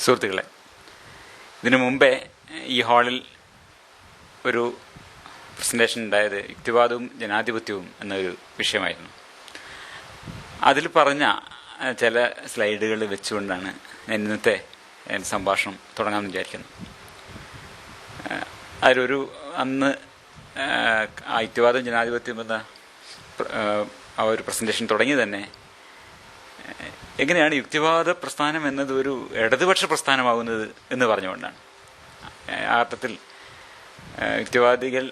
സുഹൃത്തുക്കളെ, ഇതിനു മുമ്പേ ഈ ഹാളിൽ ഒരു പ്രസൻറ്റേഷൻ ഉണ്ടായത് യുക്തിവാദവും ജനാധിപത്യവും എന്നൊരു വിഷയമായിരുന്നു. അതിൽ പറഞ്ഞ ചില സ്ലൈഡുകൾ വെച്ചുകൊണ്ടാണ് ഞാൻ ഇന്നത്തെ സംഭാഷണം തുടങ്ങാമെന്ന് വിചാരിക്കുന്നത്. അതിലൊരു അന്ന് യുക്തിവാദവും ജനാധിപത്യവും എന്ന ആ ഒരു പ്രസൻറ്റേഷൻ തുടങ്ങി തന്നെ എങ്ങനെയാണ് യുക്തിവാദ പ്രസ്ഥാനം എന്നത് ഒരു ഇടതുപക്ഷ പ്രസ്ഥാനമാകുന്നത് എന്ന് പറഞ്ഞുകൊണ്ടാണ്. ആ അർത്ഥത്തിൽ യുക്തിവാദികൾ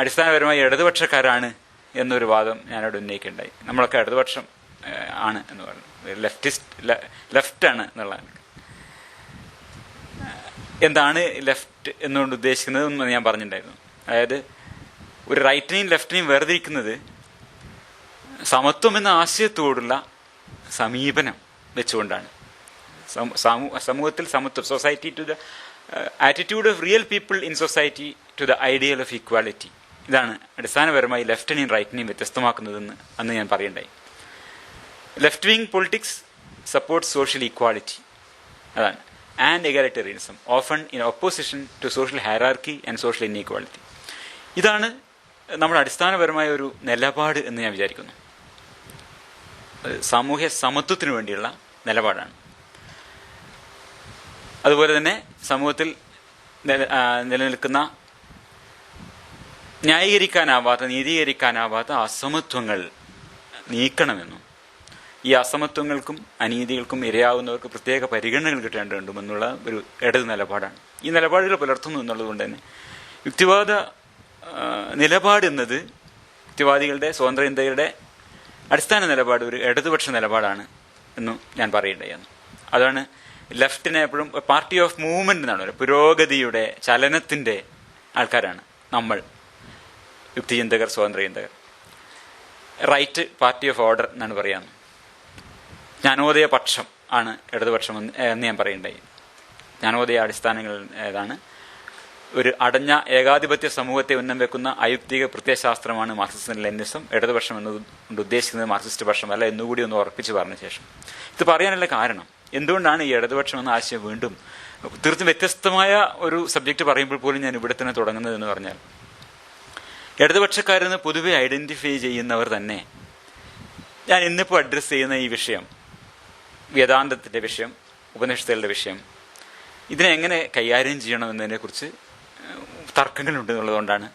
അടിസ്ഥാനപരമായി ഇടതുപക്ഷക്കാരാണ് എന്നൊരു വാദം ഞാനവിടെ ഉന്നയിക്കുകയുണ്ടായി. നമ്മളൊക്കെ ഇടതുപക്ഷം ആണ് എന്ന് പറയുന്നത്, ലെഫ്റ്റാണ് എന്നുള്ളതാണ്. എന്താണ് ലെഫ്റ്റ് എന്നുകൊണ്ട് ഉദ്ദേശിക്കുന്നത് എന്ന് ഞാൻ പറഞ്ഞിട്ടുണ്ടായിരുന്നു. അതായത് ഒരു റൈറ്റിനെയും ലെഫ്റ്റിനെയും വേർതിരിക്കുന്നത് സമത്വം എന്ന ആശയത്തോടുള്ള സമീപനം വെച്ചുകൊണ്ടാണ്. സമൂഹത്തിൽ സമത്വം, society to the attitude of real people in society to the ideal of equality. ഇതാണ് അടിസ്ഥാനപരമായി ലെഫ്റ്റിനെയും റൈറ്റിനെയും വ്യത്യസ്തമാക്കുന്നതെന്ന് അന്ന് ഞാൻ പറയണ്ടായി. Left wing politics support social equality, അതാണ്, and egalitarianism often in opposition to social hierarchy and social inequality. ഇതാണ് നമ്മുടെ അടിസ്ഥാനപരമായ ഒരു നിലപാട് എന്ന് ഞാൻ വിചാരിക്കുന്നു. സാമൂഹ്യ സമത്വത്തിനു വേണ്ടിയുള്ള നിലപാടാണ്. അതുപോലെ തന്നെ സമൂഹത്തിൽ നിലനിൽക്കുന്ന ന്യായീകരിക്കാനാവാത്ത, നീതീകരിക്കാനാവാത്ത അസമത്വങ്ങൾ നീക്കണമെന്നും ഈ അസമത്വങ്ങൾക്കും അനീതികൾക്കും ഇരയാവുന്നവർക്ക് പ്രത്യേക പരിഗണനകൾ കിട്ടേണ്ടതുണ്ടെന്നുള്ള ഒരു ഇടത് നിലപാടാണ്. ഈ നിലപാടുകൾ പുലർത്തുന്നു എന്നുള്ളത് കൊണ്ട് തന്നെ യുക്തിവാദ നിലപാട് എന്നത് യുക്തിവാദികളുടെ, സ്വതന്ത്ര ഇന്ത്യയുടെ അടിസ്ഥാന നിലപാട് ഒരു ഇടതുപക്ഷ നിലപാടാണ് എന്നും ഞാൻ പറയേണ്ടതാണ്. അതാണ് ലെഫ്റ്റിനെ എപ്പോഴും പാർട്ടി ഓഫ് മൂവ്മെന്റ് എന്നാണ് പറയുക. പുരോഗതിയുടെ, ചലനത്തിന്റെ ആൾക്കാരാണ് നമ്മൾ യുക്തിചിന്തകർ, സ്വതന്ത്ര ചിന്തകർ. റൈറ്റ് പാർട്ടി ഓഫ് ഓർഡർ എന്നാണ് പറയാന്ന്. ജ്ഞാനോദയ പക്ഷം ആണ് ഇടതുപക്ഷം എന്ന് ഞാൻ പറയണ്ടായി. ജ്ഞാനോദയ അടിസ്ഥാനങ്ങൾ ഏതാണ്? ഒരു അടഞ്ഞ ഏകാധിപത്യ സമൂഹത്തെ ഉന്നം വെക്കുന്ന അയുക്തിക പ്രത്യയശാസ്ത്രമാണ് മാർക്സിസം ലെനിനിസം. ഇടതുപക്ഷം എന്നുകൊണ്ട് ഉദ്ദേശിക്കുന്നത് മാർക്സിസ്റ്റ് പക്ഷമല്ല എന്നുകൂടി ഒന്ന് ഉറപ്പിച്ച് പറഞ്ഞ ശേഷം ഇത് പറയാനുള്ള കാരണം, എന്തുകൊണ്ടാണ് ഈ ഇടതുപക്ഷം എന്ന ആശയം വീണ്ടും തീർത്തും വ്യത്യസ്തമായ ഒരു സബ്ജക്റ്റ് പറയുമ്പോൾ പോലും ഞാൻ ഇവിടെ തന്നെ തുടങ്ങുന്നത് എന്ന് പറഞ്ഞാൽ, ഇടതുപക്ഷക്കാരെന്ന് പൊതുവെ ഐഡന്റിഫൈ ചെയ്യുന്നവർ തന്നെ ഞാൻ ഇന്നിപ്പോൾ അഡ്രസ്സ് ചെയ്യുന്ന ഈ വിഷയം, വേദാന്തത്തിന്റെ വിഷയം, ഉപനിഷത്തുകളുടെ വിഷയം, ഇതിനെ എങ്ങനെ കൈകാര്യം ചെയ്യണമെന്നതിനെക്കുറിച്ച് തർക്കങ്ങളുണ്ട് എന്നുള്ളതുകൊണ്ടാണ്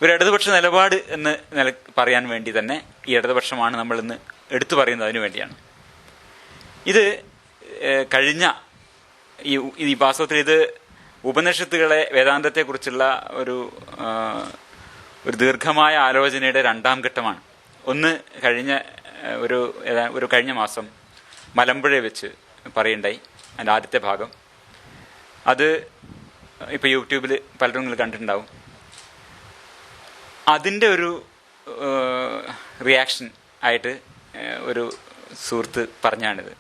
ഒരു ഇടതുപക്ഷ നിലപാട് എന്ന് പറയാൻ വേണ്ടി തന്നെ ഈ ഇടതുപക്ഷമാണ് നമ്മൾ ഇന്ന് എടുത്തു പറയുന്നത്. അതിനു വേണ്ടിയാണ് ഇത്. കഴിഞ്ഞ ഈ വാസ്തവത്തിൽ ഇത് ഉപനിഷത്തുകളെ, വേദാന്തത്തെക്കുറിച്ചുള്ള ഒരു ദീർഘമായ ആലോചനയുടെ രണ്ടാം ഘട്ടമാണ്. ഒന്ന് കഴിഞ്ഞ മാസം മലമ്പുഴയെ വെച്ച് പറയുണ്ടായി, അതിൻ്റെ ആദ്യത്തെ ഭാഗം. അത് ഇപ്പോൾ യൂട്യൂബിൽ പലരും നിങ്ങൾ കണ്ടിട്ടുണ്ടാവും. അതിൻ്റെ ഒരു റിയാക്ഷൻ ആയിട്ട് ഒരു സുഹൃത്ത് പറഞ്ഞാണിത്.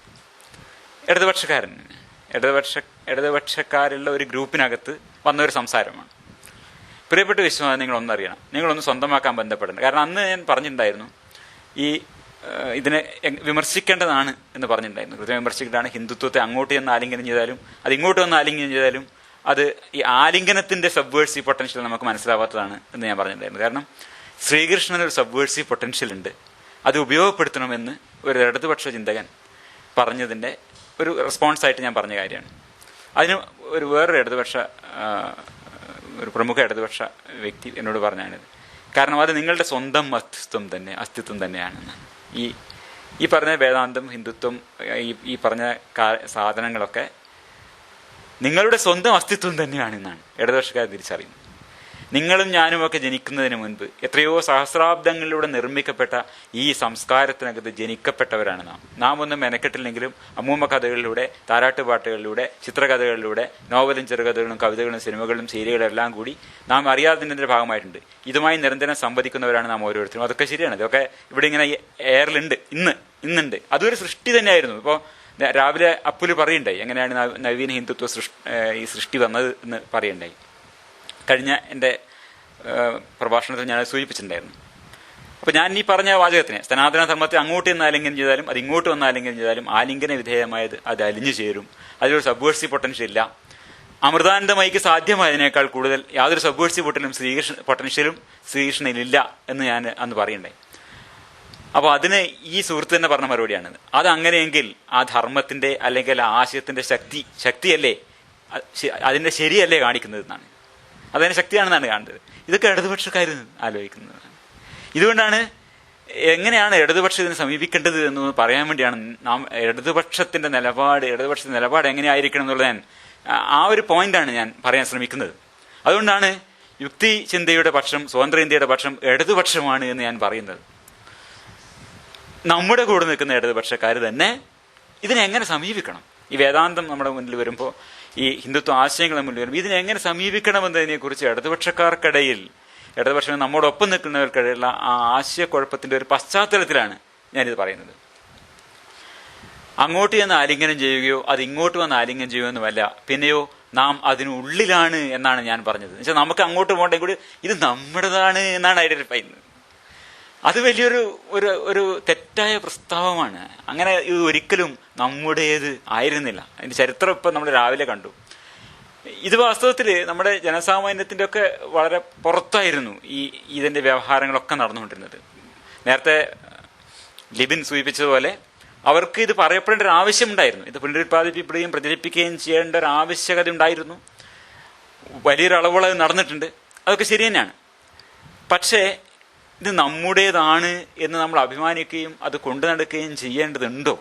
ഇടതുപക്ഷക്കാരുള്ള ഒരു ഗ്രൂപ്പിനകത്ത് വന്നൊരു സംസാരമാണ്. പ്രിയപ്പെട്ട വിശ്വാസം, നിങ്ങളൊന്നറിയണം, നിങ്ങളൊന്ന് സ്വന്തമാക്കാൻ ബന്ധപ്പെടണം. കാരണം അന്ന് ഞാൻ പറഞ്ഞിട്ടുണ്ടായിരുന്നു ഇതിനെ വിമർശിക്കേണ്ടതാണ് എന്ന് പറഞ്ഞിട്ടുണ്ടായിരുന്നു. കൃത്യം വിമർശിക്കേണ്ടതാണ്. ഹിന്ദുത്വത്തെ അങ്ങോട്ട് ചെന്ന് ആലിംഗനം ചെയ്താലും അത് ഇങ്ങോട്ട് വന്ന് ആലിംഗനം ചെയ്താലും അത് ഈ ആലിംഗനത്തിന്റെ സബ്വേഴ്സീവ് പൊട്ടൻഷ്യൽ നമുക്ക് മനസ്സിലാവാത്തതാണ് എന്ന് ഞാൻ പറഞ്ഞിട്ടുണ്ടായിരുന്നു. കാരണം ശ്രീകൃഷ്ണനൊരു സബ്വേഴ്സീവ് പൊട്ടൻഷ്യൽ ഉണ്ട്, അത് ഉപയോഗപ്പെടുത്തണമെന്ന് ഒരു ഇടതുപക്ഷ ചിന്തകൻ പറഞ്ഞതിൻ്റെ ഒരു റെസ്പോൺസായിട്ട് ഞാൻ പറഞ്ഞ കാര്യമാണ്. അതിന് വേറൊരു ഒരു പ്രമുഖ ഇടതുപക്ഷ വ്യക്തി എന്നോട് പറഞ്ഞാണിത്. കാരണം അത് നിങ്ങളുടെ സ്വന്തം അസ്തിത്വം തന്നെയാണെന്നാണ്. ഈ പറഞ്ഞ വേദാന്തം, ഹിന്ദുത്വം, ഈ പറഞ്ഞ സാധനങ്ങളൊക്കെ നിങ്ങളുടെ സ്വന്തം അസ്തിത്വം തന്നെയാണെന്നാണ് ഇടതുപക്ഷക്കാർ തിരിച്ചറിയുന്നത്. നിങ്ങളും ഞാനുമൊക്കെ ജനിക്കുന്നതിന് മുൻപ് എത്രയോ സഹസ്രാബ്ദങ്ങളിലൂടെ നിർമ്മിക്കപ്പെട്ട ഈ സംസ്കാരത്തിനകത്ത് ജനിക്കപ്പെട്ടവരാണ് നാം ഒന്നും മെനക്കെട്ടില്ലെങ്കിലും അമ്മൂമ്മ കഥകളിലൂടെ, താരാട്ടുപാട്ടുകളിലൂടെ, ചിത്രകഥകളിലൂടെ, നോവലും ചെറുകഥകളും കവിതകളും സിനിമകളും സീരിയലും എല്ലാം കൂടി നാം അറിയാതിൻ്റെ ഭാഗമായിട്ടുണ്ട്. ഇതുമായി നിരന്തരം സംവദിക്കുന്നവരാണ് നാം ഓരോരുത്തരും. അതൊക്കെ ശരിയാണ്. ഇതൊക്കെ ഇവിടെ ഇങ്ങനെ എയറിലുണ്ട്, ഇന്നുണ്ട്. അതൊരു സൃഷ്ടി തന്നെയായിരുന്നു. ഇപ്പോൾ രാവിലെ അപ്പുല് പറയുണ്ടായി എങ്ങനെയാണ് നവീന ഹിന്ദുത്വ ഈ സൃഷ്ടി വന്നത് എന്ന് പറയുണ്ടായി. കഴിഞ്ഞ എൻ്റെ പ്രഭാഷണത്തിൽ ഞാൻ സൂചിപ്പിച്ചിട്ടുണ്ടായിരുന്നു. അപ്പൊ ഞാൻ ഈ പറഞ്ഞ വാചകത്തിനെ സനാതന ധർമ്മത്തെ അങ്ങോട്ട് നിന്ന് ആലിംഗനം ചെയ്താലും അത് ഇങ്ങോട്ട് വന്ന് ആലിംഗനം ചെയ്താലും ആലിംഗന വിധേയമായത് അത് അലിഞ്ഞു ചേരും. അതിലൊരു സബ്വേഴ്സീവ് പൊട്ടൻഷ്യൽ ഇല്ല. അമൃതാനന്ദമയിക്ക് സാധ്യമായതിനേക്കാൾ കൂടുതൽ യാതൊരു സബ്വേഴ്സീവ് പൊട്ടൻഷ്യലും ശ്രീകൃഷ്ണനിലില്ല എന്ന് ഞാൻ അന്ന് പറയണ്ടേ. അപ്പോൾ അതിന് ഈ സുഹൃത്ത് തന്നെ പറഞ്ഞ മറുപടിയാണിത്. അതങ്ങനെയെങ്കിൽ ആ ധർമ്മത്തിന്റെ അല്ലെങ്കിൽ ആ ആശയത്തിന്റെ ശക്തിയല്ലേ, അതിന്റെ ശരിയല്ലേ കാണിക്കുന്നത് എന്നാണ്, അതിന്റെ ശക്തിയാണെന്നാണ് കാണുന്നത്. ഇതൊക്കെ ഇടതുപക്ഷക്കാർ ആലോചിക്കുന്നതാണ്. ഇതുകൊണ്ടാണ് എങ്ങനെയാണ് ഇടതുപക്ഷത്തിനെ സമീപിക്കേണ്ടത് എന്ന് പറയാൻ വേണ്ടിയാണ് നാം ഇടതുപക്ഷത്തിന്റെ നിലപാട് എങ്ങനെയായിരിക്കണം എന്നുള്ളത് ആ ഒരു പോയിന്റാണ് ഞാൻ പറയാൻ ശ്രമിക്കുന്നത്. അതുകൊണ്ടാണ് യുക്തി ചിന്തയുടെ പക്ഷം, സ്വതന്ത്ര ഇന്ത്യയുടെ പക്ഷം ഇടതുപക്ഷമാണ് എന്ന് ഞാൻ പറയുന്നത്. നമ്മുടെ കൂടെ നിൽക്കുന്ന ഇടതുപക്ഷക്കാർ തന്നെ ഇതിനെങ്ങനെ സമീപിക്കണം, ഈ വേദാന്തം നമ്മുടെ മുന്നിൽ വരുമ്പോൾ, ഈ ഹിന്ദുത്വ ആശയങ്ങൾ മുന്നിൽ വരുമ്പോൾ ഇതിനെങ്ങനെ സമീപിക്കണമെന്നതിനെ കുറിച്ച് ഇടതുപക്ഷക്കാർക്കിടയിൽ, ഇടതുപക്ഷം നമ്മോടൊപ്പം നിൽക്കുന്നവർക്കിടയിലുള്ള ആ ആശയക്കുഴപ്പത്തിന്റെ ഒരു പശ്ചാത്തലത്തിലാണ് ഞാനിത് പറയുന്നത്. അങ്ങോട്ട് ചെന്ന് ആലിംഗനം ചെയ്യുകയോ അത് ഇങ്ങോട്ട് വന്ന് ആലിംഗനം ചെയ്യുകയോ ഒന്നുമല്ല. പിന്നെയോ നാം അതിനുള്ളിലാണ് എന്നാണ് ഞാൻ പറഞ്ഞത്. എന്നുവെച്ചാൽ നമുക്ക് അങ്ങോട്ട് പോകണ്ടെങ്കിൽ കൂടി ഇത് നമ്മുടേതാണ് എന്നാണ് ഐഡന്റിഫൈ ചെയ്യുന്നത്. അത് വലിയൊരു ഒരു തെറ്റായ പ്രസ്താവമാണ്. അങ്ങനെ ഇത് ഒരിക്കലും നമ്മുടേത് ആയിരുന്നില്ല. അതിന്റെ ചരിത്രം ഇപ്പം നമ്മൾ രാവിലെ കണ്ടു. ഇത് വാസ്തവത്തിൽ നമ്മുടെ ജനസാമാന്യത്തിന്റെ ഒക്കെ വളരെ പുറത്തായിരുന്നു ഇതിന്റെ വ്യവഹാരങ്ങളൊക്കെ നടന്നുകൊണ്ടിരുന്നത്. നേരത്തെ ലിബിൻ സൂചിപ്പിച്ചതുപോലെ അവർക്ക് ഇത് പറയപ്പെടേണ്ട ഒരു ആവശ്യമുണ്ടായിരുന്നു. ഇത് പുനരുത്പാദിപ്പിക്കുകയും പ്രചരിപ്പിക്കുകയും ചെയ്യേണ്ട ഒരു ആവശ്യകത ഉണ്ടായിരുന്നു. വലിയൊരളവുകൾ അത് നടന്നിട്ടുണ്ട്. അതൊക്കെ ശരി തന്നെയാണ്. പക്ഷേ ഇത് നമ്മുടേതാണ് എന്ന് നമ്മൾ അഭിമാനിക്കുകയും അത് കൊണ്ടു നടക്കുകയും ചെയ്യേണ്ടതുണ്ടോ?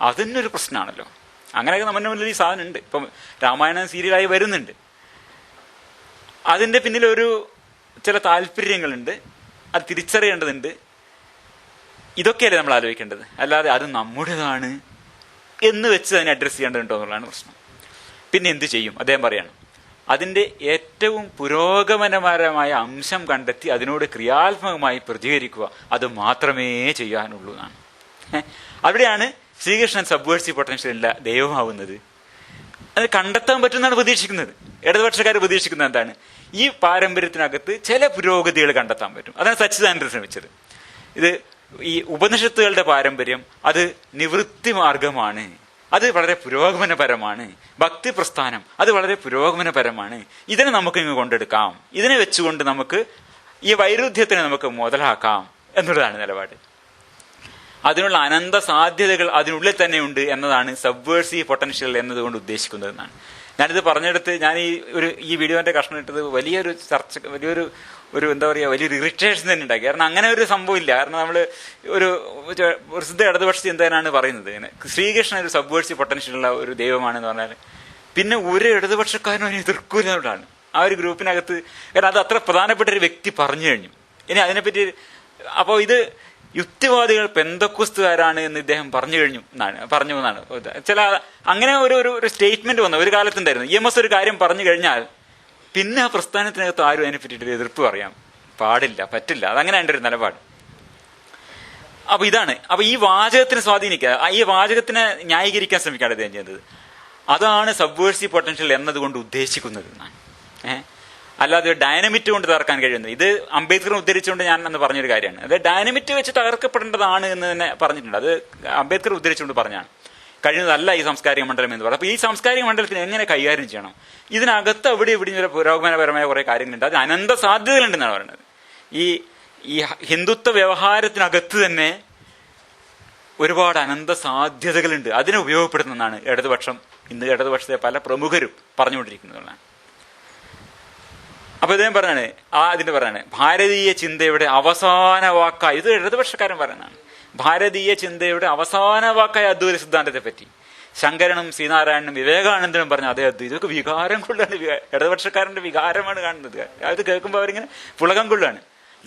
അതിനൊരു പ്രശ്നമാണല്ലോ. അങ്ങനെയൊക്കെ നമ്മുടെ മുന്നിൽ ഈ സാധനം ഉണ്ട്. ഇപ്പം രാമായണം സീരിയലായി വരുന്നുണ്ട്. അതിൻ്റെ പിന്നിലൊരു ചില താല്പര്യങ്ങളുണ്ട്, അത് തിരിച്ചറിയേണ്ടതുണ്ട്. ഇതൊക്കെയല്ലേ നമ്മൾ ആലോചിക്കേണ്ടത്. അല്ലാതെ അത് നമ്മുടേതാണ് എന്ന് വെച്ച് അതിനെ അഡ്രസ്സ് ചെയ്യേണ്ടതുണ്ടോ എന്നുള്ളതാണ് പ്രശ്നം. പിന്നെ എന്ത് ചെയ്യും? അദ്ദേഹം പറയാണ്, അതിൻ്റെ ഏറ്റവും പുരോഗമനപരമായ അംശം കണ്ടെത്തി അതിനോട് ക്രിയാത്മകമായി പ്രതികരിക്കുക, അത് മാത്രമേ ചെയ്യാനുള്ളൂ എന്നാണ്. അവിടെയാണ് ശ്രീകൃഷ്ണൻ സബ്വേഴ്സീവ് പൊട്ടൻഷ്യലില്ല ദൈവമാവുന്നത്. അത് കണ്ടെത്താൻ പറ്റുമെന്നാണ് പ്രതീക്ഷിക്കുന്നത്. ഇടതുപക്ഷക്കാർ പ്രതീക്ഷിക്കുന്നത് എന്താണ്? ഈ പാരമ്പര്യത്തിനകത്ത് ചില പുരോഗതികൾ കണ്ടെത്താൻ പറ്റും. അതാണ് സച്ചിദാനന്ദൻ ശ്രമിച്ചത്. ഇത് ഈ ഉപനിഷത്തുകളുടെ പാരമ്പര്യം അത് നിവൃത്തി മാർഗമാണ്, അത് വളരെ പുരോഗമനപരമാണ്. ഭക്തി പ്രസ്ഥാനം അത് വളരെ പുരോഗമനപരമാണ്. ഇതിനെ നമുക്ക് ഇങ്ങ് കൊണ്ടെടുക്കാം, ഇതിനെ വെച്ചുകൊണ്ട് നമുക്ക് ഈ വൈരുദ്ധ്യത്തിനെ നമുക്ക് മുതലാക്കാം എന്നുള്ളതാണ് നിലപാട്. അതിനുള്ള അനന്ത സാധ്യതകൾ അതിനുള്ളിൽ തന്നെ ഉണ്ട് എന്നതാണ് സബ്വേഴ്സീവ് പൊട്ടൻഷ്യൽ എന്നതുകൊണ്ട് ഉദ്ദേശിക്കുന്നതെന്നാണ്. ഞാനിത് പറഞ്ഞെടുത്ത് ഞാൻ ഈ വീഡിയോന്റെ കഷ്ണം ഇട്ടത് വലിയൊരു ചർച്ച, വലിയൊരു എന്താ പറയുക, വലിയൊരു ഇറിറ്റേഷൻ തന്നെ ഉണ്ടാക്കി. കാരണം അങ്ങനെ ഒരു സംഭവം ഇല്ല. കാരണം നമ്മൾ ഒരു പ്രസിദ്ധ ഇടതുപക്ഷ ചിന്തകനാണ് പറയുന്നത് ഇങ്ങനെ ശ്രീകൃഷ്ണൻ ഒരു സബ്വേഴ്സീവ് പൊട്ടൻഷ്യലുള്ള ഒരു ദൈവമാണെന്ന് പറഞ്ഞാൽ പിന്നെ ഒരു ഇടതുപക്ഷക്കാരനും അതിനെ എതിർക്കൂലാണ് ആ ഒരു ഗ്രൂപ്പിനകത്ത്. കാരണം അത് അത്ര പ്രധാനപ്പെട്ട ഒരു വ്യക്തി പറഞ്ഞു കഴിഞ്ഞു. ഇനി അതിനെപ്പറ്റി അപ്പോൾ ഇത് യുക്തിവാദികൾ പെന്തക്കോസ്തുകാരാണ് എന്ന് ഇദ്ദേഹം പറഞ്ഞു എന്നാണ് ചില അങ്ങനെ ഒരു സ്റ്റേറ്റ്മെന്റ് വന്ന ഒരു കാലത്തുണ്ടായിരുന്നു. EMS ഒരു കാര്യം പറഞ്ഞു കഴിഞ്ഞാൽ പിന്നെ ആ പ്രസ്ഥാനത്തിനകത്ത് ആരും അതിനെ പറ്റിയിട്ട് എതിർപ്പ് പറയാൻ പാടില്ല, പറ്റില്ല. അതങ്ങനെ എൻ്റെ ഒരു നിലപാട്. അപ്പൊ ഇതാണ്. അപ്പൊ ഈ വാചകത്തിനെ സ്വാധീനിക്കുക, ഈ വാചകത്തിനെ ന്യായീകരിക്കാൻ ശ്രമിക്കാണ് അദ്ദേഹം ചെയ്യുന്നത്. അതാണ് സബ്വേഴ്സീവ് പൊട്ടൻഷ്യൽ എന്നതുകൊണ്ട് ഉദ്ദേശിക്കുന്നത് എന്നാണ്. അല്ലാതെ ഡൈനമിറ്റ് കൊണ്ട് തകർക്കാൻ കഴിയുന്നത്. ഇത് അംബേദ്കർ ഉദ്ധരിച്ചുകൊണ്ട് ഞാൻ അന്ന് പറഞ്ഞൊരു കാര്യമാണ്. അത് ഡൈനമിറ്റ് വെച്ച് തകർക്കപ്പെടേണ്ടതാണ് എന്ന് തന്നെ പറഞ്ഞിട്ടുണ്ട്. അത് അംബേദ്കർ ഉദ്ധരിച്ചുകൊണ്ട് പറഞ്ഞാണ്. കഴിയുന്നതല്ല ഈ സാംസ്കാരിക മണ്ഡലം എന്ന് പറയുന്നത്. അപ്പൊ ഈ സാംസ്കാരിക മണ്ഡലത്തിന് എങ്ങനെ കൈകാര്യം ചെയ്യണം? ഇതിനകത്ത് അവിടെ ഇവിടെ ചില പുരോഗമനപരമായ കുറെ കാര്യങ്ങളുണ്ട്. അത് അനന്ത സാധ്യതകളുണ്ടെന്നാണ് പറയുന്നത്. ഈ ഹിന്ദുത്വ വ്യവഹാരത്തിനകത്ത് തന്നെ ഒരുപാട് അനന്ത സാധ്യതകളുണ്ട്. അതിനെ ഉപയോഗപ്പെടുത്തുന്നതാണ് ഇന്ന് ഇടതുപക്ഷത്തെ പല പ്രമുഖരും പറഞ്ഞുകൊണ്ടിരിക്കുന്നതാണ്. അപ്പൊ ഇദ്ദേഹം പറയാണ്, ഇതിന്റെ പറയാണ് ഭാരതീയ ചിന്തയുടെ അവസാന വാക്കായി, ഇത് ഇടതുപക്ഷക്കാരൻ പറയുന്നതാണ്, ഭാരതീയ ചിന്തയുടെ അവസാന വാക്കായ അദ്വൈത സിദ്ധാന്തത്തെ പറ്റി ശങ്കരനും ശ്രീനാരായണനും വിവേകാനന്ദനും പറഞ്ഞ അതേ അദ്വൈതം. ഇതൊക്കെ വികാരം കൊള്ളാണ്, ഇടതുപക്ഷക്കാരന്റെ വികാരമാണ് കാണുന്നത്. അത് കേൾക്കുമ്പോൾ അവരിങ്ങനെ പുളകം കൊള്ളാണ്.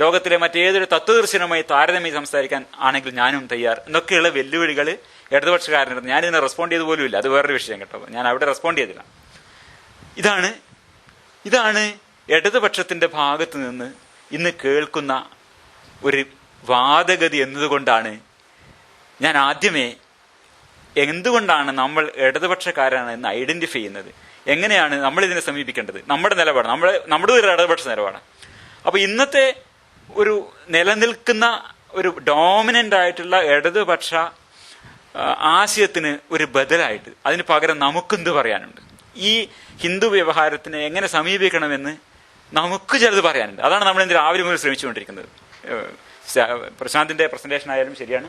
ലോകത്തിലെ മറ്റേതൊരു തത്വദർശനവുമായി താരതമ്യം സംസാരിക്കാൻ ആണെങ്കിൽ ഞാനും തയ്യാർ എന്നൊക്കെയുള്ള വെല്ലുവിളികൾ ഇടതുപക്ഷക്കാരനുണ്ട്. ഞാനിതിനെ റെസ്പോണ്ട് ചെയ്ത് പോലുമില്ല. അത് വേറൊരു വിഷയം കേട്ടോ, ഞാൻ അവിടെ റെസ്പോണ്ട് ചെയ്തില്ല. ഇതാണ് ഇടതുപക്ഷത്തിന്റെ ഭാഗത്ത് നിന്ന് ഇന്ന് കേൾക്കുന്ന ഒരു വാദഗതി എന്നതുകൊണ്ടാണ് ഞാൻ ആദ്യമേ എന്തുകൊണ്ടാണ് നമ്മൾ ഇടതുപക്ഷക്കാരാണ് എന്ന് ഐഡന്റിഫൈ ചെയ്യുന്നത്, എങ്ങനെയാണ് നമ്മൾ ഇതിനെ സമീപിക്കേണ്ടത്, നമ്മുടെ നിലപാട്, നമ്മുടെ ഒരു ഇടതുപക്ഷ നിലപാടാണ്. അപ്പൊ ഇന്നത്തെ ഒരു നിലനിൽക്കുന്ന ഒരു ഡോമിനൻ്റ് ആയിട്ടുള്ള ഇടതുപക്ഷ ആശയത്തിന് ഒരു ബദലായിട്ട് അതിന് പകരം നമുക്കെന്ത് പറയാനുണ്ട്, ഈ ഹിന്ദു വ്യവഹാരത്തിനെ എങ്ങനെ സമീപിക്കണമെന്ന് നമുക്ക് ചിലത് പറയാനുണ്ട്. അതാണ് നമ്മൾ ഇന്ന് രാവിലെ മുതൽ ശ്രമിച്ചുകൊണ്ടിരിക്കുന്നത്. പ്രശാന്തിൻ്റെ പ്രസൻറ്റേഷൻ ആയാലും ശരിയാണ്,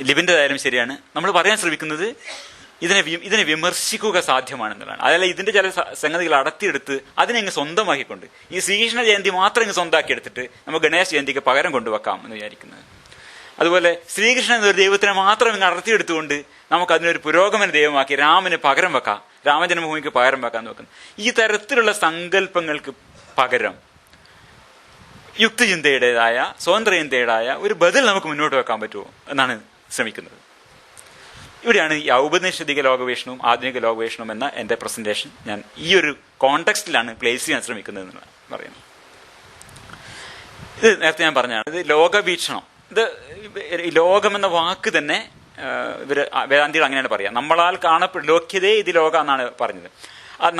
ലിബിൻ്റെതായാലും ശരിയാണ്. നമ്മൾ പറയാൻ ശ്രമിക്കുന്നത് ഇതിനെ വിമർശിക്കുക സാധ്യമാണെന്നുള്ളതാണ്. അതല്ല ഇതിൻ്റെ ചില സംഗതികൾ അടർത്തിയെടുത്ത് അതിനെ അങ്ങ് സ്വന്തമാക്കിക്കൊണ്ട് ഈ ശ്രീകൃഷ്ണ ജയന്തി മാത്രം ഇങ്ങ് സ്വന്തമാക്കി എടുത്തിട്ട് നമുക്ക് ഗണേശ ജയന്തിക്ക് പകരം കൊണ്ടുവെക്കാം എന്ന് വിചാരിക്കുന്നത്. അതുപോലെ ശ്രീകൃഷ്ണൻ എന്നൊരു ദൈവത്തിനെ മാത്രം ഇങ്ങ് അടർത്തിയെടുത്തുകൊണ്ട് നമുക്ക് അതിനൊരു പുരോഗമന ദൈവമാക്കി രാമന് പകരം വെക്കാം, രാമജന്മഭൂമിക്ക് പകരം വെക്കാൻ നോക്കുന്നത്. ഈ തരത്തിലുള്ള സങ്കല്പങ്ങൾക്ക് പകരം യുക്തിചിന്തയുടേതായ സ്വതന്ത്രചിന്തയുടേതായ ഒരു ബദൽ നമുക്ക് മുന്നോട്ട് വെക്കാൻ പറ്റുമോ എന്നാണ് ശ്രമിക്കുന്നത്. ഇവിടെയാണ് ഈ ഔപനിഷദിക ലോകവീക്ഷണവും ആധുനിക ലോകവീക്ഷണവും എന്ന എൻ്റെ പ്രസന്റേഷൻ ഞാൻ ഈ ഒരു കോണ്ടെക്സ്റ്റിലാണ് പ്ലേസ് ചെയ്യാൻ ശ്രമിക്കുന്നത് എന്ന് പറയുന്നത്. ഇത് നേരത്തെ ഞാൻ പറഞ്ഞതാണ്, ഇത് ലോകവീക്ഷണം. ഇത് ഈ ലോകം എന്ന വാക്ക് തന്നെ ഇവർ വേദാന്തികൾ അങ്ങനെയാണ് പറയുക. നമ്മളാൽ ലോക്യതേ ഇത് ലോകം എന്നാണ് പറഞ്ഞത്.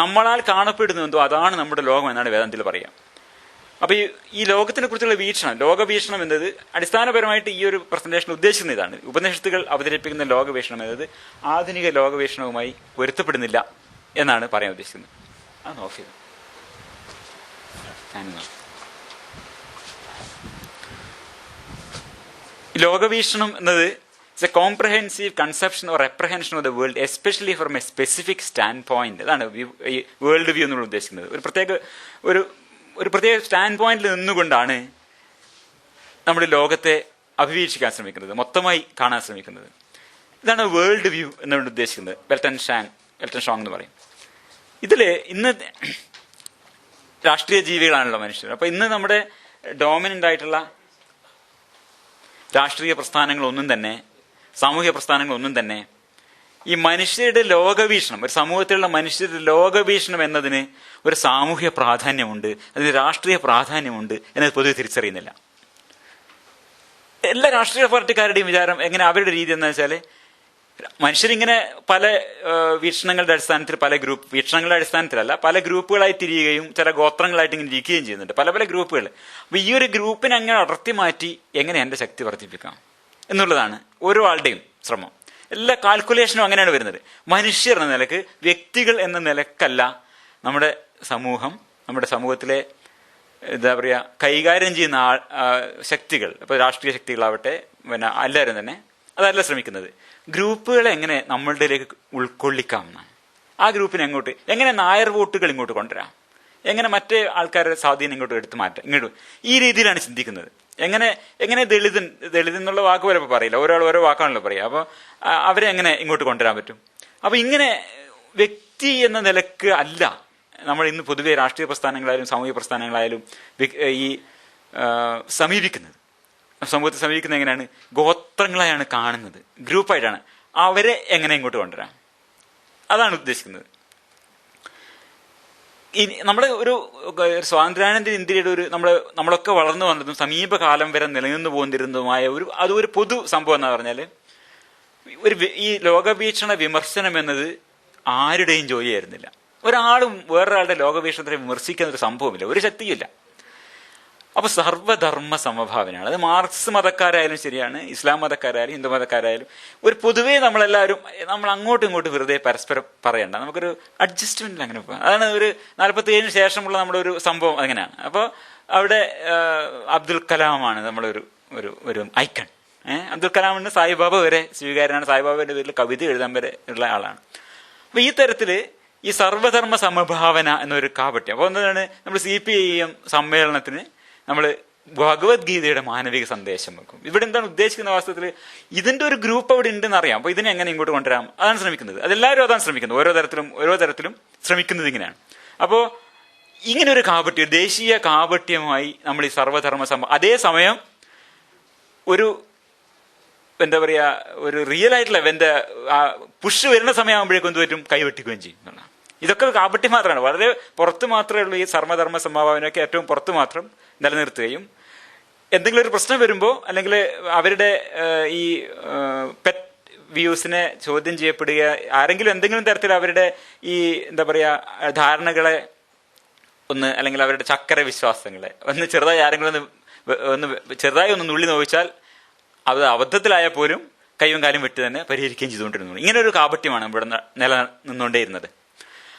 നമ്മളാൽ കാണപ്പെടുന്നതെന്തോ അതാണ് നമ്മുടെ ലോകം എന്നാണ് വേദാന്തികൾ പറയുക. അപ്പോൾ ഈ ലോകത്തിനെ കുറിച്ചുള്ള വീക്ഷണം, ലോകവീക്ഷണം എന്നത് അടിസ്ഥാനപരമായിട്ട് ഈ ഒരു പ്രസന്റേഷൻ ഉദ്ദേശിക്കുന്ന ഇതാണ്. ഉപനിഷത്തുകൾ അവതരിപ്പിക്കുന്ന ലോകവീക്ഷണം എന്നത് ആധുനിക ലോകവീക്ഷണവുമായി പൊരുത്തപ്പെടുന്നില്ല എന്നാണ് പറയാൻ ഉദ്ദേശിക്കുന്നത്. അത് ഓഫ് ചെയ്തു. ലോകവീക്ഷണം എന്നത് it's a comprehensive conception or reprehension of the world especially from a specific standpoint. അതാണ് ഈ വേൾഡ് വ്യൂ എന്നുള്ള ഉദ്ദേശിക്കുന്നത്. ഒരു പ്രത്യേക സ്റ്റാൻഡ് പോയിന്റിൽ നിന്നുകൊണ്ടാണ് നമ്മൾ ലോകത്തെ അഭിവീക്ഷിക്കാൻ ശ്രമിക്കുന്നത്, മൊത്തമായി കാണാൻ ശ്രമിക്കുന്നത്. ഇതാണ് വേൾഡ് വ്യൂ എന്നുകൊണ്ട് ഉദ്ദേശിക്കുന്നത്. വെൽട്ടൻ ഷോങ് എന്ന് പറയും. ഇതിൽ ഇന്ന് രാഷ്ട്രീയ ജീവികളാണല്ലോ മനുഷ്യർ. അപ്പൊ ഇന്ന് നമ്മുടെ ഡോമിനന്റ് ആയിട്ടുള്ള രാഷ്ട്രീയ പ്രസ്ഥാനങ്ങളൊന്നും തന്നെ, സാമൂഹ്യ പ്രസ്ഥാനങ്ങളൊന്നും തന്നെ ഈ മനുഷ്യരുടെ ലോകവീക്ഷണം, ഒരു സമൂഹത്തിലുള്ള മനുഷ്യരുടെ ലോകവീക്ഷണം എന്നതിന് ഒരു സാമൂഹ്യ പ്രാധാന്യമുണ്ട്, അതിന് രാഷ്ട്രീയ പ്രാധാന്യമുണ്ട് എന്നത് പൊതുവെ തിരിച്ചറിയുന്നില്ല. എല്ലാ രാഷ്ട്രീയ പാർട്ടിക്കാരുടെയും വിചാരം എങ്ങനെ, അവരുടെ രീതി എന്ന് വെച്ചാൽ മനുഷ്യരിങ്ങനെ പല വീക്ഷണങ്ങളുടെ അടിസ്ഥാനത്തിൽ വീക്ഷണങ്ങളുടെ അടിസ്ഥാനത്തിലല്ല, പല ഗ്രൂപ്പുകളായി തിരിയുകയും ചില ഗോത്രങ്ങളായിട്ട് ഇങ്ങനെ ഇരിക്കുകയും ചെയ്യുന്നുണ്ട്, പല പല ഗ്രൂപ്പുകൾ. അപ്പൊ ഈ ഒരു ഗ്രൂപ്പിനെ അങ്ങനെ അടർത്തി മാറ്റി എങ്ങനെ എൻ്റെ ശക്തി വർദ്ധിപ്പിക്കാം എന്നുള്ളതാണ് ഓരോ ആളുടെയും ശ്രമം. എല്ലാ കാൽക്കുലേഷനും അങ്ങനെയാണ് വരുന്നത്. മനുഷ്യർ എന്ന നിലക്ക്, വ്യക്തികൾ എന്ന നിലക്കല്ല നമ്മുടെ സമൂഹം, നമ്മുടെ സമൂഹത്തിലെ എന്താ പറയുക കൈകാര്യം ചെയ്യുന്ന ശക്തികൾ, ഇപ്പോൾ രാഷ്ട്രീയ ശക്തികളാവട്ടെ, പിന്നെ എല്ലാവരും തന്നെ അതല്ല ശ്രമിക്കുന്നത്. ഗ്രൂപ്പുകളെ എങ്ങനെ നമ്മളുടെയിലേക്ക് ഉൾക്കൊള്ളിക്കാം എന്നാണ്. ആ ഗ്രൂപ്പിനെ എങ്ങനെ നായർ വോട്ടുകൾ ഇങ്ങോട്ട് കൊണ്ടുവരാം, എങ്ങനെ മറ്റേ ആൾക്കാരുടെ സ്വാധീനം ഇങ്ങോട്ട് എടുത്തു മാറ്റാം, ഈ രീതിയിലാണ് ചിന്തിക്കുന്നത്. എങ്ങനെ ദളിത് എന്നുള്ള വാക്ക് പോലെ പറയില്ല, ഒരാൾ ഓരോ വാക്കാണല്ലോ പറയുക. അപ്പോൾ അവരെ എങ്ങനെ ഇങ്ങോട്ട് കൊണ്ടുവരാൻ പറ്റും? അപ്പൊ ഇങ്ങനെ വ്യക്തി എന്ന നിലക്ക് അല്ല നമ്മൾ ഇന്ന് പൊതുവെ രാഷ്ട്രീയ പ്രസ്ഥാനങ്ങളായാലും സാമൂഹിക പ്രസ്ഥാനങ്ങളായാലും ഈ സമീപിക്കുന്നത്. സമൂഹത്തെ സമീപിക്കുന്നത് എങ്ങനെയാണ്? ഗോത്രങ്ങളെയാണ് കാണുന്നത്, ഗ്രൂപ്പായിട്ടാണ്. അവരെ എങ്ങനെ ഇങ്ങോട്ട് കൊണ്ടുവരാം, അതാണ് ഉദ്ദേശിക്കുന്നത്. നമ്മുടെ ഒരു സ്വാതന്ത്ര്യാനന്തര ഇന്ത്യയുടെ നമ്മളൊക്കെ വളർന്നു വന്നതും സമീപകാലം വരെ നിലനിന്നു പോന്നിരുന്നതുമായ അതൊരു പൊതു സംഭവം എന്ന് പറഞ്ഞാൽ ഈ ലോകവീക്ഷണ വിമർശനം എന്നത് ആരുടെയും ജോലിയായിരുന്നില്ല. ഒരാളും വേറൊരാളുടെ ലോകവീക്ഷണത്തെ വിമർശിക്കുന്ന ഒരു സംഭവമില്ല, ഒരു ശക്തിയില്ല. അപ്പൊ സർവ്വധർമ്മ സമഭാവനയാണ്. അത് മാർക്സ് മതക്കാരായാലും ശരിയാണ്, ഇസ്ലാം മതക്കാരായാലും ഹിന്ദു മതക്കാരായാലും പൊതുവേ നമ്മളെല്ലാവരും നമ്മൾ അങ്ങോട്ടും ഇങ്ങോട്ടും വെറുതെ പരസ്പരം പറയണ്ട, നമുക്കൊരു അഡ്ജസ്റ്റ്മെന്റിൽ അങ്ങനെ പോകാം. അതാണ് ഒരു 47 ശേഷമുള്ള നമ്മുടെ ഒരു സംഭവം അങ്ങനെയാണ്. അപ്പോൾ അവിടെ അബ്ദുൽ കലാമാണ് നമ്മളൊരു ഒരു ഐക്കൺ. അബ്ദുൽ കലാമിന് സായിബാബ വരെ സ്വീകാര്യനാണ്, സായിബാബയുടെ പേരിൽ കവിത എഴുതാൻ വരെ ഉള്ള ആളാണ്. അപ്പൊ ഈ തരത്തില് ഈ സർവ്വധർമ്മ സമഭാവന എന്നൊരു കാപട്യം. അപ്പോൾ എന്താണ് നമ്മൾ CPIM സമ്മേളനത്തിന് നമ്മൾ ഭഗവത്ഗീതയുടെ മാനവിക സന്ദേശം വെക്കും. ഇവിടെ എന്താണ് ഉദ്ദേശിക്കുന്ന വാസ്തവത്തിൽ ഇതിന്റെ ഒരു ഗ്രൂപ്പ് അവിടെ ഉണ്ടെന്ന് അറിയാം. അപ്പൊ ഇതിനെ എങ്ങനെ ഇങ്ങോട്ട് കൊണ്ടുവരാം, അതാണ് ശ്രമിക്കുന്നത്. അതെല്ലാവരും അതാണ് ശ്രമിക്കുന്നത്, ഓരോ തരത്തിലും ശ്രമിക്കുന്നത് ഇങ്ങനെയാണ്. അപ്പോൾ ഇങ്ങനെ ഒരു കാപട്യം, ദേശീയ കാപട്യമായി നമ്മൾ ഈ സർവ്വധർമ്മ അതേസമയം ഒരു എന്താ പറയുക, ഒരു റിയൽ ആയിട്ടുള്ള പുഷ് വരുന്ന സമയമാകുമ്പോഴേക്കും എന്ത് പറ്റും, കൈവെട്ടിക്കുകയും ചെയ്യും എന്നുള്ളതാണ്. ഇതൊക്കെ കാപട്യം മാത്രമാണ്, വളരെ പുറത്ത് മാത്രമേ ഉള്ളൂ. ഈ സർവ്വധർമ്മ സമഭാവനയൊക്കെ ഏറ്റവും പുറത്ത് മാത്രം നിലനിർത്തുകയും എന്തെങ്കിലും ഒരു പ്രശ്നം വരുമ്പോൾ അല്ലെങ്കിൽ അവരുടെ ഈ പെറ്റ് വ്യൂസിനെ ചോദ്യം ചെയ്യപ്പെടുക, ആരെങ്കിലും എന്തെങ്കിലും തരത്തിൽ അവരുടെ ഈ എന്താ പറയുക ധാരണകളെ അല്ലെങ്കിൽ അവരുടെ ചക്കര വിശ്വാസങ്ങളെ ചെറുതായി ആരെങ്കിലും ഒന്ന് ഒന്ന് ചെറുതായി ഒന്ന് നുള്ളി നോവിച്ചാൽ അത് അബദ്ധത്തിലായാൽ പോലും കൈയും കാലും വെട്ടി തന്നെ പരിഹരിക്കുകയും ചെയ്തുകൊണ്ടിരുന്നു. ഇങ്ങനെ ഒരു കാപട്യമാണ് ഇവിടെ നിലനിന്നുകൊണ്ടേയിരുന്നത്.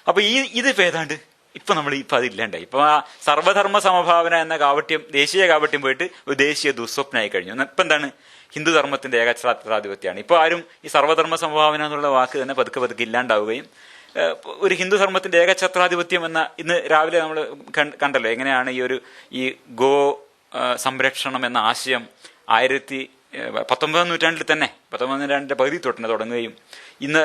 അപ്പൊ ഇതിപ്പോ ഏതാണ്ട് ഇപ്പൊ അതില്ലാണ്ടായി. ഇപ്പൊ ആ സർവധർമ്മ സമഭാവന എന്ന കാപട്യം, ദേശീയ കാപട്യം പോയിട്ട് ഒരു ദേശീയ ദുസ്വപ്നമായി കഴിഞ്ഞു. ഇപ്പൊ എന്താണ്? ഹിന്ദുധർമ്മത്തിന്റെ ഏകഛത്രാധിപത്യമാണ്. ഇപ്പൊ ആരും ഈ സർവധർമ്മ സമഭാവന എന്നുള്ള വാക്ക് തന്നെ പതുക്കെ പതുക്കെ ഇല്ലാണ്ടാവുകയും ഒരു ഹിന്ദുധർമ്മത്തിന്റെ ഏകഛത്രാധിപത്യം എന്ന, ഇന്ന് രാവിലെ നമ്മൾ കണ്ടല്ലോ എങ്ങനെയാണ് ഈ ഗോ സംരക്ഷണം എന്ന ആശയം 19ാം നൂറ്റാണ്ടിൽ തന്നെ, 19ാം നൂറ്റാണ്ടിന്റെ പകുതി തൊട്ടന്നെ തുടങ്ങുകയും ഇന്ന്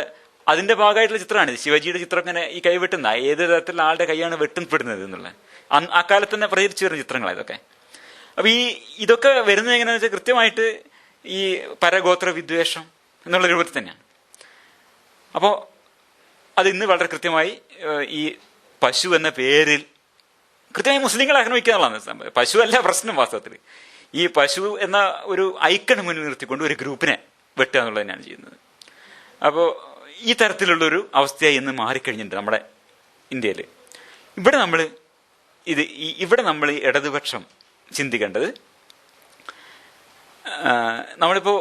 അതിന്റെ ഭാഗമായിട്ടുള്ള ചിത്രമാണ് ശിവജിയുടെ ചിത്രം. ഇങ്ങനെ ഈ കൈ വെട്ടുന്ന ഏത് തരത്തിലുള്ള ആളുടെ കൈയാണ് വെട്ടുപ്പെടുന്നത് എന്നുള്ളത് അക്കാലത്ത് തന്നെ പ്രചരിച്ചു വരുന്ന ചിത്രങ്ങളാണ് ഇതൊക്കെ. അപ്പൊ ഇതൊക്കെ വരുന്നത് എങ്ങനെയാണെന്ന് വെച്ചാൽ കൃത്യമായിട്ട് ഈ പരഗോത്ര വിദ്വേഷം എന്നുള്ള രൂപത്തിൽ തന്നെയാണ്. അപ്പോൾ അത് ഇന്ന് വളരെ കൃത്യമായി ഈ പശു എന്ന പേരിൽ കൃത്യമായി മുസ്ലിങ്ങളെ ആക്രമിക്കുക എന്നുള്ളതാണ്. പശു അല്ല പ്രശ്നം വാസ്തവത്തിൽ. ഈ പശു എന്ന ഒരു ഐക്കണ് മുന്നിൽ നിർത്തിക്കൊണ്ട് ഒരു ഗ്രൂപ്പിനെ വെട്ടുക എന്നുള്ളത് തന്നെയാണ് ചെയ്യുന്നത്. അപ്പോൾ ഈ തരത്തിലുള്ളൊരു അവസ്ഥയായി ഇന്ന് മാറിക്കഴിഞ്ഞിട്ടുണ്ട് നമ്മുടെ ഇന്ത്യയിൽ. ഇവിടെ നമ്മൾ ഈ ഇടതുപക്ഷം ചിന്തിക്കേണ്ടത്, നമ്മളിപ്പോ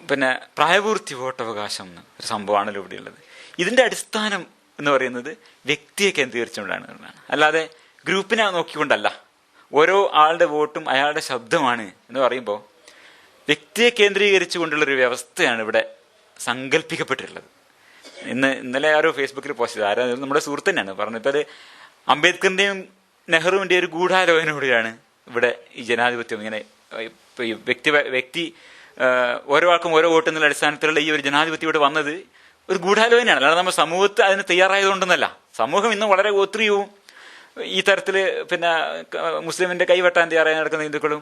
പിന്നെ പ്രായപൂർത്തി വോട്ടവകാശം എന്ന ഒരു സംഭവമാണല്ലോ ഇവിടെയുള്ളത്. ഇതിന്റെ അടിസ്ഥാനം എന്ന് പറയുന്നത് വ്യക്തിയെ കേന്ദ്രീകരിച്ചുകൊണ്ടാണ് എന്നുള്ളതാണ്. അല്ലാതെ ഗ്രൂപ്പിനെ നോക്കിക്കൊണ്ടല്ല. ഓരോ ആളുടെ വോട്ടും അയാളുടെ ശബ്ദമാണ് എന്ന് പറയുമ്പോൾ വ്യക്തിയെ കേന്ദ്രീകരിച്ചു കൊണ്ടുള്ളൊരു വ്യവസ്ഥയാണ് ഇവിടെ സങ്കല്പിക്കപ്പെട്ടിട്ടുള്ളത്. ഇന്നലെ ആരോ ഫേസ്ബുക്കിൽ പോസ്റ്റ് ചെയ്ത്, ആരോ നമ്മുടെ സുഹൃത്ത് തന്നെയാണ് പറഞ്ഞത്, അത് അംബേദ്കറിന്റെയും നെഹ്റുവിന്റെയും ഒരു ഗൂഢാലോചനയോടെയാണ് ഇവിടെ ഈ ജനാധിപത്യം ഇങ്ങനെ വ്യക്തി ഓരോ ആൾക്കും ഓരോ വോട്ട് എന്നുള്ള അടിസ്ഥാനത്തിലുള്ള ഈ ഒരു ജനാധിപത്യം ഇവിടെ വന്നത് ഒരു ഗൂഢാലോചനയാണ്. അല്ലാതെ നമ്മൾ സമൂഹത്തെ അതിന് തയ്യാറായതുകൊണ്ടെന്നല്ല. സമൂഹം ഇന്ന് വളരെ ഗോത്രീയവും ഈ തരത്തില് പിന്നെ മുസ്ലിമിന്റെ കൈവെട്ടാൻ തയ്യാറായി നടക്കുന്ന ഹിന്ദുക്കളും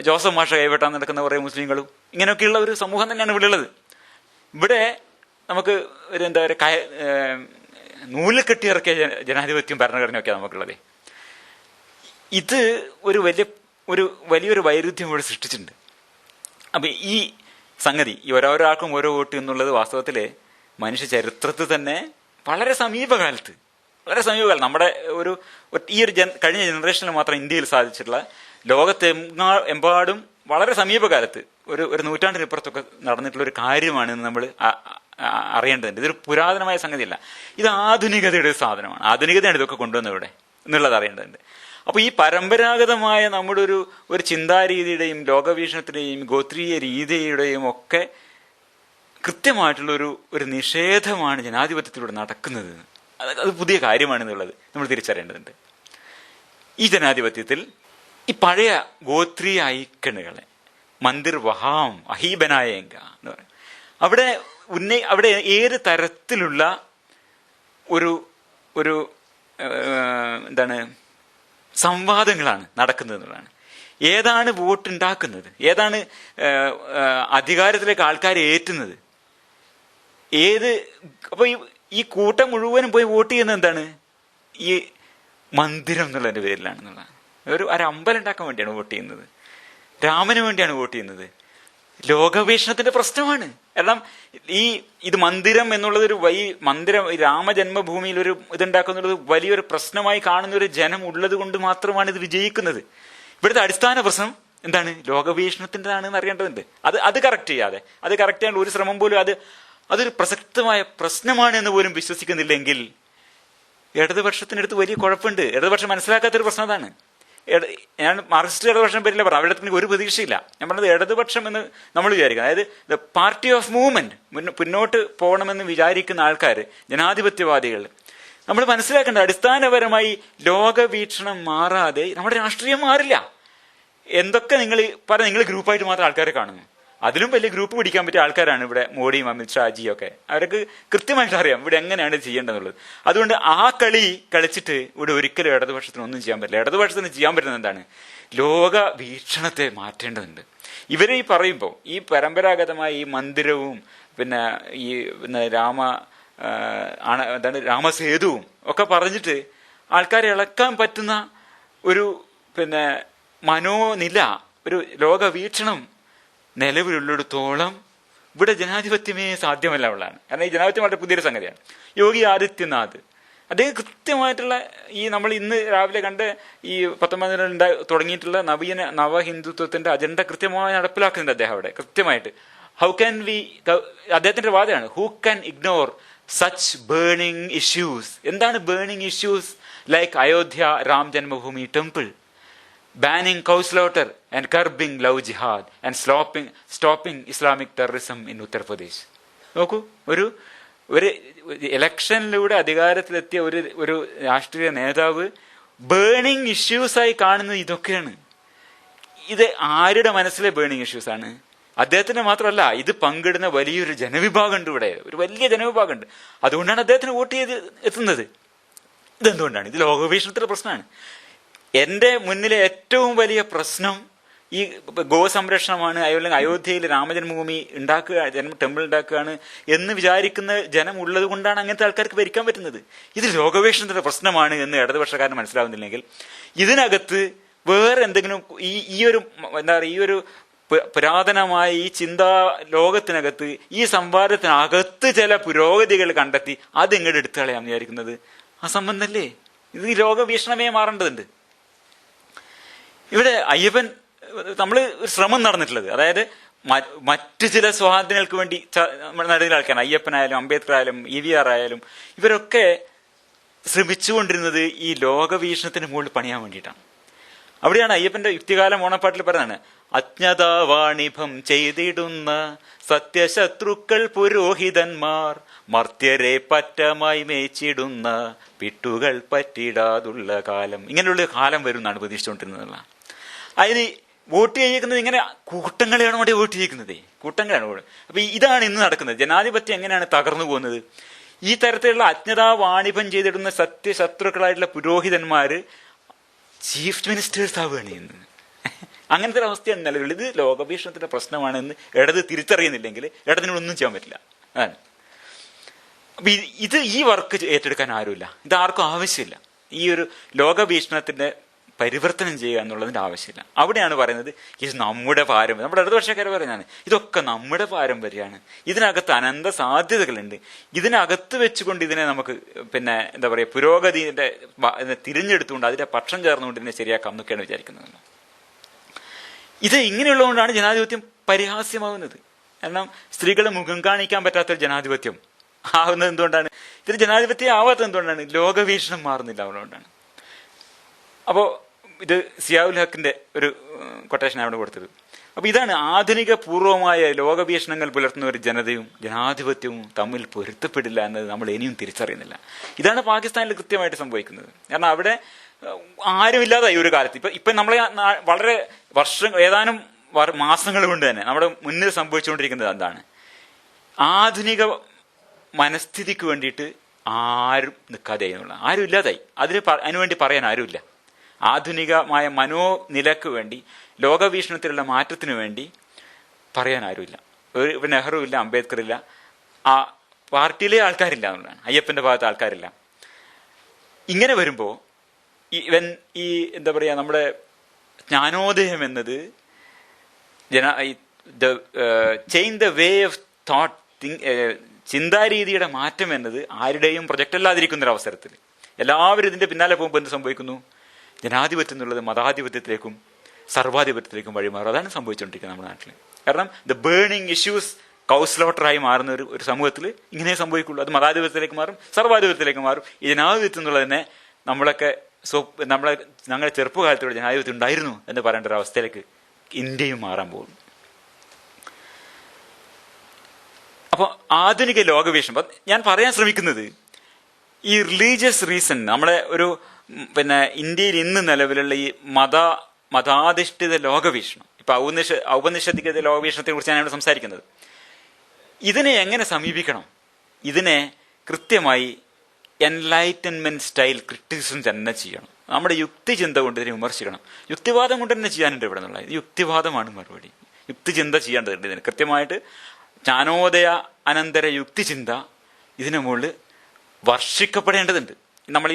ജോസഫ് മാഷ കൈവെട്ടാൻ നടക്കുന്ന കുറേ മുസ്ലിങ്ങളും ഇങ്ങനെയൊക്കെയുള്ള ഒരു സമൂഹം തന്നെയാണ് ഇവിടെ ഉള്ളത്. ഇവിടെ നമുക്ക് ഒരു എന്താ പറയുക, നൂലിൽ കെട്ടിയിറക്കിയ ജനാധിപത്യം ഭരണഘടനയൊക്കെയാണ് നമുക്കുള്ളത്. ഇത് വലിയൊരു വൈരുദ്ധ്യം ഇവിടെ സൃഷ്ടിച്ചിട്ടുണ്ട്. അപ്പൊ ഈ സംഗതി ഈ ഓരോരാൾക്കും ഓരോ വോട്ട് എന്നുള്ളത് വാസ്തവത്തില് മനുഷ്യ ചരിത്രത്തിൽ തന്നെ വളരെ സമീപകാലത്ത് നമ്മുടെ ഈ ഒരു കഴിഞ്ഞ ജനറേഷനിൽ മാത്രം ഇന്ത്യയിൽ സാധിച്ചിട്ടുള്ള, എമ്പാടും വളരെ സമീപകാലത്ത് ഒരു നൂറ്റാണ്ടിനിപ്പുറത്തൊക്കെ നടന്നിട്ടുള്ള ഒരു കാര്യമാണെന്ന് നമ്മൾ അറിയേണ്ടതുണ്ട്. ഇതൊരു പുരാതനമായ സംഗതിയല്ല, ഇത് ആധുനികതയുടെ ഒരു സാധനമാണ്. ആധുനികതയാണ് ഇതൊക്കെ കൊണ്ടുവന്നത് ഇവിടെ എന്നുള്ളത് അറിയേണ്ടതുണ്ട്. അപ്പൊ ഈ പരമ്പരാഗതമായ നമ്മുടെ ഒരു ചിന്താരീതിയുടെയും ലോകവീക്ഷണത്തിന്റെയും ഗോത്രീയ രീതിയുടെയും ഒക്കെ കൃത്യമായിട്ടുള്ള ഒരു നിഷേധമാണ് ജനാധിപത്യത്തിലൂടെ നടക്കുന്നത്. അത് പുതിയ കാര്യമാണെന്നുള്ളത് നമ്മൾ തിരിച്ചറിയേണ്ടതുണ്ട്. ഈ ജനാധിപത്യത്തിൽ ഈ പഴയ ഗോത്രീയ ഐക്കണുകളെ മന്ദിർ വഹാം അഹീബനായേങ്ക എന്ന് പറയും. അവിടെ ഏത് തരത്തിലുള്ള ഒരു എന്താണ് സംവാദങ്ങളാണ് നടക്കുന്നത് എന്നുള്ളതാണ്. ഏതാണ് വോട്ട് ഉണ്ടാക്കുന്നത്, ഏതാണ് അധികാരത്തിലേക്ക് ആൾക്കാരെ ഏറ്റുന്നത്, അപ്പൊ ഈ കൂട്ടം മുഴുവനും പോയി വോട്ട് ചെയ്യുന്നത് എന്താണ്? ഈ മന്ദിരം എന്നുള്ളതിന്റെ പേരിലാണെന്നുള്ളതാണ്. ഒരു അമ്പലം ഉണ്ടാക്കാൻ വേണ്ടിയാണ് വോട്ട് ചെയ്യുന്നത്, രാമന് വേണ്ടിയാണ് വോട്ട് ചെയ്യുന്നത്. ലോകവീക്ഷണത്തിന്റെ പ്രശ്നമാണ്. കാരണം ഇത് മന്ദിരം എന്നുള്ളത് മന്ദിരം രാമജന്മഭൂമിയിൽ ഒരു ഇതുണ്ടാക്കുന്നുള്ളത് വലിയൊരു പ്രശ്നമായി കാണുന്ന ഒരു ജനം ഉള്ളത് കൊണ്ട് മാത്രമാണ് ഇത് വിജയിക്കുന്നത്. ഇവിടുത്തെ അടിസ്ഥാന പ്രശ്നം എന്താണ്? ലോകവീക്ഷണത്തിൻ്റെതാണെന്ന് അറിയേണ്ടതുണ്ട്. അത് കറക്റ്റ് ചെയ്യാതെ, അത് കറക്റ്റ് ചെയ്യാൻ ഒരു ശ്രമം പോലും അതൊരു പ്രസക്തമായ പ്രശ്നമാണ് എന്ന് പോലും വിശ്വസിക്കുന്നില്ലെങ്കിൽ ഇടതുപക്ഷത്തിനടുത്ത് വലിയ കുഴപ്പമുണ്ട്. ഇടതുപക്ഷം മനസ്സിലാക്കാത്തൊരു പ്രശ്നം അതാണ്. ഞാൻ മാർക്സിസ്റ്റ് ഇടതുപക്ഷം പേരില്ല പറഞ്ഞു, അവിടെ ഒരു പ്രതീക്ഷയില്ല. ഞാൻ പറഞ്ഞത് ഇടതുപക്ഷം എന്ന് നമ്മൾ വിചാരിക്കുന്നത്, അതായത് ദ പാർട്ടി ഓഫ് മൂവ്മെന്റ്, മുന്നോട്ട് പോകണമെന്ന് വിചാരിക്കുന്ന ആൾക്കാർ, ജനാധിപത്യവാദികൾ, നമ്മൾ മനസ്സിലാക്കേണ്ട അടിസ്ഥാനപരമായി ലോകവീക്ഷണം മാറാതെ നമ്മുടെ രാഷ്ട്രീയം മാറില്ല. എന്തൊക്കെ നിങ്ങൾ ഗ്രൂപ്പായിട്ട് മാത്രം ആൾക്കാരെ കാണുന്നു, അതിലും വലിയ ഗ്രൂപ്പ് പിടിക്കാൻ പറ്റിയ ആൾക്കാരാണ് ഇവിടെ മോഡിയും അമിത്ഷാജിയും ഒക്കെ. അവർക്ക് കൃത്യമായിട്ട് അറിയാം ഇവിടെ എങ്ങനെയാണ് ചെയ്യേണ്ടതെന്നുള്ളത്. അതുകൊണ്ട് ആ കളി കളിച്ചിട്ട് ഇവിടെ ഒരിക്കലും ഇടതുപക്ഷത്തിന് ഒന്നും ചെയ്യാൻ പറ്റില്ല. ഇടതുപക്ഷത്തിന് ചെയ്യാൻ പറ്റുന്നത് എന്താണ്? ലോക വീക്ഷണത്തെ മാറ്റേണ്ടതുണ്ട്. ഇവരെ പറയുമ്പോൾ ഈ പരമ്പരാഗതമായ ഈ മന്ദിരവും പിന്നെ രാമസേതുവും ഒക്കെ പറഞ്ഞിട്ട് ആൾക്കാരെ ഇളക്കാൻ പറ്റുന്ന ഒരു മനോനില, ഒരു ലോകവീക്ഷണം നിലവിലുള്ളിടത്തോളം ഇവിടെ ജനാധിപത്യമേ സാധ്യമല്ല ഉള്ളതാണ്. കാരണം ഈ ജനാധിപത്യം വളരെ പുതിയൊരു സംഗതിയാണ്. യോഗി ആദിത്യനാഥ് അദ്ദേഹം കൃത്യമായിട്ടുള്ള ഈ നമ്മൾ ഇന്ന് രാവിലെ കണ്ട് ഈ 19 തുടങ്ങിയിട്ടുള്ള നവഹിന്ദുത്വത്തിന്റെ അജണ്ട കൃത്യമായി നടപ്പിലാക്കുന്നുണ്ട് അദ്ദേഹം അവിടെ കൃത്യമായിട്ട്. ഹൗ ക്യാൻ വി, അദ്ദേഹത്തിന്റെ വാദമാണ്, who can ignore such burning issues. എന്താണ് burning issues? Like Ayodhya Ram Janmabhoomi temple, banning cow slaughter and curbing love jihad and stopping Islamic terrorism in Uttar Pradesh. നോക്കൂ, ഒരു ഇലക്ഷനിലൂടെ അധികാരത്തിലെത്തിയ ഒരു രാഷ്ട്രീയ നേതാവ് ബേണിംഗ് ഇഷ്യൂസായി കാണുന്നത് ഇതൊക്കെയാണ്. ഇത് ആരുടെ മനസ്സിലെ ബേണിംഗ് ഇഷ്യൂസ് ആണ്? അദ്ദേഹത്തിന് മാത്രമല്ല, ഇത് പങ്കിടുന്ന വലിയൊരു ജനവിഭാഗം ഉണ്ട് ഇവിടെ, ഒരു വലിയ ജനവിഭാഗം ഉണ്ട്. അതുകൊണ്ടാണ് അദ്ദേഹത്തിന് വോട്ട് ചെയ്ത് എത്തുന്നത്. ഇതെന്തുകൊണ്ടാണ്? ഇത് ലോകവീക്ഷണത്തിന്റെ പ്രശ്നമാണ്. എൻ്റെ മുന്നിലെ ഏറ്റവും വലിയ പ്രശ്നം ഈ ഗോസംരക്ഷണമാണ്, അല്ലെങ്കിൽ അയോധ്യയിൽ രാമജന്മഭൂമി ഉണ്ടാക്കുക, ടെമ്പിൾ ഉണ്ടാക്കുകയാണ് എന്ന് വിചാരിക്കുന്ന ജനം ഉള്ളത് കൊണ്ടാണ് അങ്ങനത്തെ ആൾക്കാർക്ക് ഭരിക്കാൻ പറ്റുന്നത്. ഇത് ലോകവീക്ഷണത്തിന്റെ പ്രശ്നമാണ് എന്ന് ഇടതുപക്ഷക്കാരന് മനസ്സിലാവുന്നില്ലെങ്കിൽ ഇതിനകത്ത് വേറെ എന്തെങ്കിലും ഈ ഒരു എന്താ പറയുക, ഈ ഒരു പുരാതനമായ ഈ ചിന്താ ലോകത്തിനകത്ത്, ഈ സംവാദത്തിനകത്ത് ചില പുരോഗതികൾ കണ്ടെത്തി അതിങ്ങോട്ട് എടുത്തു കളയാമെന്ന് വിചാരിക്കുന്നത് അസംബന്ധല്ലേ? ഇത് ലോകവീക്ഷണമേ മാറേണ്ടതുണ്ട്. ഇവിടെ അയ്യപ്പൻ നമ്മൾ ഒരു ശ്രമം നടന്നിട്ടുള്ളത്, അതായത് മറ്റു ചില സ്വാതന്ത്ര്യങ്ങൾക്ക് വേണ്ടി നടുവിൽ ആൾക്കാണ്. അയ്യപ്പനായാലും അംബേദ്കർ ആയാലും EVR ആയാലും ഇവരൊക്കെ ശ്രമിച്ചുകൊണ്ടിരുന്നത് ഈ ലോകവീക്ഷണത്തിന് മുകളിൽ പണിയാൻ വേണ്ടിയിട്ടാണ്. അവിടെയാണ് അയ്യപ്പന്റെ യുക്തികാലം ഓണപ്പാട്ടിൽ പറയുന്നത്, അജ്ഞതാവാണിഭം ചെയ്തിടുന്ന സത്യശത്രുക്കൾ പുരോഹിതന്മാർ, മർത്യരെ പറ്റമായി മേച്ചിടുന്ന പിട്ടുകൾ പറ്റിടാതുള്ള കാലം. ഇങ്ങനെയുള്ള കാലം വരും എന്നാണ് പ്രതീക്ഷിച്ചുകൊണ്ടിരുന്നത്. അതിന് വോട്ട് ചെയ്യിക്കുന്നത് ഇങ്ങനെ കൂട്ടങ്ങളെയാണ് അവിടെ വോട്ട് ചെയ്യിക്കുന്നത്, കൂട്ടങ്ങളാണ് വോട്ട്. അപ്പൊ ഇതാണ് ഇന്ന് നടക്കുന്നത്. ജനാധിപത്യം എങ്ങനെയാണ് തകർന്നു പോകുന്നത്? ഈ തരത്തിലുള്ള അജ്ഞതാ വാണിഭം ചെയ്തിടുന്ന സത്യശത്രുക്കളായിട്ടുള്ള പുരോഹിതന്മാര് ചീഫ് മിനിസ്റ്റേഴ്സ് ആവുകയാണ് ചെയ്യുന്നത്. അങ്ങനത്തെ ഒരു അവസ്ഥയാണ് നിലവിലുള്ളത്. ഇത് ലോകഭീഷണത്തിന്റെ പ്രശ്നമാണെന്ന് ഇടത് തിരിച്ചറിയുന്നില്ലെങ്കിൽ ഇടതിനൊന്നും ചെയ്യാൻ പറ്റില്ല. അതാണ്. അപ്പൊ ഈ വർക്ക് ഏറ്റെടുക്കാൻ ആരുമില്ല, ഇതാർക്കും ആവശ്യമില്ല. ഈ ഒരു ലോകഭീഷണത്തിന്റെ പരിവർത്തനം ചെയ്യുക എന്നുള്ളതിന്റെ ആവശ്യമില്ല. അവിടെയാണ് പറയുന്നത് ഇത് നമ്മുടെ പാരമ്പര്യം. നമ്മുടെ ഇടതുപക്ഷക്കാർ പറയുന്നതാണ് ഇതൊക്കെ നമ്മുടെ പാരമ്പര്യമാണ്, ഇതിനകത്ത് അനന്ത സാധ്യതകളുണ്ട്, ഇതിനകത്ത് വെച്ചുകൊണ്ട് ഇതിനെ നമുക്ക് പിന്നെ എന്താ പറയുക പുരോഗതിയുടെ തിരഞ്ഞെടുത്തുകൊണ്ട് അതിന്റെ പക്ഷം ചേർന്നുകൊണ്ട് ഇതിനെ ശരിയാക്കാം എന്നൊക്കെയാണ് വിചാരിക്കുന്നത്. ഇത് ഇങ്ങനെയുള്ളതുകൊണ്ടാണ് ജനാധിപത്യം പരിഹാസ്യമാവുന്നത്. കാരണം സ്ത്രീകളെ മുഖം കാണിക്കാൻ പറ്റാത്തൊരു ജനാധിപത്യം ആവുന്നത് എന്തുകൊണ്ടാണ്? ഇതിന് ജനാധിപത്യം ആവാത്തത് എന്തുകൊണ്ടാണ്? ലോകവീക്ഷണം മാറുന്നില്ല, അതുകൊണ്ടാണ്. അപ്പോൾ ഇത് സിയാഉൽ ഹക്കിന്റെ ഒരു കൊട്ടേഷൻ അവിടെ കൊടുത്തത്. അപ്പൊ ഇതാണ് ആധുനിക പൂർവമായ ലോകവീക്ഷണങ്ങൾ പുലർത്തുന്ന ഒരു ജനതയും ജനാധിപത്യവും തമ്മിൽ പൊരുത്തപ്പെടില്ല എന്നത് നമ്മൾ ഇനിയും തിരിച്ചറിയുന്നില്ല. ഇതാണ് പാകിസ്ഥാനിൽ കൃത്യമായിട്ട് സംഭവിക്കുന്നത്. കാരണം അവിടെ ആരുമില്ലാതായി ഒരു കാലത്ത്. ഇപ്പൊ നമ്മളെ വളരെ ഏതാനും മാസങ്ങൾ കൊണ്ട് തന്നെ നമ്മുടെ മുന്നിൽ സംഭവിച്ചുകൊണ്ടിരിക്കുന്നത് എന്താണ്? ആധുനിക മനസ്ഥിതിക്ക് വേണ്ടിയിട്ട് ആരും നിൽക്കാതെ എന്നുള്ള, ആരും ഇല്ലാതായി. അതിനുവേണ്ടി പറയാൻ ആരുമില്ല. ആധുനികമായ മനോനിലക്ക് വേണ്ടി, ലോകവീക്ഷണത്തിലുള്ള മാറ്റത്തിന് വേണ്ടി പറയാൻ ആരുമില്ല. ഒരു നെഹ്റു ഇല്ല, അംബേദ്കർ ഇല്ല, ആ പാർട്ടിയിലെ ആൾക്കാരില്ല എന്നുള്ളതാണ്. അയ്യപ്പന്റെ ഭാഗത്ത് ആൾക്കാരില്ല. ഇങ്ങനെ വരുമ്പോൾ ഈ എന്താ പറയുക, നമ്മുടെ ജ്ഞാനോദയം എന്നത് change the way of thought, ചിന്താരീതിയുടെ മാറ്റം എന്നത് ആരുടെയും പ്രൊജക്റ്റ് അല്ലാതിരിക്കുന്ന ഒരു അവസരത്തിൽ എല്ലാവരും ഇതിന്റെ പിന്നാലെ പോകുമ്പോൾ എന്ത് സംഭവിക്കുന്നു? ജനാധിപത്യം എന്നുള്ളത് മതാധിപത്യത്തിലേക്കും സർവാധിപത്യത്തിലേക്കും വഴിമാറും. അതാണ് സംഭവിച്ചുകൊണ്ടിരിക്കുന്നത് നമ്മുടെ നാട്ടിൽ. കാരണം ദ ബേണിംഗ് ഇഷ്യൂസ് കൗസ്ലോട്ടറായി മാറുന്ന ഒരു സമൂഹത്തിൽ ഇങ്ങനെ സംഭവിക്കുള്ളൂ. അത് മതാധിപത്യത്തിലേക്ക് മാറും, സർവാധിപത്യത്തിലേക്ക് മാറും. ഈ ജനാധിപത്യം എന്നുള്ളത് തന്നെ ഞങ്ങളുടെ ചെറുപ്പകാലത്തോടെ ജനാധിപത്യം ഉണ്ടായിരുന്നു എന്ന് പറയേണ്ട ഒരു അവസ്ഥയിലേക്ക് ഇന്ത്യയും മാറാൻ പോകും. അപ്പോൾ ആധുനിക ലോകവീക്ഷണം ഞാൻ പറയാൻ ശ്രമിക്കുന്നത്, ഈ റിലീജിയസ് റീസൺ നമ്മളെ ഒരു ഇന്ത്യയിൽ ഇന്ന് നിലവിലുള്ള ഈ മതാധിഷ്ഠിത ലോകവീക്ഷണം, ഇപ്പൊ ഔപനിഷദിക ലോകവീക്ഷണത്തെ കുറിച്ച് ഞാൻ സംസാരിക്കുന്നത്, ഇതിനെ എങ്ങനെ സമീപിക്കണം? ഇതിനെ കൃത്യമായി എൻലൈറ്റൻമെന്റ് സ്റ്റൈൽ ക്രിറ്റിസിസം തന്നെ ചെയ്യണം. നമ്മുടെ യുക്തിചിന്ത കൊണ്ട് ഇതിനെ വിമർശിക്കണം. യുക്തിവാദം കൊണ്ട് തന്നെ ചെയ്യാനുണ്ട് ഇവിടെ നിന്നുള്ള. ഇത് യുക്തിവാദമാണ് മറുപടി. യുക്തിചിന്ത ചെയ്യേണ്ടതുണ്ട്. ഇതിന് കൃത്യമായിട്ട് ജ്ഞാനോദയ അനന്തര യുക്തിചിന്ത ഇതിനു മുകളിൽ വർഷിക്കപ്പെടേണ്ടതുണ്ട്. നമ്മൾ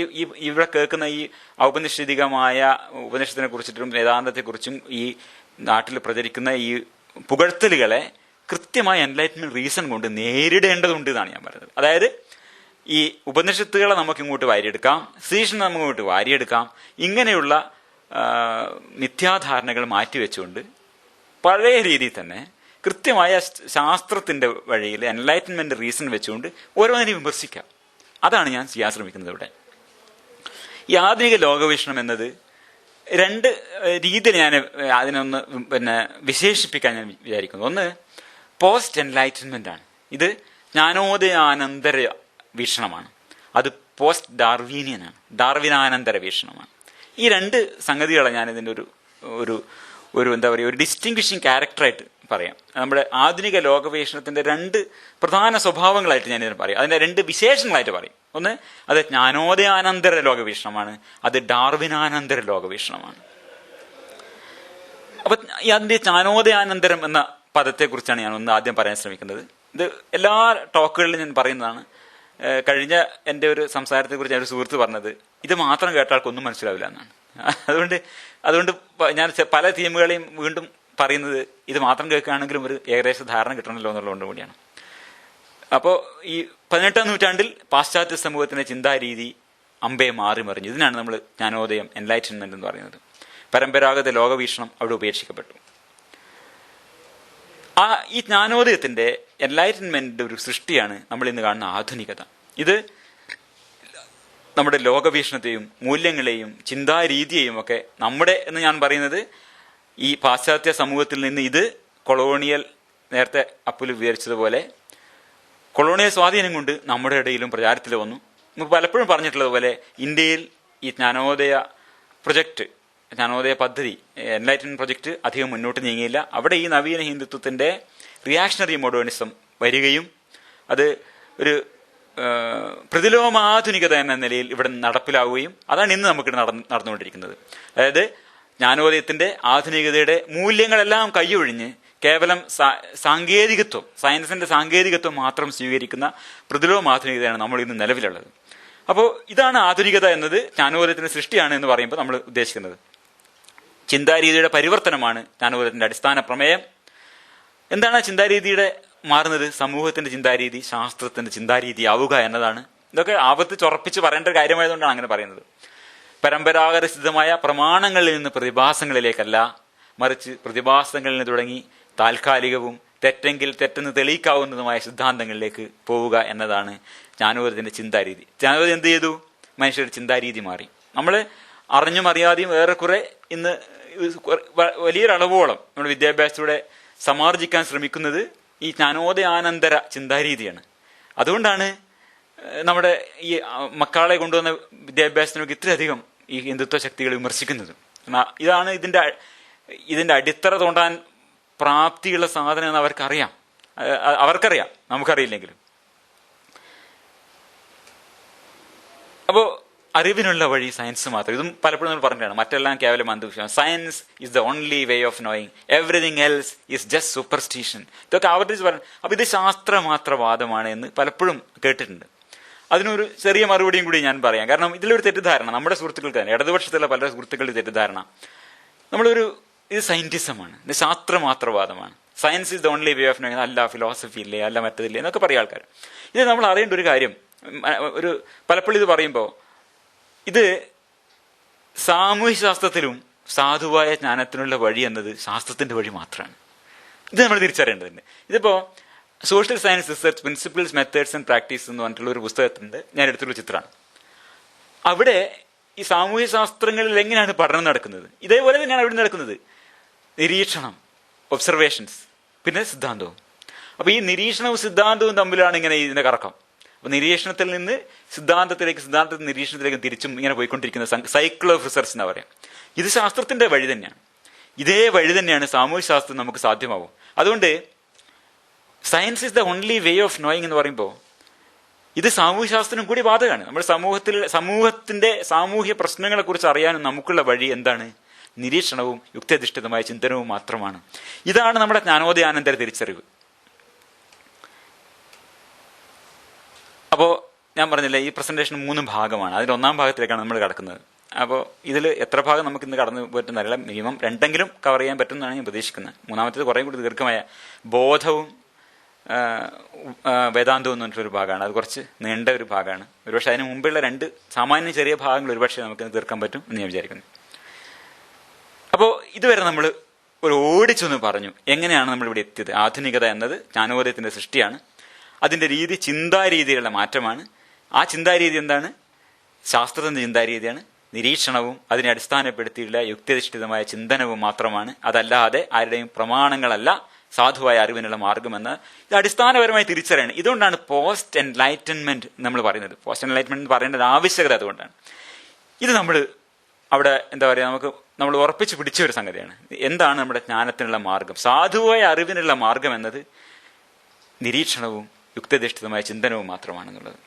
ഇവിടെ കേൾക്കുന്ന ഈ ഔപനിഷദികമായ ഉപനിഷത്തിനെ കുറിച്ചിട്ടും വേദാന്തത്തെക്കുറിച്ചും ഈ നാട്ടിൽ പ്രചരിക്കുന്ന ഈ പുകഴ്ത്തലുകളെ കൃത്യമായ എൻലൈറ്റ്മെന്റ് റീസൺ കൊണ്ട് നേരിടേണ്ടതുണ്ട് എന്നാണ് ഞാൻ പറയുന്നത്. അതായത് ഈ ഉപനിഷത്തുകളെ നമുക്ക് ഇങ്ങോട്ട് വാരിയെടുക്കാം, ശ്രീകൃഷ്ണനെ നമുക്ക് ഇങ്ങോട്ട് വാരിയെടുക്കാം. ഇങ്ങനെയുള്ള മിഥ്യാധാരണകൾ മാറ്റിവെച്ചുകൊണ്ട് പഴയ രീതിയിൽ തന്നെ കൃത്യമായ ശാസ്ത്രത്തിന്റെ വഴിയിൽ എൻലൈറ്റൻമെന്റ് റീസൺ വെച്ചുകൊണ്ട് ഓരോന്നിനെയും വിമർശിക്കാം. അതാണ് ഞാൻ ചെയ്യാൻ ശ്രമിക്കുന്നത് ഇവിടെ. ഈ ആധുനിക ലോകവീക്ഷണം എന്നത് രണ്ട് രീതിയിൽ ഞാൻ അതിനൊന്ന് വിശേഷിപ്പിക്കാൻ ഞാൻ വിചാരിക്കുന്നു. ഒന്ന് പോസ്റ്റ് എൻലൈറ്റൻമെന്റ് ആണ്. ഇത് ജ്ഞാനോദയാനന്തര വീക്ഷണമാണ്. അത് പോസ്റ്റ് ഡാർവീനിയനാണ്, ഡാർവിനാനന്തര വീക്ഷണമാണ്. ഈ രണ്ട് സംഗതികളെ ഞാൻ ഇതിൻ്റെ ഒരു എന്താ പറയുക, ഒരു ഡിസ്റ്റിങ്വിഷിങ് ക്യാരക്ടറായിട്ട് പറയാം. നമ്മുടെ ആധുനിക ലോകവീക്ഷണത്തിന്റെ രണ്ട് പ്രധാന സ്വഭാവങ്ങളായിട്ട് ഞാൻ ഇതിനെ പറയും, അതിന്റെ രണ്ട് വിശേഷങ്ങളായിട്ട് പറയും. ഒന്ന്, അത് ജ്ഞാനോദയാനന്തര ലോകവീക്ഷണമാണ്, അത് ഡാർവിനാനന്തര ലോകവീക്ഷണമാണ്. അപ്പൊ അതിന്റെ ജ്ഞാനോദയാനന്തരം എന്ന പദത്തെക്കുറിച്ചാണ് ഞാൻ ഒന്ന് ആദ്യം പറയാൻ ശ്രമിക്കുന്നത്. ഇത് എല്ലാ ടോക്കുകളിലും ഞാൻ പറയുന്നതാണ്. കഴിഞ്ഞ എൻ്റെ ഒരു സംസാരത്തെക്കുറിച്ച് ഒരു സുഹൃത്ത് പറഞ്ഞത്, ഇത് മാത്രം കേട്ട ആൾക്കൊന്നും മനസ്സിലാവില്ല എന്നാണ്. അതുകൊണ്ട് ഞാൻ പല തീമുകളെയും വീണ്ടും പറയുന്നത് ഇത് മാത്രം കേൾക്കുകയാണെങ്കിലും ഒരു ഏകദേശ ധാരണ കിട്ടണമല്ലോ എന്നുള്ളതുകൊണ്ട് കൂടിയാണ്. അപ്പോൾ ഈ 18ാം നൂറ്റാണ്ടിൽ പാശ്ചാത്യ സമൂഹത്തിന്റെ ചിന്താരീതി അമ്പെ മാറി മറിഞ്ഞു. ഇതിനാണ് നമ്മൾ ജ്ഞാനോദയം, എൻലൈറ്റൻമെന്റ് എന്ന് പറയുന്നത്. പരമ്പരാഗത ലോകവീക്ഷണം അവിടെ ഉപേക്ഷിക്കപ്പെട്ടു. ഈ ജ്ഞാനോദയത്തിന്റെ, എൻലൈറ്റൻമെന്റിന്റെ ഒരു സൃഷ്ടിയാണ് നമ്മൾ ഇന്ന് കാണുന്ന ആധുനികത. ഇത് നമ്മുടെ ലോകവീക്ഷണത്തെയും മൂല്യങ്ങളെയും ചിന്താരീതിയെയും ഒക്കെ നമ്മുടെ എന്ന് ഞാൻ പറയുന്നത് ഈ പാശ്ചാത്യ സമൂഹത്തിൽ നിന്ന് ഇത് കൊളോണിയൽ, നേരത്തെ അപ്പുൽ വിവരിച്ചതുപോലെ കൊളോണിയൽ സ്വാധീനം കൊണ്ട് നമ്മുടെ ഇടയിലും പ്രചാരത്തിൽ വന്നു. നമുക്ക് പലപ്പോഴും പറഞ്ഞിട്ടുള്ളതുപോലെ ഇന്ത്യയിൽ ഈ ജ്ഞാനോദയ പ്രൊജക്ട്, ജ്ഞാനോദയ പദ്ധതി, എൻലൈറ്റൻമെന്റ് പ്രൊജക്ട് അധികം മുന്നോട്ട് നീങ്ങിയില്ല. അവിടെ ഈ നവീന ഹിന്ദുത്വത്തിന്റെ റിയാക്ഷണറി മോഡേണിസം വരികയും അത് ഒരു പ്രതിലോമാധുനികത എന്ന നിലയിൽ ഇവിടെ നടപ്പിലാവുകയും അതാണ് ഇന്ന് നമുക്കിവിടെ നടന്നുകൊണ്ടിരിക്കുന്നത്. അതായത് ജ്ഞാനോദയത്തിന്റെ ആധുനികതയുടെ മൂല്യങ്ങളെല്ലാം കൈയൊഴിഞ്ഞ് കേവലം സാങ്കേതികത്വം, സയൻസിന്റെ സാങ്കേതികത്വം മാത്രം സ്വീകരിക്കുന്ന പ്രതിലോമാധുനികതയാണ് നമ്മൾ ഇന്ന് നിലവിലുള്ളത്. അപ്പോൾ ഇതാണ് ആധുനികത എന്നത്, ജ്ഞാനോദയത്തിന്റെ സൃഷ്ടിയാണ് എന്ന് പറയുമ്പോൾ നമ്മൾ ഉദ്ദേശിക്കുന്നത്. ചിന്താരീതിയുടെ പരിവർത്തനമാണ് ജ്ഞാനോദയത്തിന്റെ അടിസ്ഥാന പ്രമേയം. എന്താണ് ചിന്താരീതിയുടെ മാറുന്നത്? സമൂഹത്തിന്റെ ചിന്താരീതി ശാസ്ത്രത്തിന്റെ ചിന്താരീതി ആവുക എന്നതാണ്. ഇതൊക്കെ ആവർത്തിച്ചുറപ്പിച്ച് പറയേണ്ട ഒരു കാര്യമായതുകൊണ്ടാണ് അങ്ങനെ പറയുന്നത്. പരമ്പരാഗത സിദ്ധമായ പ്രമാണങ്ങളിൽ നിന്ന് പ്രതിഭാസങ്ങളിലേക്കല്ല, മറിച്ച് പ്രതിഭാസങ്ങളിൽ നിന്ന് തുടങ്ങി താൽക്കാലികവും തെറ്റെങ്കിൽ തെറ്റെന്ന് തെളിയിക്കാവുന്നതുമായ സിദ്ധാന്തങ്ങളിലേക്ക് പോവുക എന്നതാണ് ജ്ഞാനോദയത്തിന്റെ ചിന്താരീതി. ജ്ഞാനോദയം എന്ത് ചെയ്തു? മനുഷ്യരുടെ ചിന്താരീതി മാറി. നമ്മൾ അറിഞ്ഞും അറിയാതെയും ഏറെക്കുറെ ഇന്ന് വലിയൊരളവോളം നമ്മുടെ വിദ്യാഭ്യാസത്തിലൂടെ സമാർജിക്കാൻ ശ്രമിക്കുന്നത് ഈ ജ്ഞാനോദയാനന്തര ചിന്താരീതിയാണ്. അതുകൊണ്ടാണ് നമ്മുടെ ഈ മക്കളെ കൊണ്ടുവന്ന വിദ്യാഭ്യാസത്തിനൊക്കെ ഇത്രയധികം ഈ ഹിന്ദുത്വ ശക്തികൾ വിമർശിക്കുന്നത്. ഇതാണ് ഇതിന്റെ അടിത്തറ തോണ്ടാൻ പ്രാപ്തിയുള്ള സാധനം എന്ന് അവർക്കറിയാം, നമുക്കറിയില്ലെങ്കിലും. അപ്പോൾ അറിവിനുള്ള വഴി സയൻസ് മാത്രം. ഇതും പലപ്പോഴും നമ്മൾ പറഞ്ഞതാണ്, മറ്റെല്ലാം കേവലം അന്ധവിശ്വാസം. Science is the only way of knowing, everything else is just superstition. ഇതൊക്കെ ആവർത്തിച്ച് പറഞ്ഞു. അപ്പൊ ഇത് ശാസ്ത്രമാത്രവാദമാണ് എന്ന് പലപ്പോഴും കേട്ടിട്ടുണ്ട്. അതിനൊരു ചെറിയ മറുപടിയും കൂടി ഞാൻ പറയാം. കാരണം ഇതിലൊരു തെറ്റിദ്ധാരണ നമ്മുടെ സുഹൃത്തുക്കൾക്ക് തന്നെ, ഇടതുപക്ഷത്തുള്ള പല സുഹൃത്തുക്കളുടെ തെറ്റിദ്ധാരണ, ഇത് സയന്റിസമാണ്, ഇത് ശാസ്ത്രമാത്രവാദമാണ്, science is the only way of knowing, അല്ല ഫിലോസഫി ഇല്ലേ, അല്ല മറ്റതില്ലേ എന്നൊക്കെ പറയും ആൾക്കാർ. ഇത് നമ്മൾ അറിയേണ്ട ഒരു കാര്യം, പലപ്പോഴും ഇത് പറയുമ്പോൾ ഇത് സാമൂഹ്യശാസ്ത്രത്തിലും സാധുവായ ജ്ഞാനത്തിനുള്ള വഴി എന്നത് ശാസ്ത്രത്തിന്റെ വഴി മാത്രമാണ്. ഇത് നമ്മൾ തിരിച്ചറിയേണ്ടതുണ്ട്. ഇതിപ്പോ social science research principles, methods and practice എന്ന് പറഞ്ഞിട്ടുള്ള ഒരു പുസ്തകത്തിന്റെ ഞാൻ എടുത്തുള്ള ചിത്രമാണ്. അവിടെ ഈ സാമൂഹ്യ ശാസ്ത്രങ്ങളിൽ എങ്ങനെയാണ് പഠനം നടക്കുന്നത്, ഇതേപോലെ തന്നെയാണ് അവിടെ നടക്കുന്നത്. നിരീക്ഷണം, ഒബ്സർവേഷൻസ്, പിന്നെ സിദ്ധാന്തവും. അപ്പൊ ഈ നിരീക്ഷണവും സിദ്ധാന്തവും തമ്മിലാണ് ഇങ്ങനെ ഇതിന്റെ കറക്കം. അപ്പൊ നിരീക്ഷണത്തിൽ നിന്ന് സിദ്ധാന്തത്തിലേക്ക്, സിദ്ധാന്തത്തിൽ നിരീക്ഷണത്തിലേക്ക് തിരിച്ചും ഇങ്ങനെ പോയിക്കൊണ്ടിരിക്കുന്ന സൈക്കിൾ ഓഫ് റിസർച്ച് എന്നാ പറയാം. ഇത് ശാസ്ത്രത്തിന്റെ വഴി തന്നെയാണ്. ഇതേ വഴി തന്നെയാണ് സാമൂഹ്യ ശാസ്ത്രം നമുക്ക് സാധ്യമാവും. അതുകൊണ്ട് science is the only way of knowing എന്ന് പറയുമ്പോൾ ഇത് സാമൂഹ്യശാസ്ത്രം കൂടി ബാധകമാണ്. നമ്മുടെ സമൂഹത്തിന്റെ സാമൂഹ്യ പ്രശ്നങ്ങളെ കുറിച്ച് അറിയാനും നമുക്കുള്ള വഴി എന്താണ്? നിരീക്ഷണവും യുക്തിയധിഷ്ഠിതമായ ചിന്തനവും മാത്രമാണ്. ഇതാണ് നമ്മുടെ ജ്ഞാനോദയാനന്തര തിരിച്ചറിവ്. അപ്പോൾ ഞാൻ പറഞ്ഞില്ലേ, ഈ പ്രസന്റേഷൻ 3 ഭാഗമാണ്. അതിൽ 1ാം ഭാഗത്തിലേക്കാണ് നമ്മൾ കടക്കുന്നത്. അപ്പോൾ ഇതിൽ എത്ര ഭാഗം നമുക്ക് ഇന്ന് കടന്നു പറ്റുന്നതല്ല, മിനിമം 2 കവർ ചെയ്യാൻ പറ്റുമെന്നാണ് ഞാൻ പ്രതീക്ഷിക്കുന്നത്. 3ാമത്തേത് കുറേ കൂടി ദീർഘമായ ബോധവും വേദാന്തം എന്ന് പറഞ്ഞിട്ടൊരു ഭാഗമാണ്. അത് കുറച്ച് നീണ്ട ഒരു ഭാഗമാണ്. ഒരുപക്ഷെ അതിന് മുമ്പുള്ള 2 സാമാന്യ ചെറിയ ഭാഗങ്ങൾ ഒരുപക്ഷെ നമുക്ക് തീർക്കാൻ പറ്റും എന്ന് ഞാൻ വിചാരിക്കുന്നു. അപ്പോൾ ഇതുവരെ നമ്മൾ ഒരു ഓടിച്ചൊന്ന് പറഞ്ഞു എങ്ങനെയാണ് നമ്മളിവിടെ എത്തിയത്. ആധുനികത എന്നത് ജ്ഞാനോദയത്തിൻ്റെ സൃഷ്ടിയാണ്. അതിൻ്റെ രീതി ചിന്താരീതികളുടെ മാറ്റമാണ്. ആ ചിന്താരീതി എന്താണ്? ശാസ്ത്രത്തിൻ്റെ ചിന്താരീതിയാണ്. നിരീക്ഷണവും അതിനെ അടിസ്ഥാനപ്പെടുത്തിയുള്ള യുക്തിയധിഷ്ഠിതമായ ചിന്തനവും മാത്രമാണ്. അതല്ലാതെ ആരുടെയും പ്രമാണങ്ങളല്ല സാധുവായ അറിവിനുള്ള മാർഗമെന്ന് ഇത് അടിസ്ഥാനപരമായി തിരിച്ചറിയണം. ഇതുകൊണ്ടാണ് പോസ്റ്റ് എൻലൈറ്റൻമെന്റ് നമ്മൾ പറയുന്നത്. പോസ്റ്റ് എൻലൈറ്റൻമെന്റ് പറയേണ്ടത് ആവശ്യകത അതുകൊണ്ടാണ്. ഇത് നമ്മൾ അവിടെ എന്താ പറയുക, നമ്മൾ ഉറപ്പിച്ച് പിടിച്ച ഒരു സംഗതിയാണ്. എന്താണ് നമ്മുടെ ജ്ഞാനത്തിനുള്ള മാർഗം? സാധുവായ അറിവിനുള്ള മാർഗം എന്നത് നിരീക്ഷണവും യുക്തിയധിഷ്ഠിതമായ ചിന്തനവും മാത്രമാണെന്നുള്ളത്.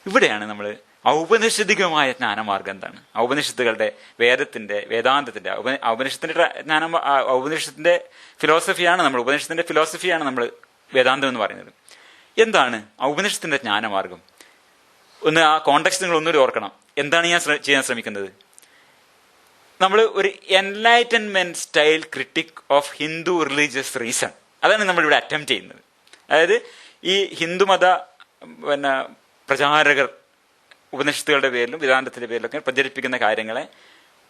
ഇവിടെയാണ് നമ്മൾ ഔപനിഷദികമായ ജ്ഞാനമാർഗം എന്താണ്, ഔപനിഷത്തുകളുടെ വേദാന്തത്തിന്റെ ഉപനിഷത്തിന്റെ ഫിലോസഫിയാണ് നമ്മൾ വേദാന്തം എന്ന് പറയുന്നത്. എന്താണ് ഔപനിഷത്തിന്റെ ജ്ഞാനമാർഗം? ഒന്ന് ആ കോണ്ടെക്സ്റ്റ് നിങ്ങൾ ഒന്നുകൂടി ഓർക്കണം. എന്താണ് ഞാൻ ചെയ്യാൻ ശ്രമിക്കുന്നത്? നമ്മൾ ഒരു enlightenment style critique of Hindu religious reason, അതാണ് നമ്മളിവിടെ അറ്റംപ്റ്റ് ചെയ്യുന്നത്. അതായത് ഈ ഹിന്ദുമത പ്രചാരകർ ഉപനിഷത്തുകളുടെ പേരിലും വേദാന്തത്തിന്റെ പേരിലൊക്കെ പ്രചരിപ്പിക്കുന്ന കാര്യങ്ങളെ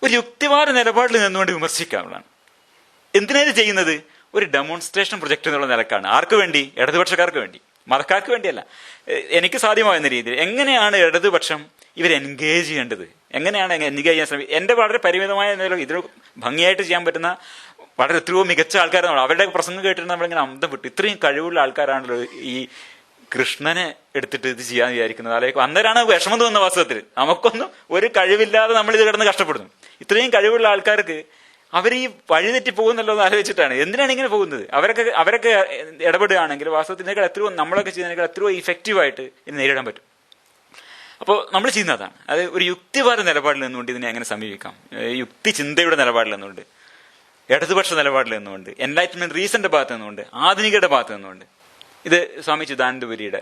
ഒരു യുക്തിവാദ നിലപാടിൽ നിന്നുകൊണ്ട് വിമർശിക്കാനുള്ളതാണ്. എന്തിനാണ് ചെയ്യുന്നത്? ഒരു ഡെമോൺസ്ട്രേഷൻ പ്രൊജക്ട് എന്നുള്ള നിലക്കാണ്. ആർക്ക് വേണ്ടി? ഇടതുപക്ഷക്കാർക്ക് വേണ്ടി, മതക്കാർക്ക് വേണ്ടിയല്ല. എനിക്ക് സാധ്യമാകുന്ന രീതിയിൽ എങ്ങനെയാണ് ഇടതുപക്ഷം ഇവർ എൻഗേജ് ചെയ്യേണ്ടത്, എങ്ങനെയാണ് എൻഗേജ് ചെയ്യാൻ ശ്രമിക്കുക. എൻ്റെ വളരെ പരിമിതമായ നിലയിൽ ഇതിന് ഭംഗിയായിട്ട് ചെയ്യാൻ പറ്റുന്ന വളരെ എത്രയോ മികച്ച ആൾക്കാരാണ്. അവരുടെ പ്രസംഗം കേട്ടിട്ട് നമ്മളിങ്ങനെ അന്തം വിട്ടു. ഇത്രയും കഴിവുള്ള ആൾക്കാരാണല്ലോ ഈ കൃഷ്ണനെ എടുത്തിട്ട് ഇത് ചെയ്യാൻ വിചാരിക്കുന്നത്. അല്ലെങ്കിൽ അന്നേരമാണ് വിഷമം തോന്നുന്ന വാസ്തവത്തിൽ. നമുക്കൊന്നും ഒരു കഴിവില്ലാതെ നമ്മളിത് കിടന്ന് കഷ്ടപ്പെടുന്നു. ഇത്രയും കഴിവുള്ള ആൾക്കാർക്ക് അവർ ഈ വഴിതെറ്റി പോകുന്നല്ലോ എന്ന് ആലോചിച്ചിട്ടാണ്. എന്തിനാണ് ഇങ്ങനെ പോകുന്നത്? അവരൊക്കെ ഇടപെടുകയാണെങ്കിൽ വാസ്തവത്തിൽ ഇതിനേക്കാൾ എത്രയോ നമ്മളൊക്കെ ചെയ്യുന്നതിനേക്കാൾ എത്രയോ ഇഫക്റ്റീവായിട്ട് ഇത് നേരിടാൻ പറ്റും. അപ്പോൾ നമ്മൾ ചെയ്യുന്നതാണ്. അത് ഒരു യുക്തിവാദ നിലപാടിൽ നിന്നുകൊണ്ട് ഇതിനെ എങ്ങനെ സമീപിക്കാം, യുക്തി ചിന്തയുടെ നിലപാടിൽ നിന്നുകൊണ്ട്, ഇടതുപക്ഷ നിലപാടിൽ നിന്നുകൊണ്ട്, എൻലൈറ്റ്മെന്റ് റീസന്റെ ഭാഗത്ത് നിന്നുകൊണ്ട്, ആധുനികയുടെ ഭാഗത്ത് നിന്നുകൊണ്ട്. ഇത് സ്വാമി ചിദാനന്ദപുരിയുടെ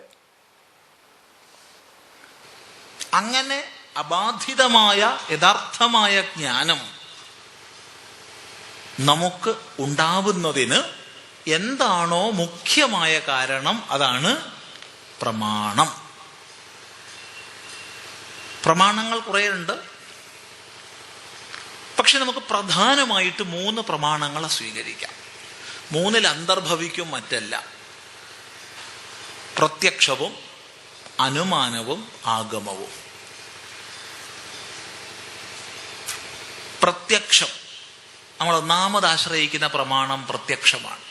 അങ്ങനെ അബാധിതമായ യഥാർത്ഥമായ ജ്ഞാനം നമുക്ക് ഉണ്ടാവുന്നതിന് എന്താണോ മുഖ്യമായ കാരണം അതാണ് പ്രമാണം. പ്രമാണങ്ങൾ കുറേയുണ്ട്. പക്ഷെ നമുക്ക് പ്രധാനമായിട്ട് 3 പ്രമാണങ്ങളെ സ്വീകരിക്കാം. 3 അന്തർഭവിക്കും മറ്റല്ല. പ്രത്യക്ഷവും അനുമാനവും ആഗമവും. പ്രത്യക്ഷം, നമ്മൾ ഒന്നാമത് ആശ്രയിക്കുന്ന പ്രമാണം പ്രത്യക്ഷമാണ്.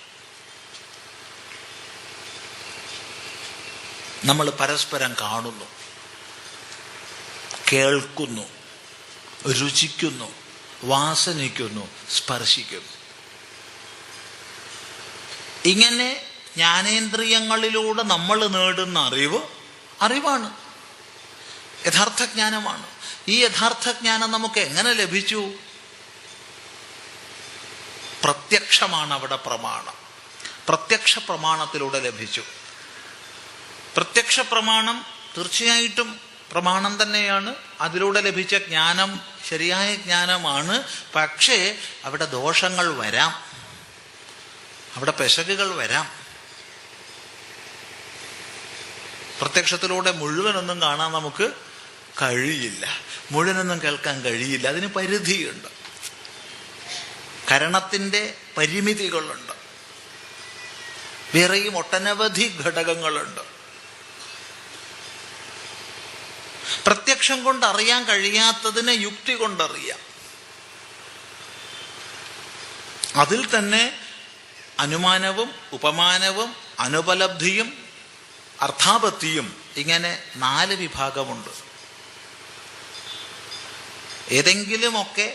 നമ്മൾ പരസ്പരം കാണുന്നു, കേൾക്കുന്നു, രുചിക്കുന്നു, വാസനിക്കുന്നു, സ്പർശിക്കുന്നു. ഇങ്ങനെ ജ്ഞാനേന്ദ്രിയങ്ങളിലൂടെ നമ്മൾ നേടുന്ന അറിവാണ്, യഥാർത്ഥ ജ്ഞാനമാണ്. ഈ യഥാർത്ഥ ജ്ഞാനം നമുക്ക് എങ്ങനെ ലഭിച്ചു? പ്രത്യക്ഷമാണ് അവിടെ പ്രമാണം. പ്രത്യക്ഷ പ്രമാണത്തിലൂടെ ലഭിച്ചു. പ്രത്യക്ഷ പ്രമാണം തീർച്ചയായിട്ടും പ്രമാണം തന്നെയാണ്. അതിലൂടെ ലഭിച്ച ജ്ഞാനം ശരിയായ ജ്ഞാനമാണ്. പക്ഷേ അവിടെ ദോഷങ്ങൾ വരാം, അവിടെ പെശകുകൾ വരാം. പ്രത്യക്ഷത്തിലൂടെ മുഴുവനൊന്നും കാണാൻ നമുക്ക് കഴിയില്ല, മുഴുവനൊന്നും കേൾക്കാൻ കഴിയില്ല. അതിന് പരിധിയുണ്ട്, കരണത്തിൻ്റെ പരിമിതികളുണ്ട്, വേറെയും ഒട്ടനവധി ഘടകങ്ങളുണ്ട്. പ്രത്യക്ഷം കൊണ്ട് അറിയാൻ കഴിയാത്തതിനെ യുക്തി കൊണ്ടറിയാം. അതിൽ തന്നെ അനുമാനവും ഉപമാനവും അനുപലബ്ധിയും അർത്ഥാപത്തിയും ഇങ്ങനെ 4 വിഭാഗമുണ്ട്. ഏതെങ്കിലുമൊക്കെ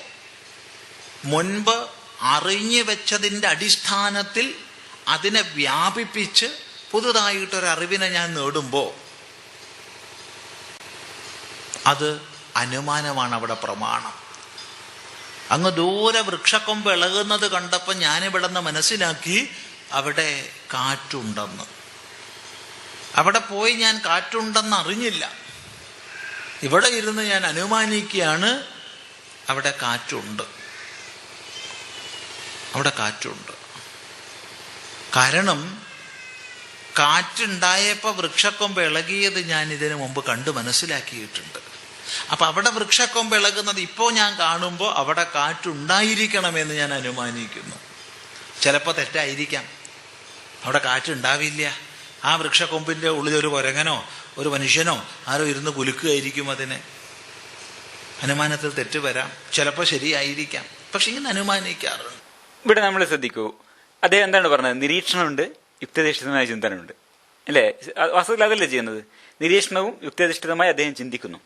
മുൻപ് അറിഞ്ഞു വെച്ചതിൻ്റെ അടിസ്ഥാനത്തിൽ അതിനെ വ്യാപിപ്പിച്ച് പുതുതായിട്ടൊരറിവിനെ ഞാൻ നേടുമ്പോൾ അത് അനുമാനമാണ് അവിടെ പ്രമാണം. അങ്ങ് ദൂരെ വൃക്ഷക്കൊമ്പ് ഇളകുന്നത് കണ്ടപ്പോൾ ഞാനിവിടെ നിന്ന് മനസ്സിലാക്കി അവിടെ കാറ്റുണ്ടെന്ന്. അവിടെ പോയി ഞാൻ കാറ്റുണ്ടെന്ന് അറിഞ്ഞില്ല. ഇവിടെ ഇരുന്ന് ഞാൻ അനുമാനിക്കുകയാണ് അവിടെ കാറ്റുണ്ട്, അവിടെ കാറ്റുണ്ട്. കാരണം കാറ്റുണ്ടായപ്പോൾ വൃക്ഷക്കൊമ്പ് ഇളകിയത് ഞാൻ ഇതിനു മുമ്പ് കണ്ടു മനസ്സിലാക്കിയിട്ടുണ്ട്. അപ്പം അവിടെ വൃക്ഷക്കൊമ്പ് ഇളകുന്നത് ഇപ്പോൾ ഞാൻ കാണുമ്പോൾ അവിടെ കാറ്റുണ്ടായിരിക്കണമെന്ന് ഞാൻ അനുമാനിക്കുന്നു. ചിലപ്പോൾ തെറ്റായിരിക്കാം, അവിടെ കാറ്റുണ്ടാവില്ല. ആ വൃക്ഷക്കൊമ്പിൻ്റെ ഉള്ളിൽ ഒരു കുരങ്ങനോ ഒരു മനുഷ്യനോ ആരോ ഇരുന്ന് കുലുക്കുകയായിരിക്കും. അതിനെ അനുമാനത്തിൽ തെറ്റ് വരാം, ചിലപ്പോൾ ശരിയായിരിക്കാം. പക്ഷെ ഇങ്ങനെ അനുമാനിക്കാറുണ്ട്. ഇവിടെ നമ്മൾ ശ്രദ്ധിക്കൂ, അദ്ദേഹം എന്താണ് പറഞ്ഞത്? നിരീക്ഷണമുണ്ട്, യുക്തിയധിഷ്ഠിതമായ ചിന്തനമുണ്ട്, അല്ലേ? വാസ്തവത്തിൽ അതല്ലേ ചെയ്യുന്നത്? നിരീക്ഷണവും യുക്തിയധിഷ്ഠിതമായി അദ്ദേഹം ചിന്തിക്കുന്നു.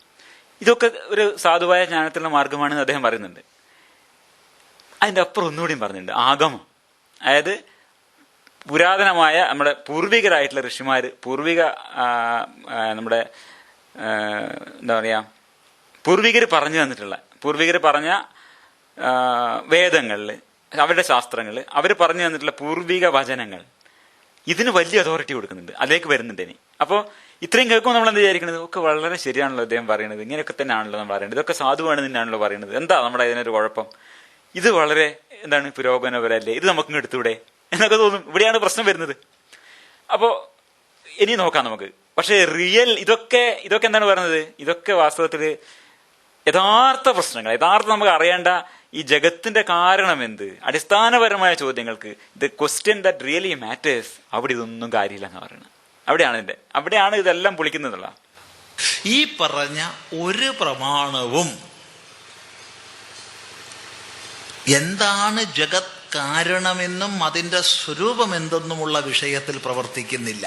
ഇതൊക്കെ ഒരു സാധുവായ ജ്ഞാനത്തിലുള്ള മാർഗമാണെന്ന് അദ്ദേഹം പറയുന്നുണ്ട്. അതിൻ്റെ അപ്പുറം ഒന്നുകൂടിയും പറഞ്ഞിട്ടുണ്ട്, ആഗമം. അതായത് പുരാതനമായ നമ്മുടെ പൂർവികരായിട്ടുള്ള ഋഷിമാർ, നമ്മുടെ എന്താ പറയുക, പൂർവികർ പറഞ്ഞു തന്നിട്ടുള്ള, പൂർവികർ പറഞ്ഞ വേദങ്ങളിൽ, അവരുടെ ശാസ്ത്രങ്ങൾ, അവർ പറഞ്ഞു തന്നിട്ടുള്ള പൂർവിക വചനങ്ങൾ, ഇതിന് വലിയ അതോറിറ്റി കൊടുക്കുന്നുണ്ട്, അതിലേക്ക് വരുന്നുണ്ട് ഇനി. അപ്പോൾ ഇത്രയും കേൾക്കുമ്പോൾ നമ്മൾ എന്താ വിചാരിക്കുന്നത്? ഒക്കെ വളരെ ശരിയാണല്ലോ അദ്ദേഹം പറയുന്നത്, ഇങ്ങനെയൊക്കെ തന്നെയാണല്ലോ നമ്മൾ പറയുന്നത്, ഇതൊക്കെ സാധുവാണ് തന്നെയാണല്ലോ പറയുന്നത്, എന്താ നമ്മുടെ ഇതിനൊരു കുഴപ്പം? ഇത് വളരെ എന്താണ് പുരോഗമനപരല്ലേ, ഇത് നമുക്കും എടുത്തൂടെ എന്നൊക്കെ തോന്നും. ഇവിടെയാണ് പ്രശ്നം വരുന്നത്. അപ്പോൾ ഇനി നോക്കാം നമുക്ക്. പക്ഷേ ഇതൊക്കെ എന്താണ് പറയുന്നത്? ഇതൊക്കെ വാസ്തവത്തിൽ യഥാർത്ഥ പ്രശ്നങ്ങൾ, നമുക്ക് അറിയേണ്ട ഈ ജഗത്തിന്റെ കാരണം എന്ത്, അടിസ്ഥാനപരമായ ചോദ്യങ്ങൾക്ക്, the question that really matters, അവിടെ ഇതൊന്നും കാര്യമില്ല എന്ന് പറയുന്നത്. അവിടെയാണ് ഇതെല്ലാം പൊളിക്കുന്നതല്ല. ഈ പറഞ്ഞ ഒരു പ്രമാണവും എന്താണ് ജഗത് കാരണമെന്നും അതിൻ്റെ സ്വരൂപം എന്തെന്നുമുള്ള വിഷയത്തിൽ പ്രവർത്തിക്കുന്നില്ല.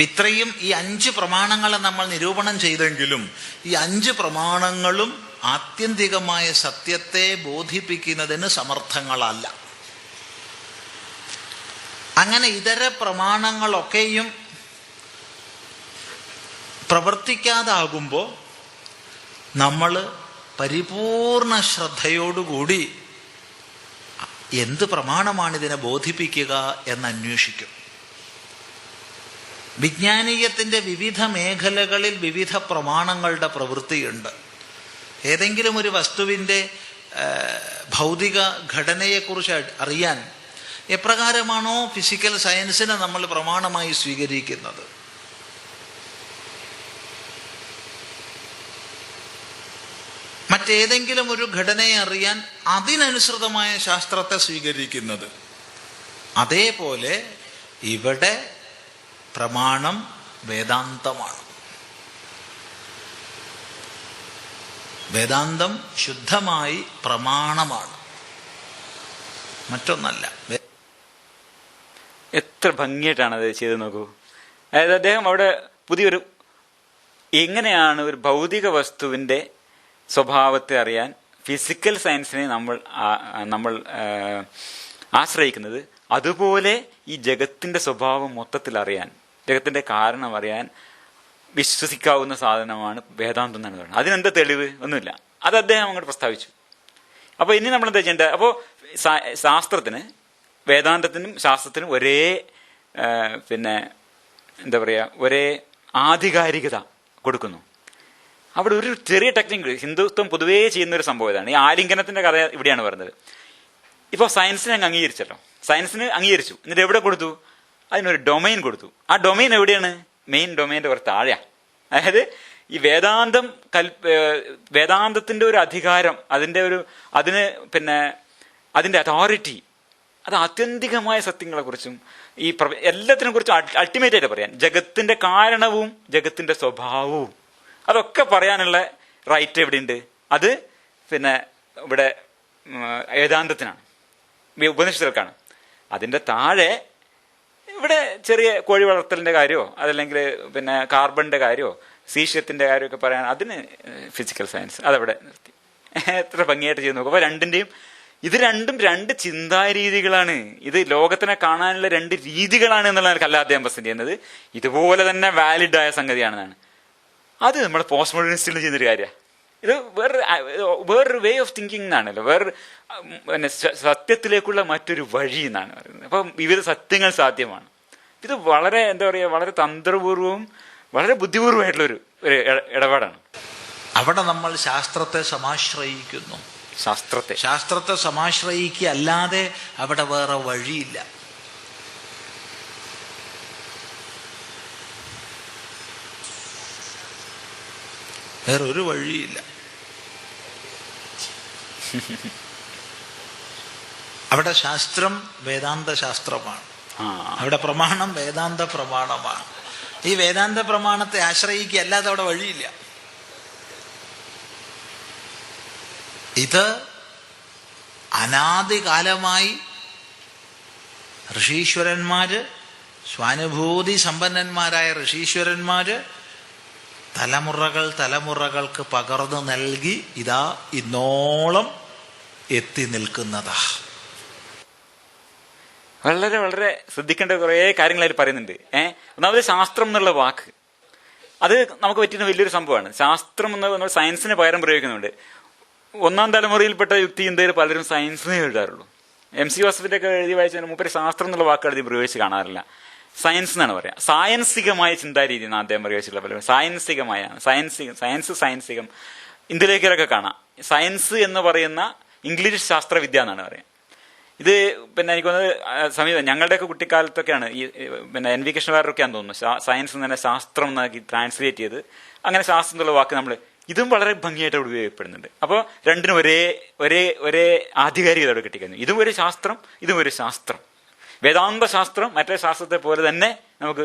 ഇത്രയും ഈ 5 പ്രമാണങ്ങളെ നമ്മൾ നിരൂപണം ചെയ്തെങ്കിലും ഈ 5 പ്രമാണങ്ങളും ആത്യന്തികമായ സത്യത്തെ ബോധിപ്പിക്കുന്നതിന് സമർത്ഥങ്ങളല്ല. അങ്ങനെ ഇതര പ്രമാണങ്ങളൊക്കെയും പ്രവർത്തിക്കാതാകുമ്പോൾ നമ്മൾ പരിപൂർണ ശ്രദ്ധയോടുകൂടി എന്ത് പ്രമാണമാണ് ഇതിനെ ബോധിപ്പിക്കുക എന്ന് അന്വേഷിക്കും. വിജ്ഞാനീയത്തിൻ്റെ വിവിധ മേഖലകളിൽ വിവിധ പ്രമാണങ്ങളുടെ പ്രവൃത്തിയുണ്ട്. ഏതെങ്കിലും ഒരു വസ്തുവിൻ്റെ ഭൗതിക ഘടനയെക്കുറിച്ച് അറിയാൻ എപ്രകാരമാണോ ഫിസിക്കൽ സയൻസിനെ നമ്മൾ പ്രമാണമായി സ്വീകരിക്കുന്നത്, മറ്റേതെങ്കിലും ഒരു ഘടനയെ അറിയാൻ അതിനനുസൃതമായ ശാസ്ത്രത്തെ സ്വീകരിക്കുന്നത്, അതേപോലെ ഇവിടെ പ്രമാണം വേദാന്തമാണ്. വേദാന്തം ശുദ്ധമായി പ്രമാണമാണ്, മറ്റൊന്നല്ല. എത്ര ഭംഗിയായിട്ടാണ് അത് ചെയ്ത് നോക്കൂ. അതായത് അദ്ദേഹം അവിടെ പുതിയൊരു, എങ്ങനെയാണ് ഒരു ഭൗതിക വസ്തുവിൻ്റെ സ്വഭാവത്തെ അറിയാൻ ഫിസിക്കൽ സയൻസിനെ നമ്മൾ ആശ്രയിക്കുന്നത്, അതുപോലെ ഈ ജഗത്തിൻ്റെ സ്വഭാവം മൊത്തത്തിൽ അറിയാൻ, ജഗത്തിൻ്റെ കാരണം അറിയാൻ വിശ്വസിക്കാവുന്ന സാധനമാണ് വേദാന്തം എന്നാണ് പറയുന്നത്. അതിനെന്താ തെളിവ്? ഒന്നുമില്ല. അത് അദ്ദേഹം അങ്ങോട്ട് പ്രസ്താവിച്ചു. അപ്പോൾ ഇനി നമ്മൾ എന്താ ചെയ്യേണ്ടത്? അപ്പോൾ ശാസ്ത്രത്തിന്, വേദാന്തത്തിനും ശാസ്ത്രത്തിനും ഒരേ എന്താ പറയുക, ഒരേ ആധികാരികത കൊടുക്കുന്നു. അവിടെ ഒരു ചെറിയ ടെക്നിക്ക്, ഹിന്ദുത്വം പൊതുവേ ചെയ്യുന്നൊരു സംഭവം ഇതാണ്. ഈ ആലിംഗനത്തിൻ്റെ കഥ ഇവിടെയാണ് പറയുന്നത്. ഇപ്പോൾ സയൻസിനെ അങ്ങ് അംഗീകരിച്ചല്ലോ, സയൻസിന് അംഗീകരിച്ചു, എന്നിട്ട് എവിടെ കൊടുത്തു? അതിനൊരു ഡൊമൈൻ കൊടുത്തു. ആ ഡൊമൈൻ എവിടെയാണ്? മെയിൻ ഡൊമൈൻ്റെ കുറച്ച് താഴെയാണ്. അതായത് ഈ വേദാന്തത്തിൻ്റെ ഒരു അധികാരം, അതിൻ്റെ അതോറിറ്റി, അത് ആത്യന്തികമായ സത്യങ്ങളെക്കുറിച്ചും ഈ എല്ലാത്തിനെ കുറിച്ചും അൾട്ടിമേറ്റ് ആയിട്ട് പറയാൻ, ജഗത്തിൻ്റെ കാരണവും ജഗത്തിൻ്റെ സ്വഭാവവും അതൊക്കെ പറയാനുള്ള റൈറ്റ് എവിടെയുണ്ട്? അത് ഇവിടെ വേദാന്തത്തിനാണ്, ഉപനിഷത്തുകൾക്കാണ്. അതിൻ്റെ താഴെ ഇവിടെ ചെറിയ കോഴി വളർത്തലിൻ്റെ കാര്യമോ അതല്ലെങ്കിൽ കാർബണിൻ്റെ കാര്യമോ സീഷ്യത്തിൻ്റെ കാര്യമൊക്കെ പറയാൻ അതിന് ഫിസിക്കൽ സയൻസ് അതവിടെ നിർത്തി. എത്ര ഭംഗിയായിട്ട് ചെയ്ത് നോക്കും. അപ്പോൾ ഇത് രണ്ടും 2 ചിന്താരീതികളാണ്. ഇത് ലോകത്തിനെ കാണാനുള്ള 2 രീതികളാണ് എന്നുള്ളതാണ് അദ്ദേഹം പ്രസന്റ് ചെയ്യുന്നത്. ഇതുപോലെ തന്നെ വാലിഡായ സംഗതിയാണെന്നാണ്. അത് നമ്മുടെ പോസ്റ്റ് മോഡേണിസ്റ്റുകൾ ചെയ്യുന്നൊരു കാര്യമാണ്. ഇത് വേറൊരു വേ ഓഫ് തിങ്കിങ് എന്നാണല്ലോ, സത്യത്തിലേക്കുള്ള മറ്റൊരു വഴി എന്നാണ് പറയുന്നത്. അപ്പം വിവിധ സത്യങ്ങൾ സാധ്യമാണ്. ഇത് വളരെ എന്താ പറയുക, വളരെ തന്ത്രപൂർവവും വളരെ ബുദ്ധിപൂർവമായിട്ടുള്ളൊരു ഇടപാടാണ്. അവിടെ നമ്മൾ ശാസ്ത്രത്തെ സമാശ്രയിക്കുന്നു. ശാസ്ത്രത്തെ സമാശ്രയിക്കുക അല്ലാതെ അവിടെ വേറെ വഴിയില്ല. വേറൊരു വഴിയില്ല. അവിടെ ശാസ്ത്രം വേദാന്ത ശാസ്ത്രമാണ്. അവിടെ പ്രമാണം വേദാന്ത പ്രമാണമാണ്. ഈ വേദാന്ത പ്രമാണത്തെ ആശ്രയിക്കുക, അല്ലാതെ അവിടെ വഴിയില്ല. ഇത് അനാദികാലമായി ഋഷീശ്വരന്മാര്, സ്വാനുഭൂതി സമ്പന്നന്മാരായ ഋഷീശ്വരന്മാര് തലമുറകൾക്ക് പകർന്നു നൽകി ഇതാ ഇന്നോളം എത്തി നിൽക്കുന്നതാ. വളരെ വളരെ ശ്രദ്ധിക്കേണ്ട കുറേ കാര്യങ്ങൾ അതിൽ പറയുന്നുണ്ട്. ഒന്നാമത് ശാസ്ത്രം എന്നുള്ള വാക്ക് അത് നമുക്ക് പറ്റുന്ന വലിയൊരു സംഭവമാണ്. ശാസ്ത്രം എന്ന സയൻസിന് പകരം പ്രയോഗിക്കുന്നുണ്ട്. ഒന്നാം തലമുറയിൽപ്പെട്ട യുക്തിചിന്തയിൽ പലരും സയൻസിനെ എഴുതാറുള്ളൂ. MC ജോസഫിന്റെ ഒക്കെ എഴുതി വായിച്ചതിന് മുമ്പ് ശാസ്ത്രം എന്നുള്ള വാക്ക് എഴുതി പ്രയോഗിച്ച് കാണാറില്ല. സയൻസ് എന്നാണ് പറയാം. സായൻസികമായ ചിന്താരീതി എന്നാണ് അദ്ദേഹം പ്രയോഗിച്ചിട്ടുള്ള പലരും. സയൻസികം ഇന്ത്യയിലേക്കൊക്കെ കാണാം. സയൻസ് എന്ന് പറയുന്ന ഇംഗ്ലീഷ് ശാസ്ത്രവിദ്യ എന്നാണ് പറയാം. ഇത് പിന്നെ എനിക്ക് തോന്നുന്നത് ഞങ്ങളുടെയൊക്കെ കുട്ടിക്കാലത്തൊക്കെയാണ് ഈ NV കൃഷ്ണവാര്യരൊക്കെയാണെന്ന് തോന്നുന്നു സയൻസ് തന്നെ ശാസ്ത്രം എന്നാക്കി ട്രാൻസ്ലേറ്റ് ചെയ്ത് അങ്ങനെ ശാസ്ത്രം എന്നുള്ള വാക്ക് നമ്മൾ ഇതും വളരെ ഭംഗിയായിട്ട് അവിടെ ഉപയോഗപ്പെടുന്നുണ്ട്. അപ്പോൾ രണ്ടിനും ഒരേ ആധികാരികത അവിടെ കിട്ടിക്കഴിഞ്ഞു. ഇതും ഒരു ശാസ്ത്രം, ഇതും ഒരു ശാസ്ത്രം. വേദാന്ത ശാസ്ത്രം മറ്റേ ശാസ്ത്രത്തെ പോലെ തന്നെ നമുക്ക്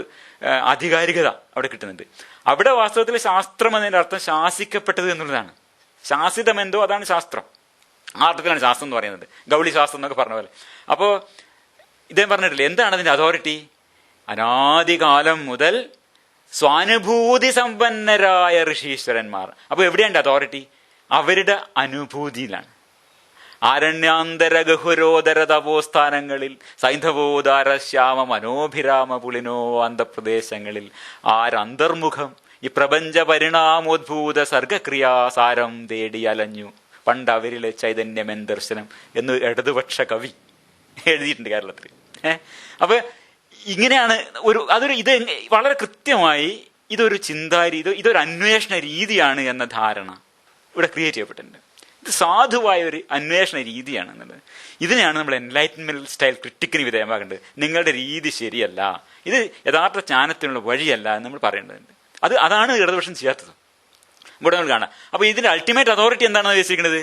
ആധികാരികത അവിടെ കിട്ടുന്നുണ്ട്. അവിടെ വാസ്തവത്തിൽ ശാസ്ത്രം എന്നതിൻ്റെ അർത്ഥം ശാസിക്കപ്പെട്ടത് എന്നുള്ളതാണ്. ശാസിതമെന്തോ അതാണ് ശാസ്ത്രം. ആ അർത്ഥത്തിലാണ് ശാസ്ത്രം എന്ന് പറയുന്നത്. ഗൗളി ശാസ്ത്രം എന്നൊക്കെ പറഞ്ഞ പോലെ. അപ്പോൾ ഇദ്ദേഹം പറഞ്ഞിട്ടില്ലേ, എന്താണ് അതിൻ്റെ അതോറിറ്റി? അനാദികാലം മുതൽ സ്വാനുഭൂതി സമ്പന്നരായ ഋഷീശ്വരന്മാർ. അപ്പോൾ എവിടെയാണ് അതോറിറ്റി? അവരുടെ അനുഭൂതിയിലാണ്. ആരണ്യാന്തര ഗഹുരോദര തപോസ്ഥാനങ്ങളിൽ സൈന്ധവോദാര ശ്യാമ മനോഭിരാമ പുളിനോ അന്തപ്രദേശങ്ങളിൽ ആരന്തർമുഖം ഈ പ്രപഞ്ച പരിണാമോദ്ഭൂത സർഗക്രിയാസാരം തേടി അലഞ്ഞു പണ്ട് അവരിലെ ചൈതന്യമെൻ ദർശനം എന്ന് ഇടതുപക്ഷ കവി എഴുതിയിട്ടുണ്ട് കേരളത്തിൽ. അപ്പൊ ഇങ്ങനെയാണ് ഇത് വളരെ കൃത്യമായി ഇതൊരു ഇതൊരു അന്വേഷണ രീതിയാണ് എന്ന ധാരണ ഇവിടെ ക്രിയേറ്റ് ചെയ്യപ്പെട്ടിട്ടുണ്ട്. ഇത് സാധുവായ ഒരു അന്വേഷണ രീതിയാണ് എന്നുള്ളത്. ഇതിനെയാണ് നമ്മൾ എൻലൈറ്റ്മെന്റ് സ്റ്റൈൽ ക്രിട്ടിക്കിന് വിധേയമാക്കേണ്ടത്. നിങ്ങളുടെ രീതി ശരിയല്ല, ഇത് യഥാർത്ഥ ജ്ഞാനത്തിനുള്ള വഴിയല്ല എന്ന് നമ്മൾ പറയേണ്ടതുണ്ട്. അതാണ് ഇടതുപക്ഷം ചെയ്യാത്തത്. ഇവിടെ നമ്മൾ കാണാം. അപ്പൊ ഇതിന്റെ അൾട്ടിമേറ്റ് അതോറിറ്റി എന്താണെന്ന് ഉദ്ദേശിക്കുന്നത്?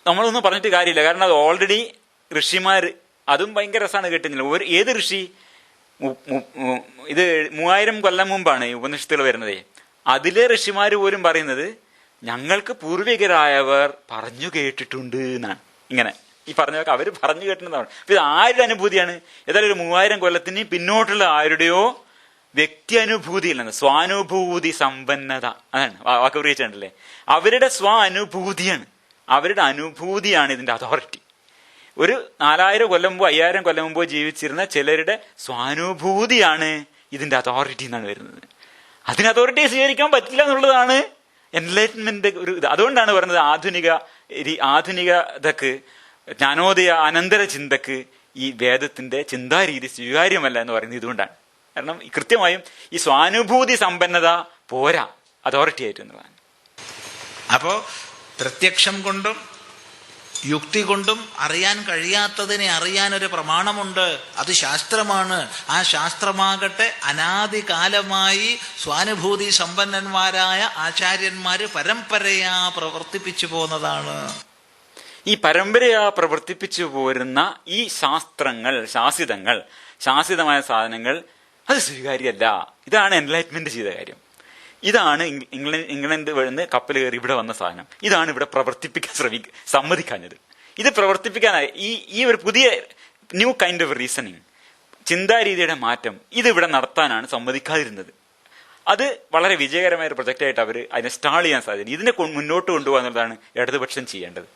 നമ്മളൊന്നും പറഞ്ഞിട്ട് കാര്യമില്ല. കാരണം അത് ഓൾറെഡി ഋഷിമാർ, അതും ഭയങ്കര രസമാണ് കേട്ടില്ല. ഏത് ഋഷി ഇത് 3000 കൊല്ലം മുമ്പാണ് ഈ ഉപനിഷത്തുകൾ വരുന്നത്. അതിലെ ഋഷിമാർ പോലും പറയുന്നത് ഞങ്ങൾക്ക് പൂർവികരായവർ പറഞ്ഞു കേട്ടിട്ടുണ്ട് എന്നാണ്. ഇങ്ങനെ ഈ പറഞ്ഞതൊക്കെ അവർ പറഞ്ഞു കേട്ടിട്ടുള്ളതാണ്. അപ്പൊ ഇത് ആരുടെ അനുഭൂതിയാണ്? ഏതായാലും ഒരു 3000 കൊല്ലത്തിന് പിന്നോട്ടുള്ള ആരുടെയോ വ്യക്തി അനുഭൂതിയിൽ നിന്ന് സ്വാനുഭൂതി സമ്പന്നത, അതാണ് വാക്ക് പ്രയോഗിച്ചിട്ടുണ്ടല്ലേ. അവരുടെ സ്വാനുഭൂതിയാണ്, അവരുടെ അനുഭൂതിയാണ് ഇതിന്റെ അതോറിറ്റി. ഒരു 4000 കൊല്ലം മുമ്പോ 5000 കൊല്ലം മുമ്പോ ജീവിച്ചിരുന്ന ചിലരുടെ സ്വാനുഭൂതിയാണ് ഇതിന്റെ അതോറിറ്റി എന്നാണ് വരുന്നത്. അതിന് അതോറിറ്റി സ്വീകരിക്കാൻ പറ്റില്ല എന്നുള്ളതാണ് എൻലൈറ്റ്മെന്റ് ഒരു ഇത്. അതുകൊണ്ടാണ് പറയുന്നത് ആധുനികതക്ക് ജ്ഞാനോദയ അനന്തര ചിന്തക്ക് ഈ വേദത്തിന്റെ ചിന്താരീതി സ്വീകാര്യമല്ല എന്ന് പറയുന്നത് ഇതുകൊണ്ടാണ്. കാരണം കൃത്യമായും ഈ സ്വാനുഭൂതി സമ്പന്നത പോരാ അതോറിറ്റി ആയിട്ട് എന്നുള്ളതാണ്. അപ്പോ പ്രത്യക്ഷം കൊണ്ടും യുക്തി കൊണ്ടും അറിയാൻ കഴിയാത്തതിനെ അറിയാനൊരു പ്രമാണമുണ്ട്, അത് ശാസ്ത്രമാണ്. ആ ശാസ്ത്രമാകട്ടെ അനാദികാലമായി സ്വാനുഭൂതി സമ്പന്നന്മാരായ ആചാര്യന്മാര് പരമ്പരയാ പ്രവർത്തിപ്പിച്ചു പോന്നതാണ്. ഈ പരമ്പരയാ പ്രവർത്തിപ്പിച്ചു പോരുന്ന ഈ ശാസ്ത്രങ്ങൾ, ശാസിതമായ സാധനങ്ങൾ അത് സ്വീകാര്യമല്ല. ഇതാണ് എൻലൈറ്റ്മെന്റ് ചെയ്ത കാര്യം. ഇതാണ് ഇംഗ്ലണ്ട് വഴുന്ന് കപ്പൽ കയറി ഇവിടെ വന്ന സാധനം. ഇതാണ് ഇവിടെ പ്രവർത്തിപ്പിക്കാൻ സമ്മതിക്കാഞ്ഞത്. ഇത് പ്രവർത്തിപ്പിക്കാനായി ഈ ഒരു പുതിയ ന്യൂ കൈൻഡ് ഓഫ് റീസണിങ്, ചിന്താരീതിയുടെ മാറ്റം ഇതിവിടെ നടത്താനാണ് സമ്മതിക്കാതിരുന്നത്. അത് വളരെ വിജയകരമായ ഒരു പ്രൊജക്റ്റായിട്ട് അവർ അതിനെ സ്റ്റാൾ ചെയ്യാൻ സാധിക്കും. ഇതിനെ മുന്നോട്ട് കൊണ്ടുപോകുക എന്നുള്ളതാണ് ഇടതുപക്ഷം ചെയ്യേണ്ടത്.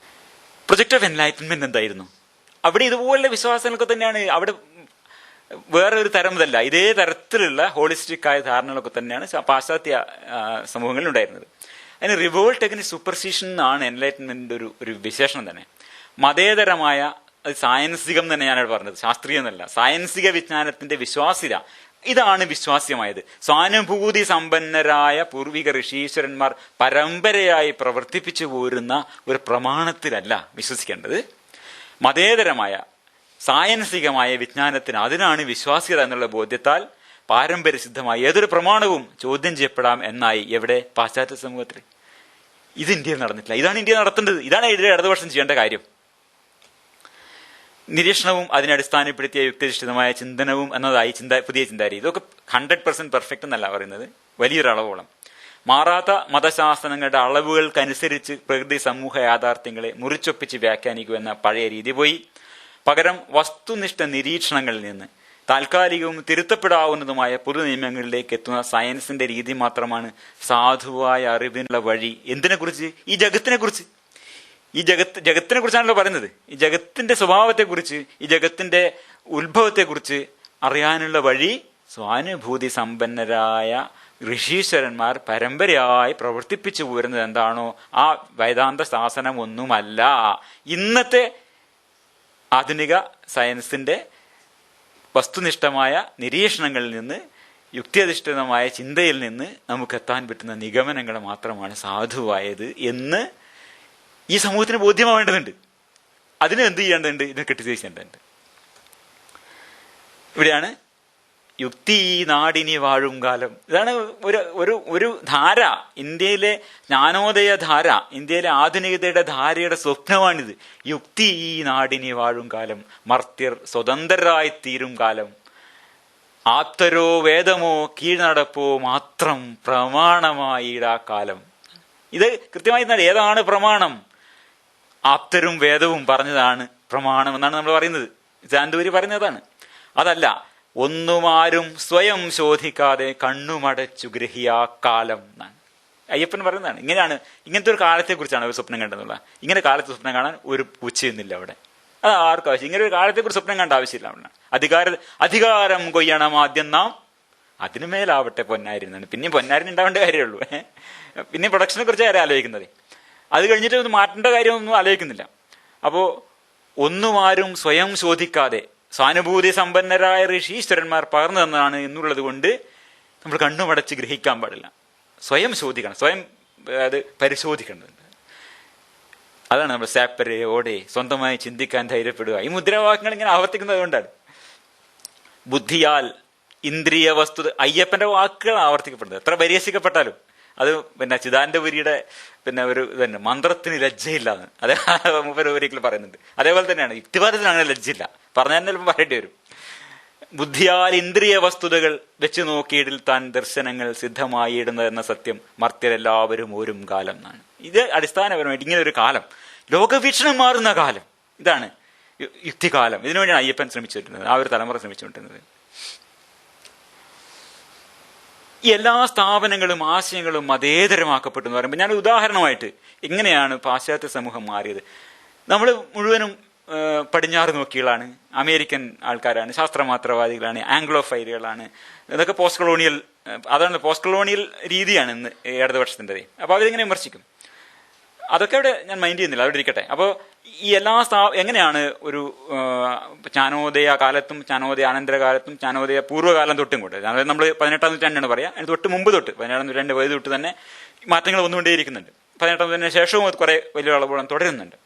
പ്രൊജക്ട് ഓഫ് എൻലൈറ്റ്മെന്റ് എന്തായിരുന്നു? അവിടെ ഇതുപോലുള്ള വിശ്വാസങ്ങളൊക്കെ തന്നെയാണ്. അവിടെ വേറെ ഒരു തരമതല്ല, ഇതേ തരത്തിലുള്ള ഹോളിസ്റ്റിക് ആയ ധാരണകളൊക്കെ തന്നെയാണ് പാശ്ചാത്യ സമൂഹങ്ങളിൽ ഉണ്ടായിരുന്നത്. അതിന് റിവോൾട്ട് അഗൈൻസ്റ്റ് സൂപ്പർസ്റ്റിഷൻ എന്നാണ് എൻലൈറ്റ്മെന്റിന്റെ ഒരു വിശേഷണം തന്നെ. മതേതരമായ, അത് സായൻസികം തന്നെ ഞാനവിടെ പറഞ്ഞത്, ശാസ്ത്രീയം എന്നല്ല, സായൻസിക വിജ്ഞാനത്തിന്റെ വിശ്വാസ്യത, ഇതാണ് വിശ്വാസ്യമായത്. സ്വാനുഭൂതി സമ്പന്നരായ പൂർവിക ഋഷീശ്വരന്മാർ പരമ്പരയായി പ്രവർത്തിപ്പിച്ചു പോരുന്ന ഒരു പ്രമാണത്തിലല്ല വിശ്വസിക്കേണ്ടത്. മതേതരമായ സായൻസികമായ വിജ്ഞാനത്തിന്, അതിനാണ് വിശ്വാസ്യത എന്നുള്ള ബോധ്യത്താൽ പാരമ്പര്യസിദ്ധമായ ഏതൊരു പ്രമാണവും ചോദ്യം ചെയ്യപ്പെടാം എന്നായി എവിടെ? പാശ്ചാത്യ സമൂഹത്തിൽ. ഇത് ഇന്ത്യയിൽ നടന്നിട്ടില്ല. ഇതാണ് ഇന്ത്യ നടത്തേണ്ടത്. ഇതാണ് ഇടതുപക്ഷം ചെയ്യേണ്ട കാര്യം. നിരീക്ഷണവും അതിനെ അടിസ്ഥാനപ്പെടുത്തിയ യുക്തിധിഷ്ഠിതമായ ചിന്തനവും എന്നതായി പുതിയ ചിന്താരീതി. ഇതൊക്കെ 100% പെർഫെക്റ്റ് എന്നല്ല പറയുന്നത്, വലിയൊരു അളവോളം. മാറാത്ത മതശാസ്ത്രങ്ങളുടെ അളവുകൾക്കനുസരിച്ച് പ്രകൃതി സമൂഹ യാഥാർത്ഥ്യങ്ങളെ മുറിച്ചൊപ്പിച്ച് വ്യാഖ്യാനിക്കുക എന്ന പഴയ രീതി പോയി പകരം വസ്തുനിഷ്ഠ നിരീക്ഷണങ്ങളിൽ നിന്ന് താൽക്കാലികവും തിരുത്തപ്പെടാവുന്നതുമായ പൊതു നിയമങ്ങളിലേക്ക് എത്തുന്ന സയൻസിന്റെ രീതി മാത്രമാണ് സാധുവായ അറിവിനുള്ള വഴി. എന്തിനെ കുറിച്ച്? ഈ ജഗത്തിനെ കുറിച്ച്. ഈ ജഗത്തിനെ കുറിച്ചാണല്ലോ പറയുന്നത്. ഈ ജഗത്തിന്റെ സ്വഭാവത്തെക്കുറിച്ച്, ഈ ജഗത്തിന്റെ ഉത്ഭവത്തെക്കുറിച്ച് അറിയാനുള്ള വഴി സ്വാനുഭൂതി സമ്പന്നരായ ഋഷീശ്വരന്മാർ പരമ്പരയായി പ്രവർത്തിപ്പിച്ചു പോരുന്നത് എന്താണോ ആ വേദാന്ത ശാസനം ഒന്നുമല്ല. ഇന്നത്തെ ആധുനിക സയൻസിന്റെ വസ്തുനിഷ്ഠമായ നിരീക്ഷണങ്ങളിൽ നിന്ന്, യുക്തിയധിഷ്ഠിതമായ ചിന്തയിൽ നിന്ന് നമുക്കെത്താൻ പറ്റുന്ന നിഗമനങ്ങൾ മാത്രമാണ് സാധുവായത് എന്ന് ഈ സമൂഹത്തിന് ബോധ്യമാവേണ്ടതുണ്ട്. അതിന് എന്ത് ചെയ്യേണ്ടതുണ്ട്? ഇതിനെ കെട്ടിച്ചേണ്ടതുണ്ട്. ഇവിടെയാണ് യുക്തി ഈ നാടിനി വാഴും കാലം. ഇതാണ് ഒരു ധാര, ഇന്ത്യയിലെ ജ്ഞാനോദയ ധാര, ഇന്ത്യയിലെ ആധുനികതയുടെ ധാരയുടെ സ്വപ്നമാണിത്. യുക്തി ഈ നാടിനി വാഴും കാലം, മർത്യർ സ്വതന്ത്രരായി തീരും കാലം, ആപ്തരോ വേദമോ കീഴ്നടപ്പോ മാത്രം പ്രമാണമായിടാ കാലം. ഇത് കൃത്യമായി ഏതാണ് പ്രമാണം? ആപ്തരും വേദവും പറഞ്ഞതാണ് പ്രമാണം എന്നാണ് നമ്മൾ പറയുന്നത്. ചാന്തൂരി പറയുന്നതാണ്. അതല്ല, ഒന്നുമാരും സ്വയം ശോധിക്കാതെ കണ്ണുമടച്ചു ഗ്രഹിയാ കാലം എന്നാണ് അയ്യപ്പൻ പറയുന്നതാണ്. ഇങ്ങനത്തെ ഒരു കാലത്തെക്കുറിച്ചാണ് ഒരു സ്വപ്നം കണ്ടെന്നുള്ള. ഇങ്ങനെ കാലത്ത് സ്വപ്നം കാണാൻ ഒരു പൂച്ചയൊന്നുമില്ല അവിടെ. അത് ആർക്കും ആവശ്യം. ഇങ്ങനെ ഒരു കാലത്തെക്കുറിച്ച് സ്വപ്നം കണ്ട ആവശ്യമില്ല. അവിടെ അധികാരം കൊയ്യണം ആദ്യം നാം, അതിനു മേലാവട്ടെ പൊന്നായിരുന്നാണ്. പിന്നെയും പൊന്നാരിന് ഉണ്ടാവേണ്ട കാര്യമുള്ളൂ. പിന്നെ പ്രൊഡക്ഷനെ കുറിച്ച് ആരും ആലോചിക്കുന്നത്. അത് കഴിഞ്ഞിട്ട് ഒന്ന് മാറ്റേണ്ട കാര്യമൊന്നും ആലോചിക്കുന്നില്ല. അപ്പോ ഒന്നുമാരും സ്വയം ശോധിക്കാതെ സ്വാനുഭൂതി സമ്പന്നരായ ഋഷീശ്വരന്മാർ പകർന്നു തന്നതാണ് എന്നുള്ളത് കൊണ്ട് നമ്മൾ കണ്ണുമടച്ച് ഗ്രഹിക്കാൻ പാടില്ല. സ്വയം ശോധിക്കണം, സ്വയം അത് പരിശോധിക്കേണ്ടതുണ്ട്. അതാണ് നമ്മൾ സാപ്പരെ ഓടെ സ്വന്തമായി ചിന്തിക്കാൻ ധൈര്യപ്പെടുക. ഈ മുദ്രാവാക്യങ്ങൾ ഇങ്ങനെ ആവർത്തിക്കുന്നത് കൊണ്ടാണ്. ബുദ്ധിയാൽ ഇന്ദ്രിയ വസ്തുത, അയ്യപ്പന്റെ വാക്കുകൾ ആവർത്തിക്കപ്പെടുന്നത് എത്ര പരിഹസിക്കപ്പെട്ടാലും. അത് ചിദാനന്ദപുരിയുടെ ഒരു തന്നെ മന്ത്രത്തിന് ലജ്ജയില്ലാന്ന് അതേ ഒരിക്കലും പറയുന്നുണ്ട്. അതേപോലെ തന്നെയാണ് യുക്തിവാദത്തിന് അങ്ങനെ ലജ്ജയില്ല, പറഞ്ഞാൽ ചിലപ്പോൾ പറയേണ്ടി വരും. ബുദ്ധിയാൽ ഇന്ദ്രിയ വസ്തുതകൾ വെച്ച് നോക്കിയിടിൽ താൻ ദർശനങ്ങൾ സിദ്ധമായിടുന്നതെന്ന സത്യം മർത്യരെല്ലാവരും ഓരും കാലം എന്നാണ്. ഇത് അടിസ്ഥാനപരമായിട്ട് ഇങ്ങനെ ഒരു കാലം, ലോകവീക്ഷണം മാറുന്ന കാലം, ഇതാണ് യുക്തികാലം. ഇതിനുവേണ്ടിയാണ് അയ്യപ്പൻ ശ്രമിച്ചിട്ടുള്ളത്, ആ ഒരു തലമുറ ശ്രമിച്ചുകൊണ്ടിരുന്നത്. ഈ എല്ലാ സ്ഥാപനങ്ങളും ആശയങ്ങളും മതേതരമാക്കപ്പെട്ടു എന്ന് പറയുമ്പോൾ ഞാൻ ഉദാഹരണമായിട്ട് എങ്ങനെയാണ് പാശ്ചാത്യ സമൂഹം മാറിയത്. നമ്മൾ മുഴുവനും പടിഞ്ഞാറ് നോക്കികളാണ്, അമേരിക്കൻ ആൾക്കാരാണ്, ശാസ്ത്രമാത്രവാദികളാണ്, ആംഗ്ലോഫൈലുകളാണ്. ഇതൊക്കെ പോസ്റ്റ് കൊളോണിയൽ, അതാണ് പോസ്റ്റ് കൊളോണിയൽ രീതിയാണ് ഇന്ന് ഇടതുപക്ഷത്തിൻ്റെത്. അപ്പോൾ അവരിങ്ങനെ വിമർശിക്കും. അതൊക്കെ അവിടെ ഞാൻ മൈൻഡ് ചെയ്യുന്നില്ല, അവിടെ ഇരിക്കട്ടെ. അപ്പോൾ ഈ എല്ലാ എങ്ങനെയാണ് ഒരു ജ്ഞാനോദയ കാലത്തും ജ്ഞാനോദയ അനന്തരകാലത്തും ജ്ഞാനോദയ പൂർവ്വകാലം തൊട്ടും കൊണ്ട്, അതായത് നമ്മൾ 18ാം നൂറ്റാണ്ടാണ് പറയാം, അതിന് തൊട്ട് മുമ്പ് തൊട്ട് 18ാം നൂറ്റാണ്ട് വയത് തൊട്ട് തന്നെ മാറ്റങ്ങൾ വന്നുകൊണ്ടേയിരിക്കുന്നുണ്ട്. 18ാം നൂറ്റാണ്ടിന് ശേഷവും അത് കുറെ വലിയ അളവോളം തുടരുന്നുണ്ട്.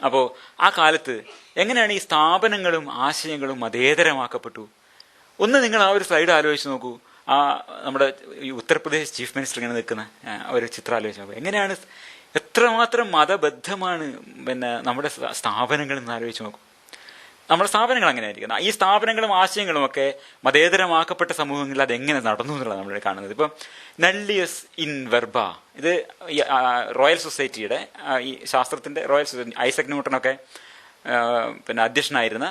അപ്പോൾ ആ കാലത്ത് എങ്ങനെയാണ് ഈ സ്ഥാപനങ്ങളും ആശയങ്ങളും മതേതരമാക്കപ്പെട്ടു? ഒന്ന് നിങ്ങൾ ആ ഒരു സ്ലൈഡ് ആലോചിച്ച് നോക്കൂ. ആ നമ്മുടെ ഈ ഉത്തർപ്രദേശ് ചീഫ് മിനിസ്റ്റർ ഇങ്ങനെ നിൽക്കുന്ന ഒരു ചിത്രം ആലോചിച്ച് നോക്കൂ. എങ്ങനെയാണ്, എത്രമാത്രം മതബദ്ധമാണ് നമ്മുടെ സ്ഥാപനങ്ങൾ എന്ന് ആലോചിച്ച് നോക്കൂ. നമ്മുടെ സ്ഥാപനങ്ങൾ അങ്ങനെ ആയിരിക്കണം. ഈ സ്ഥാപനങ്ങളും ആശയങ്ങളും ഒക്കെ മതേതരമാക്കപ്പെട്ട സമൂഹങ്ങളിൽ അതെങ്ങനെ നടന്നു എന്നുള്ളത് നമ്മൾ കാണുന്നത്. ഇപ്പം നള്ളിയസ് ഇൻ വെർബ, ഇത് റോയൽ സൊസൈറ്റിയുടെ, ഈ ശാസ്ത്രത്തിന്റെ റോയൽ സൊസൈറ്റി, ഐസക് ന്യൂട്ടനൊക്കെ അധ്യക്ഷനായിരുന്ന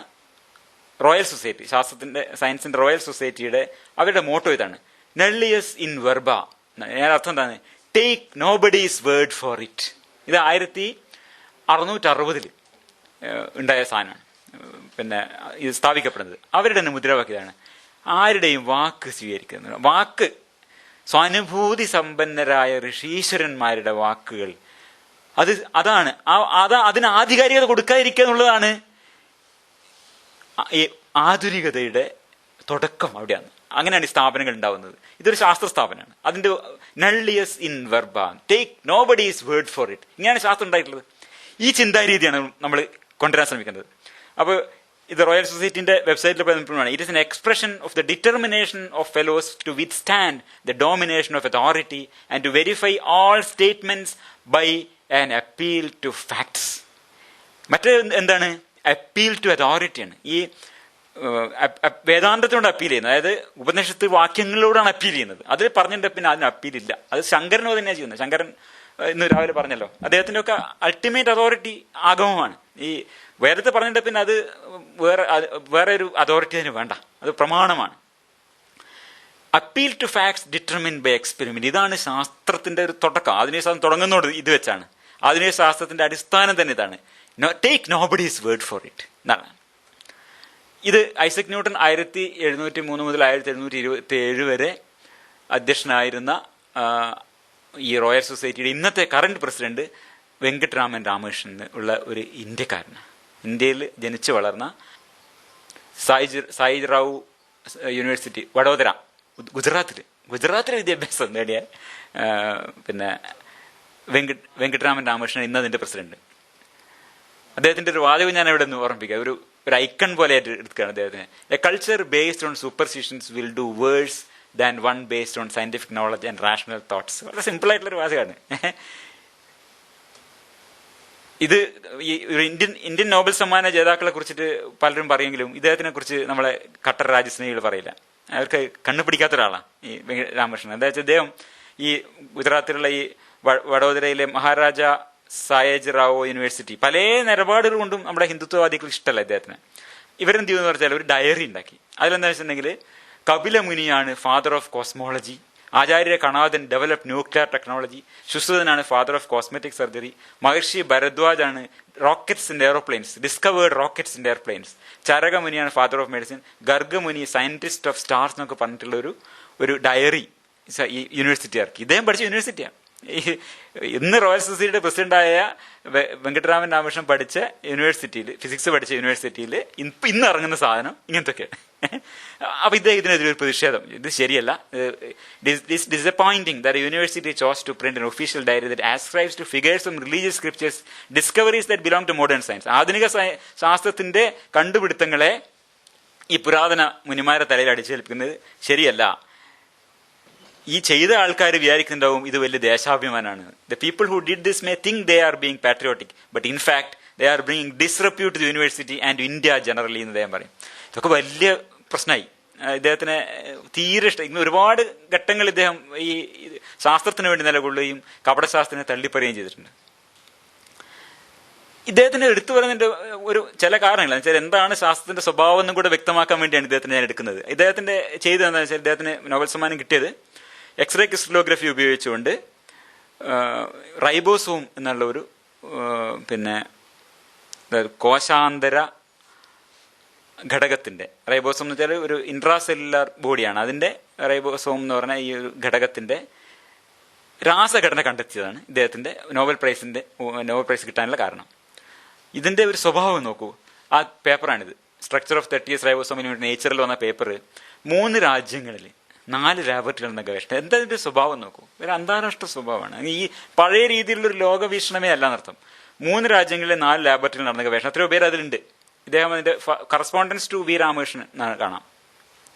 റോയൽ സൊസൈറ്റി, ശാസ്ത്രത്തിന്റെ സയൻസിന്റെ റോയൽ സൊസൈറ്റിയുടെ അവരുടെ മോട്ടോ ഇതാണ്, നള്ളിയസ് ഇൻ വെർബ. ഞാൻ അർത്ഥം എന്താണ്? Take nobody's word for it. ഇത് 1660 ഉണ്ടായ സാധനമാണ്. ഇത് സ്ഥാപിക്കപ്പെടുന്നത് അവരുടെ തന്നെ മുദ്രാവാക്യമാണ്, ആരുടെയും വാക്ക് സ്വീകരിക്കുന്നത്. വാക്ക് സ്വാനുഭൂതി സമ്പന്നരായ ഋഷീശ്വരന്മാരുടെ വാക്കുകൾ, അതാണ് അതിന് ആധികാരികത കൊടുക്കാതിരിക്കുക എന്നുള്ളതാണ് ഈ ആധുനികതയുടെ തുടക്കം. അവിടെയാണ്, അങ്ങനെയാണ് ഈ സ്ഥാപനങ്ങൾ ഉണ്ടാവുന്നത്. ഇതൊരു ശാസ്ത്ര സ്ഥാപനമാണ്. അതിന്റെ nullius in verba, take nobody's word for it, ഇങ്ങനെയാണ് ശാസ്ത്രം ഉണ്ടായിട്ടുള്ളത്. ഈ ചിന്താരീതിയാണ് നമ്മൾ കൊണ്ടുവരാൻ ശ്രമിക്കുന്നത്. അപ്പോൾ ഇത് റോയൽ സൊസൈറ്റിന്റെ വെബ്സൈറ്റിൽ പറയുന്നതാണ്, it is an expression of the determination of fellows to withstand the domination of authority and to verify all statements by an appeal to facts. മറ്റേ എന്താണ്? അപ്പീൽ ടു അതോറിറ്റിയാണ്. ഈ വേദാന്തത്തിനോട് അപ്പീൽ ചെയ്യുന്നത്, അതായത് ഉപനിഷത്ത് വാക്യങ്ങളോടാണ് അപ്പീൽ ചെയ്യുന്നത്. അതിൽ പറഞ്ഞിട്ട് പിന്നെ അതിന് അപ്പീലില്ല. അത് ശങ്കരനോ തന്നെയാണ് ചെയ്യുന്നത്. ശങ്കരൻ ഇന്ന് രാവിലെ പറഞ്ഞല്ലോ, അദ്ദേഹത്തിൻ്റെ ഒക്കെ അൾട്ടിമേറ്റ് അതോറിറ്റി ആഗമമാണ്. ഈ വേദത്തെ പറഞ്ഞിട്ട് പിന്നെ അത് വേറെ ഒരു അതോറിറ്റി അതിന് വേണ്ട, അത് പ്രമാണമാണ്. Appeal to facts determine by experiment, ഇതാണ് ശാസ്ത്രത്തിന്റെ ഒരു തുടക്കം. ആധുനിക ശാസ്ത്രം തുടങ്ങുന്നതോട് ഇത് വെച്ചാണ്. ആധുനിക ശാസ്ത്രത്തിന്റെ അടിസ്ഥാനം തന്നെ ഇതാണ്, take nobody's word for it എന്നാണ്. ഇത് ഐസക് ന്യൂട്ടൺ 1703 മുതൽ 1727 വരെ അധ്യക്ഷനായിരുന്ന ഈ റോയൽ സൊസൈറ്റിയുടെ ഇന്നത്തെ കറണ്ട് പ്രസിഡന്റ് വെങ്കട്ടരാമൻ രാമകൃഷ്ണൻ ഉള്ള ഒരു ഇന്ത്യക്കാരനാണ്. ഇന്ത്യയിൽ ജനിച്ചു വളർന്ന സായിറാവു യൂണിവേഴ്സിറ്റി വഡോദര, ഗുജറാത്തിലെ വിദ്യാഭ്യാസം നേടിയ പിന്നെ വെങ്കട്ടരാമൻ രാമകൃഷ്ണൻ ഇന്നതിൻ്റെ പ്രസിഡന്റ്. അദ്ദേഹത്തിന്റെ ഒരു വാചകം ഞാൻ ഇവിടെ നിന്ന് ഓർമ്മിപ്പിക്കാം. ഒരു ഐക്കൺ പോലെ ആയിട്ട് എടുക്കുകയാണ് അദ്ദേഹത്തിന്. A culture based on superstitions will do verse than one based on scientific knowledge and rational thoughts. വളരെ സിമ്പിൾ ആയിട്ടുള്ളൊരു വാചകമാണ്. ഇത് ഈ ഒരു ഇന്ത്യൻ നോബൽ സമ്മാന ജേതാക്കളെ കുറിച്ചിട്ട് പലരും പറയുമെങ്കിലും ഇദ്ദേഹത്തിനെ കുറിച്ച് നമ്മളെ കട്ടർ രാജ്യസ്നേഹികൾ പറയില്ല. അവർക്ക് കണ്ണുപിടിക്കാത്ത ഒരാളാണ് ഈ രാമകൃഷ്ണൻ. എന്താ വെച്ചാൽ അദ്ദേഹം ഈ ഗുജറാത്തിലുള്ള ഈ വഡോദരയിലെ മഹാരാജ സായജ് റാവോ യൂണിവേഴ്സിറ്റി പല നിലപാടുകൾ കൊണ്ടും നമ്മുടെ ഹിന്ദുത്വവാദികൾ ഇഷ്ടമല്ല ഇദ്ദേഹത്തിന്. ഇവരെന്ത് ചെയ്യുമെന്ന് പറഞ്ഞാൽ ഒരു ഡയറി ഉണ്ടാക്കി. അതിലെന്താ വെച്ചിട്ടുണ്ടെങ്കിൽ കപില മുനിയാണ് father of cosmology, Acharya Kanadan develop nuclear technology, ശുശ്രുതനാണ് father of cosmetic surgery, Maharshi Bharadwaj ആണ് rockets and aeroplanes, discovered rockets and airplanes, ചരകമുനിയാണ് ഫാദർ ഓഫ് മെഡിസിൻ, ഗർഗമുനി സയന്റിസ്റ്റ് ഓഫ് സ്റ്റാർസ് എന്നൊക്കെ പറഞ്ഞിട്ടുള്ള ഒരു ഡയറി ഈ യൂണിവേഴ്സിറ്റി ഇറക്കി. ഇദ്ദേഹം പഠിച്ച യൂണിവേഴ്സിറ്റിയാണ്. ഇന്ന് റോയൽ സൊസൈറ്റിയുടെ പ്രസിഡന്റായ വെങ്കട്ടരാമൻ രാമകൃഷ്ണൻ പഠിച്ച യൂണിവേഴ്സിറ്റിയിൽ, ഫിസിക്സ് പഠിച്ച യൂണിവേഴ്സിറ്റിയിൽ ഇന്ന് ഇറങ്ങുന്ന സാധനം ഇങ്ങനത്തൊക്കെ. അപ്പൊ ഇതിനെതിരെ ഒരു പ്രതിഷേധം, ഇത് ശരിയല്ല. Disappointing that university chose to print an official diary that ascribes to figures from religious scriptures discoveries that belong to modern science. ആധുനിക ശാസ്ത്രത്തിന്റെ കണ്ടുപിടുത്തങ്ങളെ ഈ പുരാതന മുനിമാരെ തലയിൽ അടിച്ചേൽപ്പിക്കുന്നത് ശരിയല്ല. ഈ ചെയ്ത ആൾക്കാർ വിചാരിക്കുന്നുണ്ടാവും ഇത് വലിയ ദേശാഭിമാനാണ്. The people who did this may think they are being patriotic, but in fact they are bringing disrepute to university and India generally എന്ന് അദ്ദേഹം പറയും. ഇതൊക്കെ വലിയ പ്രശ്നമായി. ഇദ്ദേഹത്തിന് തീരെ ഇഷ്ടം. ഇന്ന് ഒരുപാട് ഘട്ടങ്ങൾ ഇദ്ദേഹം ഈ ശാസ്ത്രത്തിന് വേണ്ടി നിലകൊള്ളുകയും കപടശാസ്ത്രത്തിനെ തള്ളിപ്പറയുകയും ചെയ്തിട്ടുണ്ട്. ഇദ്ദേഹത്തിന് എടുത്തു പറയുന്നതിന്റെ ഒരു ചില കാരണങ്ങൾ വെച്ചാൽ എന്താണ് ശാസ്ത്രത്തിന്റെ സ്വഭാവം എന്നും കൂടെ വ്യക്തമാക്കാൻ വേണ്ടിയാണ് ഇദ്ദേഹത്തിന് ഞാൻ എടുക്കുന്നത്. ഇദ്ദേഹത്തിന്റെ ചെയ്തതെന്ന് വെച്ചാൽ ഇദ്ദേഹത്തിന് നോബൽ സമ്മാനം കിട്ടിയത് എക്സ്റേ ക്രിസ്റ്റലോഗ്രഫി ഉപയോഗിച്ചുകൊണ്ട് റൈബോസോം എന്നുള്ള ഒരു പിന്നെ കോശാന്തര ഘടകത്തിന്റെ, റൈബോസോം എന്ന് വെച്ചാൽ ഒരു ഇൻട്രാസെല്ലുലാർ ബോഡിയാണ്, അതിന്റെ റൈബോസോം എന്ന് പറഞ്ഞാൽ ഈ ഒരു ഘടകത്തിന്റെ രാസഘടന കണ്ടെത്തിയതാണ് ഇദ്ദേഹത്തിന്റെ നോബൽ പ്രൈസ് കിട്ടാനുള്ള കാരണം. ഇതിന്റെ ഒരു സ്വഭാവം നോക്കൂ. ആ പേപ്പറാണിത്, സ്ട്രക്ചർ ഓഫ് 30 റൈബോസോം ഇൻ നേച്ചറിൽ വന്ന പേപ്പർ. 3 രാജ്യങ്ങളിൽ 4 ലാബറട്ടറികൾ എന്ന ഗവേഷണം. എന്താ ഇതിന്റെ സ്വഭാവം നോക്കൂ. ഒരു അന്താരാഷ്ട്ര സ്വഭാവമാണ്. ഈ പഴയ രീതിയിലുള്ളൊരു ലോകവീക്ഷണമേ അല്ല എന്നർത്ഥം. 3 രാജ്യങ്ങളിലെ 4 ലാബറട്ടറികൾ നടന്ന ഗവേഷണം. എത്രയോ പേര് അതിലുണ്ട്. ഇദ്ദേഹം അതിന്റെ കറസ്പോണ്ടൻസ് ടു വി രാമകൃഷ്ണൻ കാണാം.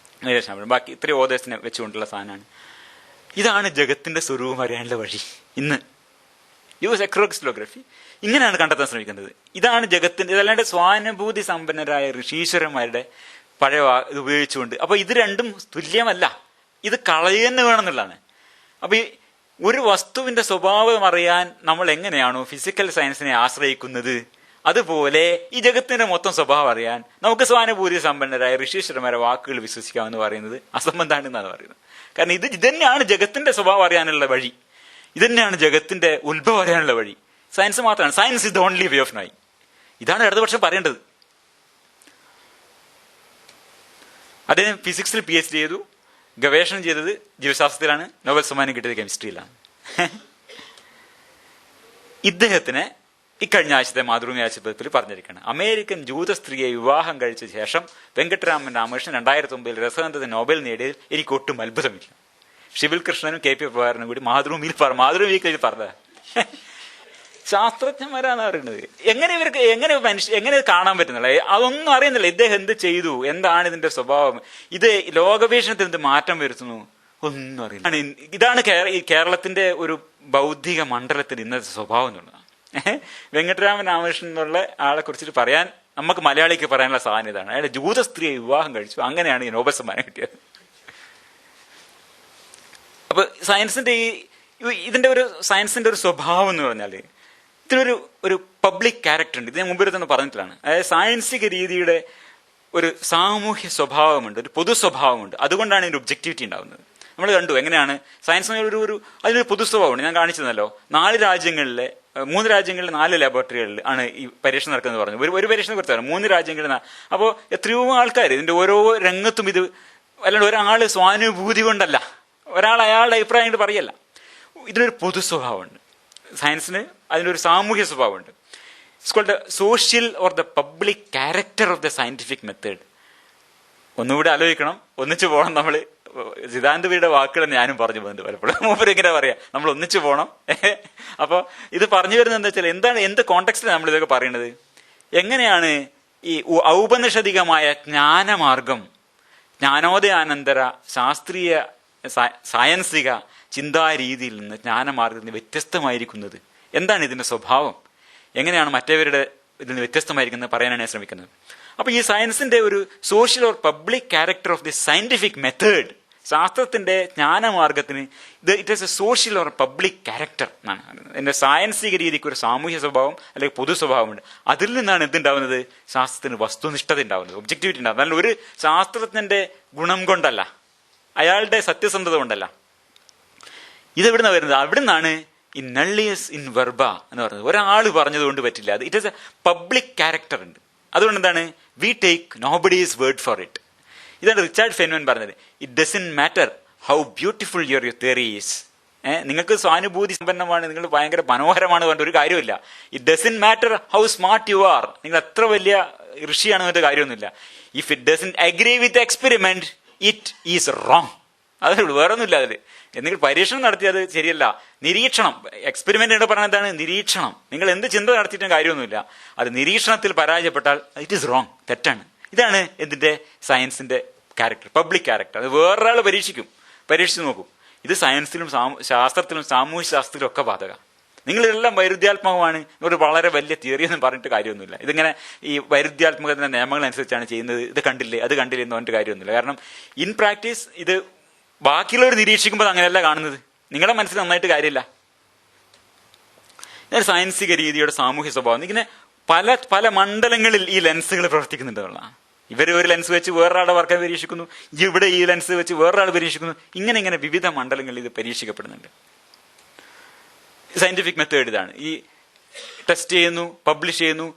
ബാക്കി ഇത്രയും ഓതേഴ്സിനെ വെച്ചുകൊണ്ടുള്ള സാധനമാണ്. ഇതാണ് ജഗത്തിന്റെ സ്വരൂപം അറിയാനുള്ള വഴി. ഇന്ന് യൂസ് എക്രോക്സിലോഗ്രഫി ഇങ്ങനെയാണ് കണ്ടെത്താൻ ശ്രമിക്കുന്നത്. ഇതാണ് ജഗത്തിന്റെ. ഇതല്ലാണ്ട് സ്വാനുഭൂതി സമ്പന്നരായ ഋഷീശ്വരന്മാരുടെ പഴയ ഇത് ഉപയോഗിച്ചുകൊണ്ട്. അപ്പൊ ഇത് രണ്ടും തുല്യമല്ല, ഇത് കളയുന്ന വേണമെന്നുള്ളതാണ്. അപ്പൊ ഈ ഒരു വസ്തുവിന്റെ സ്വഭാവം അറിയാൻ നമ്മൾ എങ്ങനെയാണോ ഫിസിക്കൽ സയൻസിനെ ആശ്രയിക്കുന്നത്, അതുപോലെ ഈ ജഗത്തിന്റെ മൊത്തം സ്വഭാവം അറിയാൻ നമുക്ക് സ്വാനുഭൂതി സമ്പന്നരായ ഋഷീശ്വരന്മാരെ വാക്കുകൾ വിശ്വസിക്കാമെന്ന് പറയുന്നത് അസംബന്ധമാണെന്നാണ് പറയുന്നത്. കാരണം ഇത് തന്നെയാണ് ജഗത്തിന്റെ സ്വഭാവം അറിയാനുള്ള വഴി. ഇതന്നെയാണ് ജഗത്തിന്റെ ഉത്ഭവം അറിയാനുള്ള വഴി. സയൻസ് മാത്രമാണ്. Science is the only way of knowing. ഇതാണ് ഇടതുപക്ഷം പറയേണ്ടത്. അദ്ദേഹം ഫിസിക്സിൽ PhD ചെയ്തു. ഗവേഷണം ചെയ്തത് ജീവശാസ്ത്രത്തിലാണ്. നോബൽ സമ്മാനം കിട്ടിയത് കെമിസ്ട്രിയിലാണ്. ഇദ്ദേഹത്തിന് ഇക്കഴിഞ്ഞ ആഴ്ചത്തെ മാതൃഭൂമി ആഴ്ചപ്പതിപ്പിൽ പറഞ്ഞിരിക്കുകയാണ്, അമേരിക്കൻ ജൂത സ്ത്രീയെ വിവാഹം കഴിച്ച ശേഷം വെങ്കട്ടരാമൻ രാമകൃഷ്ണൻ 2009 രസതന്ത്രത്തിന് നോബൽ നേടിയതിൽ എനിക്ക് ഒട്ടും അത്ഭുതമില്ല. ഷിബിൽ കൃഷ്ണനും KP പ്രഭാകരനും കൂടി മാതൃഭൂമിയിൽ പറഞ്ഞത്. ശാസ്ത്രജ്ഞന്മാരാണ് പറയുന്നത്. എങ്ങനെ എങ്ങനെ കാണാൻ പറ്റുന്നില്ല, അതൊന്നും അറിയുന്നില്ല. ഇദ്ദേഹം എന്ത് ചെയ്തു, എന്താണ് ഇതിന്റെ സ്വഭാവം, ഇത് ലോകവീക്ഷണത്തിൽ എന്ത് മാറ്റം വരുത്തുന്നു, ഒന്നും അറിയില്ല. ഇതാണ് കേരളത്തിന്റെ ഒരു ബൗദ്ധിക മണ്ഡലത്തിൽ ഇന്നത്തെ സ്വഭാവം എന്നുള്ളതാണ്. വെങ്കട്ടരാമൻ രാമകൃഷ്ണൻ എന്നുള്ള ആളെ കുറിച്ചിട്ട് പറയാൻ നമുക്ക് മലയാളിക്ക് പറയാനുള്ള സാധനം ഇതാണ്. അയാളുടെ ജൂത സ്ത്രീയെ വിവാഹം കഴിച്ചു, അങ്ങനെയാണ് ഈ നോബൽ സമ്മാനം കിട്ടിയത്. അപ്പൊ ഇതിന്റെ ഒരു സ്വഭാവം എന്ന് പറഞ്ഞാൽ ഇതിനൊരു പബ്ലിക് ക്യാരക്ടർ ഉണ്ട്. ഇത് ഞാൻ മുമ്പിൽ തന്നെ പറഞ്ഞിട്ടാണ്. അതായത് സായൻസിക രീതിയുടെ ഒരു സാമൂഹ്യ സ്വഭാവമുണ്ട്, ഒരു പൊതു സ്വഭാവമുണ്ട്. അതുകൊണ്ടാണ് ഇതിന്റെ ഒബ്ജക്ടിവിറ്റി ഉണ്ടാവുന്നത്. നമ്മൾ കണ്ടു എങ്ങനെയാണ് സയൻസിന് അതിനൊരു പൊതു സ്വഭാവമുണ്ട്. ഞാൻ കാണിച്ചതല്ലോ, 3 രാജ്യങ്ങളിലെ 4 ലാബോറട്ടറികളിൽ ആണ് ഈ പരീക്ഷണം നടക്കുന്നത് പറഞ്ഞു. ഒരു പരീക്ഷണം കുറിച്ചാണ് 3 രാജ്യങ്ങളിൽ. അപ്പോൾ എത്രയോ ആൾക്കാർ ഇതിന്റെ ഓരോ രംഗത്തും ഇത് അല്ലാണ്ട് ഒരാൾ സ്വാനുഭൂതി കൊണ്ടല്ല, ഒരാൾ അയാളുടെ അഭിപ്രായം കൊണ്ട് പറയല്ല. ഇതിനൊരു പൊതു സ്വഭാവമുണ്ട്. സയൻസിന് അതിനൊരു സാമൂഹ്യ സ്വഭാവമുണ്ട്. It's called the social or the public character of the scientific method. ഒന്നുകൂടി ആലോചിക്കണം, ഒന്നിച്ചു പോകണം. നമ്മൾ സിദ്ധാന്തവിയുടെ വാക്കുകൾ ഞാനും പറഞ്ഞു പോകുന്നുണ്ട് പലപ്പോഴും. മൂപ്പര് ഇങ്ങനെ പറയാം, നമ്മൾ ഒന്നിച്ചു പോകണം. അപ്പോൾ ഇത് പറഞ്ഞു വരുന്നത് എന്താ വെച്ചാൽ, എന്ത് കോണ്ടെക്സ്റ്റിലാണ് നമ്മൾ ഇതൊക്കെ പറയുന്നത്? എങ്ങനെയാണ് ഈ ഔപനിഷദികമായ ജ്ഞാനമാർഗം, ജ്ഞാനോദയാനന്തര ശാസ്ത്രീയ സായൻസിക ചിന്താരീതിയിൽ നിന്ന് ജ്ഞാനമാർഗത്തിൽ നിന്ന് വ്യത്യസ്തമായിരിക്കുന്നത്? എന്താണ് ഇതിന്റെ സ്വഭാവം? എങ്ങനെയാണ് മറ്റവരുടെ ഇതിൽ നിന്ന് വ്യത്യസ്തമായിരിക്കുന്നത് പറയാനാണ് ഞാൻ ശ്രമിക്കുന്നത്. അപ്പൊ ഈ സയൻസിന്റെ ഒരു social or public character of the scientific method, ശാസ്ത്രത്തിന്റെ ജ്ഞാനമാർഗത്തിന് it is a social or public character എന്നാണ്. എന്റെ സായൻസിക രീതിക്ക് ഒരു സാമൂഹ്യ സ്വഭാവം അല്ലെങ്കിൽ പൊതു സ്വഭാവമുണ്ട്. അതിൽ നിന്നാണ് എന്തുണ്ടാവുന്നത്? ശാസ്ത്രത്തിന് വസ്തുനിഷ്ഠത ഉണ്ടാവുന്നത്, ഒബ്ജക്ടിവിറ്റി ഉണ്ടാവുന്നത്. അല്ല ഒരു ശാസ്ത്രജ്ഞന്റെ ഗുണം കൊണ്ടല്ല, അയാളുടെ സത്യസന്ധത കൊണ്ടല്ല. ഇതെവിടുന്നാണ് വരുന്നത്? അവിടുന്നാണ് ഈ നള്ളിയസ് ഇൻ വെർബ എന്ന് പറയുന്നത്. ഒരാൾ പറഞ്ഞതുകൊണ്ട് പറ്റില്ല, അത് it is A public character ഉണ്ട്. അതുകൊണ്ട് എന്താണ്? We take nobody's word for it. ഇതാണ് റിച്ചാർഡ് ഫെയ്ൻമാൻ പറഞ്ഞത്. It doesn't matter how beautiful your theory is. നിങ്ങൾക്ക് സ്വാനുഭൂതി സമ്പന്നമാണ്, നിങ്ങൾ ഭയങ്കര മനോഹരമാണ് പറഞ്ഞ ഒരു കാര്യമില്ല. It doesn't matter how smart you are, നിങ്ങൾ എത്ര വലിയ ഋഷിയാണ് പറഞ്ഞ കാര്യമൊന്നുമില്ല. If it doesn't agree with experiment it is wrong. അതേ ഉള്ളൂ, വേറെ ഒന്നുമില്ല അതിൽ. നിങ്ങൾ പരീക്ഷണം നടത്തിയത് ശരിയല്ല. നിരീക്ഷണം, എക്സ്പെരിമെന്റ് എന്ന് പറഞ്ഞാൽ എന്താണ്? നിരീക്ഷണം. നിങ്ങൾ എന്ത് ചിന്ത നടത്തിയിട്ടും കാര്യമൊന്നുമില്ല, അത് നിരീക്ഷണത്തിൽ പരാജയപ്പെട്ടാൽ ഇറ്റ് ഈസ് റോങ്, തെറ്റാണ്. ഇതാണ് എന്തിന്റെ? സയൻസിന്റെ ക്യാരക്ടർ, പബ്ലിക് ക്യാരക്ടർ. അത് വേറൊരാൾ പരീക്ഷിച്ച് നോക്കും. ഇത് സയൻസിലും ശാസ്ത്രത്തിലും സാമൂഹ്യ ശാസ്ത്രത്തിലും ഒക്കെ ബാധക. നിങ്ങളെല്ലാം വൈരുദ്ധ്യാത്മകമാണ്, ഒരു വളരെ വലിയ തിയറി ഒന്നും പറഞ്ഞിട്ട് കാര്യമൊന്നുമില്ല. ഇതിങ്ങനെ ഈ വൈരുദ്ധ്യാത്മകത്തിന്റെ നിയമങ്ങൾ അനുസരിച്ചാണ് ചെയ്യുന്നത്, ഇത് കണ്ടില്ലേ അത് കണ്ടില്ലേ എന്ന് പറഞ്ഞിട്ട് കാര്യമൊന്നുമില്ല. കാരണം ഇൻ പ്രാക്ടീസ് ഇത് ബാക്കിയുള്ളവർ നിരീക്ഷിക്കുമ്പോൾ അങ്ങനെയല്ല കാണുന്നത്. നിങ്ങളുടെ മനസ്സിൽ നന്നായിട്ട് കാര്യമില്ല. സയൻസിക രീതിയുടെ സാമൂഹ്യ സ്വഭാവം ഇങ്ങനെ പല മണ്ഡലങ്ങളിൽ ഈ ലെൻസുകൾ പ്രവർത്തിക്കുന്നുണ്ടെന്നുള്ള. ഒരു ലെൻസ് വെച്ച് വേറൊരാളുടെ വർക്കം പരീക്ഷിക്കുന്നു, ഇവിടെ ഈ ലെൻസ് വെച്ച് വേറൊരാൾ പരീക്ഷിക്കുന്നു. ഇങ്ങനെ വിവിധ മണ്ഡലങ്ങളിൽ ഇത് പരീക്ഷിക്കപ്പെടുന്നുണ്ട്. സയന്റിഫിക് മെത്തേഡ് ഇതാണ്. ഈ ടെസ്റ്റ് ചെയ്യുന്നു, പബ്ലിഷ് ചെയ്യുന്നു,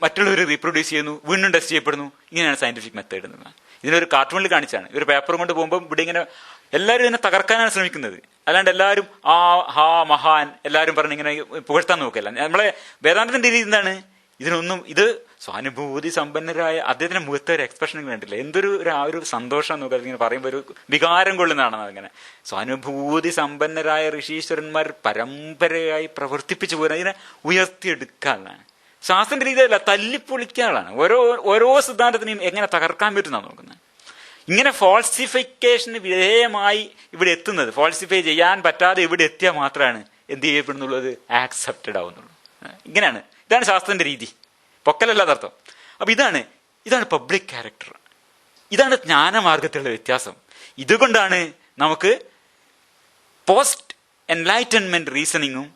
മറ്റുള്ളവർ റീപ്രൊഡ്യൂസ് ചെയ്യുന്നു, വീണ്ടും ടെസ്റ്റ് ചെയ്യപ്പെടുന്നു. ഇങ്ങനെയാണ് സയന്റിഫിക് മെത്തേഡ് എന്നുള്ളത്. ഇതിനൊരു കാർട്ടൂണിൽ കാണിച്ചാണ്. ഒരു പേപ്പർ കൊണ്ട് പോകുമ്പോൾ ഇവിടെ ഇങ്ങനെ എല്ലാവരും ഇതിനെ തകർക്കാനാണ് ശ്രമിക്കുന്നത്. അല്ലാണ്ട് എല്ലാവരും മഹാൻ എല്ലാവരും പറഞ്ഞ് ഇങ്ങനെ പുകഴ്ത്താൻ നോക്കല്ല. നമ്മളെ വേദാന്തത്തിന്റെ രീതി എന്താണ്? ഇത് സ്വാനുഭൂതി സമ്പന്നരായ അദ്ദേഹത്തിന്റെ മുഖത്തെ ഒരു എക്സ്പ്രഷൻ കണ്ടില്ല, എന്തൊരു ഒരു സന്തോഷം നോക്കുക. ഇങ്ങനെ പറയുമ്പോൾ ഒരു വികാരം കൊള്ളുന്നതാണ്. അതിങ്ങനെ സ്വാനുഭൂതി സമ്പന്നരായ ഋഷീശ്വരന്മാർ പരമ്പരയായി പ്രവർത്തിപ്പിച്ചു പോരുന്നത് ഇതിനെ ഉയർത്തിയെടുക്കാനാണ്. ശാസ്ത്രത്തിന്റെ രീതിയല്ല, തല്ലിപ്പൊളിക്കാനാണ്. ഓരോ സിദ്ധാന്തത്തിനെയും എങ്ങനെ തകർക്കാൻ പറ്റുന്നതാണ് നോക്കുന്നത്. ഇങ്ങനെ ഫോൾസിഫിക്കേഷന് വിധേയമായി ഇവിടെ എത്തുന്നത്, ഫോൾസിഫൈ ചെയ്യാൻ പറ്റാതെ ഇവിടെ എത്തിയാൽ മാത്രമാണ് എന്ത് ചെയ്യപ്പെടുന്നുള്ളത്? ആക്സെപ്റ്റഡ് ആവുന്നുള്ളൂ. ഇതാണ് ശാസ്ത്രത്തിന്റെ രീതി, പൊക്കലല്ലാതെ അർത്ഥം. അപ്പൊ ഇതാണ് പബ്ലിക് ക്യാരക്ടർ, ഇതാണ് ജ്ഞാനമാർഗത്തിലുള്ള വ്യത്യാസം. ഇതുകൊണ്ടാണ് നമുക്ക് പോസ്റ്റ് എൻലൈറ്റൻമെന്റ് റീസണിങ്ങും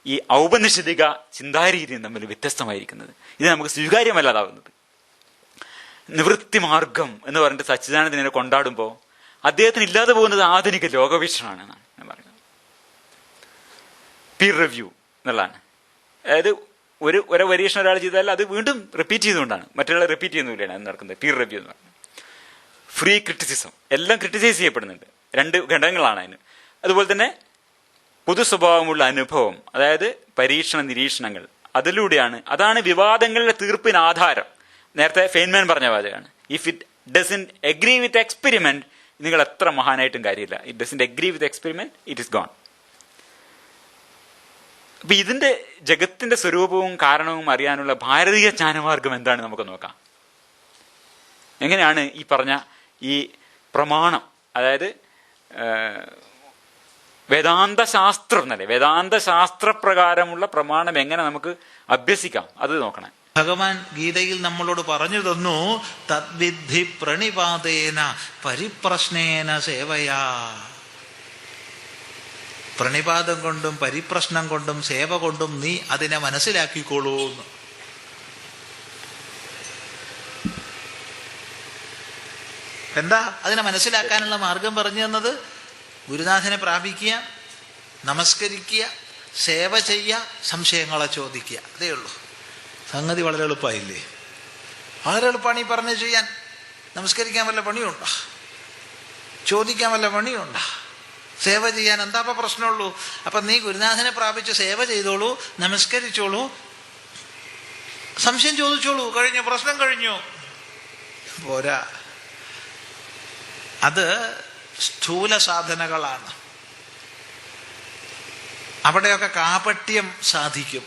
ഈ ഔപനിഷദിക ചിന്താരീതിയും തമ്മിൽ വ്യത്യസ്തമായിരിക്കുന്നത്. ഇത് നമുക്ക് സ്വീകാര്യമല്ലാതാവുന്നത്. നിവൃത്തി മാർഗം എന്ന് പറഞ്ഞിട്ട് സച്ചിദാനന്ദനെ കൊണ്ടാടുമ്പോൾ അദ്ദേഹത്തിന് ഇല്ലാതെ പോകുന്നത് ആധുനിക ലോകവീക്ഷണമാണ് എന്നാണ് ഞാൻ പറയുന്നത്. പീർ റിവ്യൂ എന്നുള്ളതാണ്. അതായത് ഒരു പരീക്ഷണം ഒരാൾ ചെയ്താൽ അത് വീണ്ടും റിപ്പീറ്റ് ചെയ്തുകൊണ്ടാണ്, മറ്റൊരാളെ റിപ്പീറ്റ് ചെയ്യുന്നില്ലാണ് അത് നടക്കുന്നത്. പീർ റിവ്യൂ എന്ന് പറയുന്നത് ഫ്രീ ക്രിറ്റിസിസം, എല്ലാം ക്രിറ്റിസൈസ് ചെയ്യപ്പെടുന്നുണ്ട്. 2 ഘടകങ്ങളാണ് അതിന്. അതുപോലെ തന്നെ പൊതു സ്വഭാവമുള്ള അനുഭവം, അതായത് പരീക്ഷണ നിരീക്ഷണങ്ങൾ, അതാണ് വിവാദങ്ങളുടെ തീർപ്പിന് ആധാരം. നേരത്തെ ഫെയ്ൻമാൻ പറഞ്ഞ വാചകമാണ്. If it doesn't agree with experiment, നിങ്ങൾ എത്ര മഹാനായിട്ടും കാര്യമില്ല. It doesn't agree with experiment, it is gone. അപ്പൊ ഇതിന്റെ ജഗത്തിന്റെ സ്വരൂപവും കാരണവും അറിയാനുള്ള ഭാരതീയ ജ്ഞാനമാർഗം എന്താണ് നമുക്ക് നോക്കാം. എങ്ങനെയാണ് ഈ പറഞ്ഞ ഈ പ്രമാണം, അതായത് വേദാന്ത ശാസ്ത്രം എന്നല്ലേ, വേദാന്ത ശാസ്ത്രപ്രകാരമുള്ള പ്രമാണം എങ്ങനെ നമുക്ക് അഭ്യസിക്കാം, അത് നോക്കണം. ഭഗവാൻ ഗീതയിൽ നമ്മളോട് പറഞ്ഞു തന്നു, തദ്വിദ്ധി പ്രണിപാതേന പരിപ്രശ്നേന സേവയാ. പ്രണിപാതം കൊണ്ടും പരിപ്രശ്നം കൊണ്ടും സേവ കൊണ്ടും നീ അതിനെ മനസ്സിലാക്കിക്കോളൂ എന്ന്. എന്താ അതിനെ മനസ്സിലാക്കാനുള്ള മാർഗം പറഞ്ഞു തന്നത്? ഗുരുനാഥനെ പ്രാപിക്കുക, നമസ്കരിക്കുക, സേവ ചെയ്യുക, സംശയങ്ങളെ ചോദിക്കുക. അതേ ഉള്ളൂ. സംഗതി വളരെ എളുപ്പമായില്ലേ? വളരെ എളുപ്പമാണ് ഈ പറഞ്ഞു ചെയ്യാൻ. നമസ്കരിക്കാൻ വല്ല പണിയുണ്ടോ? ചോദിക്കാൻ വല്ല പണിയുണ്ടോ? സേവ ചെയ്യാൻ എന്താ ഇപ്പം പ്രശ്നമുള്ളൂ? അപ്പം നീ ഗുരുനാഥനെ പ്രാപിച്ച് സേവ ചെയ്തോളൂ, നമസ്കരിച്ചോളൂ, സംശയം ചോദിച്ചോളൂ, കഴിഞ്ഞു, പ്രശ്നം കഴിഞ്ഞു. പോരാ, അത് സ്ഥൂല സാധനകളാണ്. അവിടെയൊക്കെ കാപട്യം സാധിക്കും.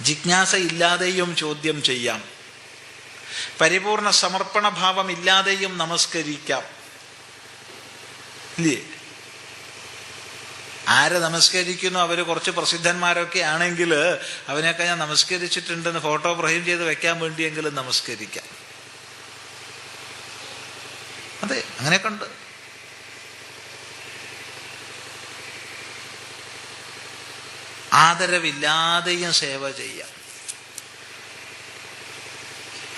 ജിജ്ഞാസ ഇല്ലാതെയും ചോദ്യം ചെയ്യാം, പരിപൂർണ സമർപ്പണ ഭാവം ഇല്ലാതെയും നമസ്കരിക്കാം. ഇല്ലേ? ആരെ നമസ്കരിക്കുന്നു? അവര് കുറച്ച് പ്രസിദ്ധന്മാരൊക്കെ ആണെങ്കിൽ അവനെയൊക്കെ ഞാൻ നമസ്കരിച്ചിട്ടുണ്ടെന്ന് ഫോട്ടോ ഫ്രെയിം ചെയ്ത് വെക്കാൻ വേണ്ടിയെങ്കിലും നമസ്കരിക്കാം. അതെ, അങ്ങനെയൊക്കെ ഉണ്ട്. ആദരവില്ലാതെയും സേവ ചെയ്യാം.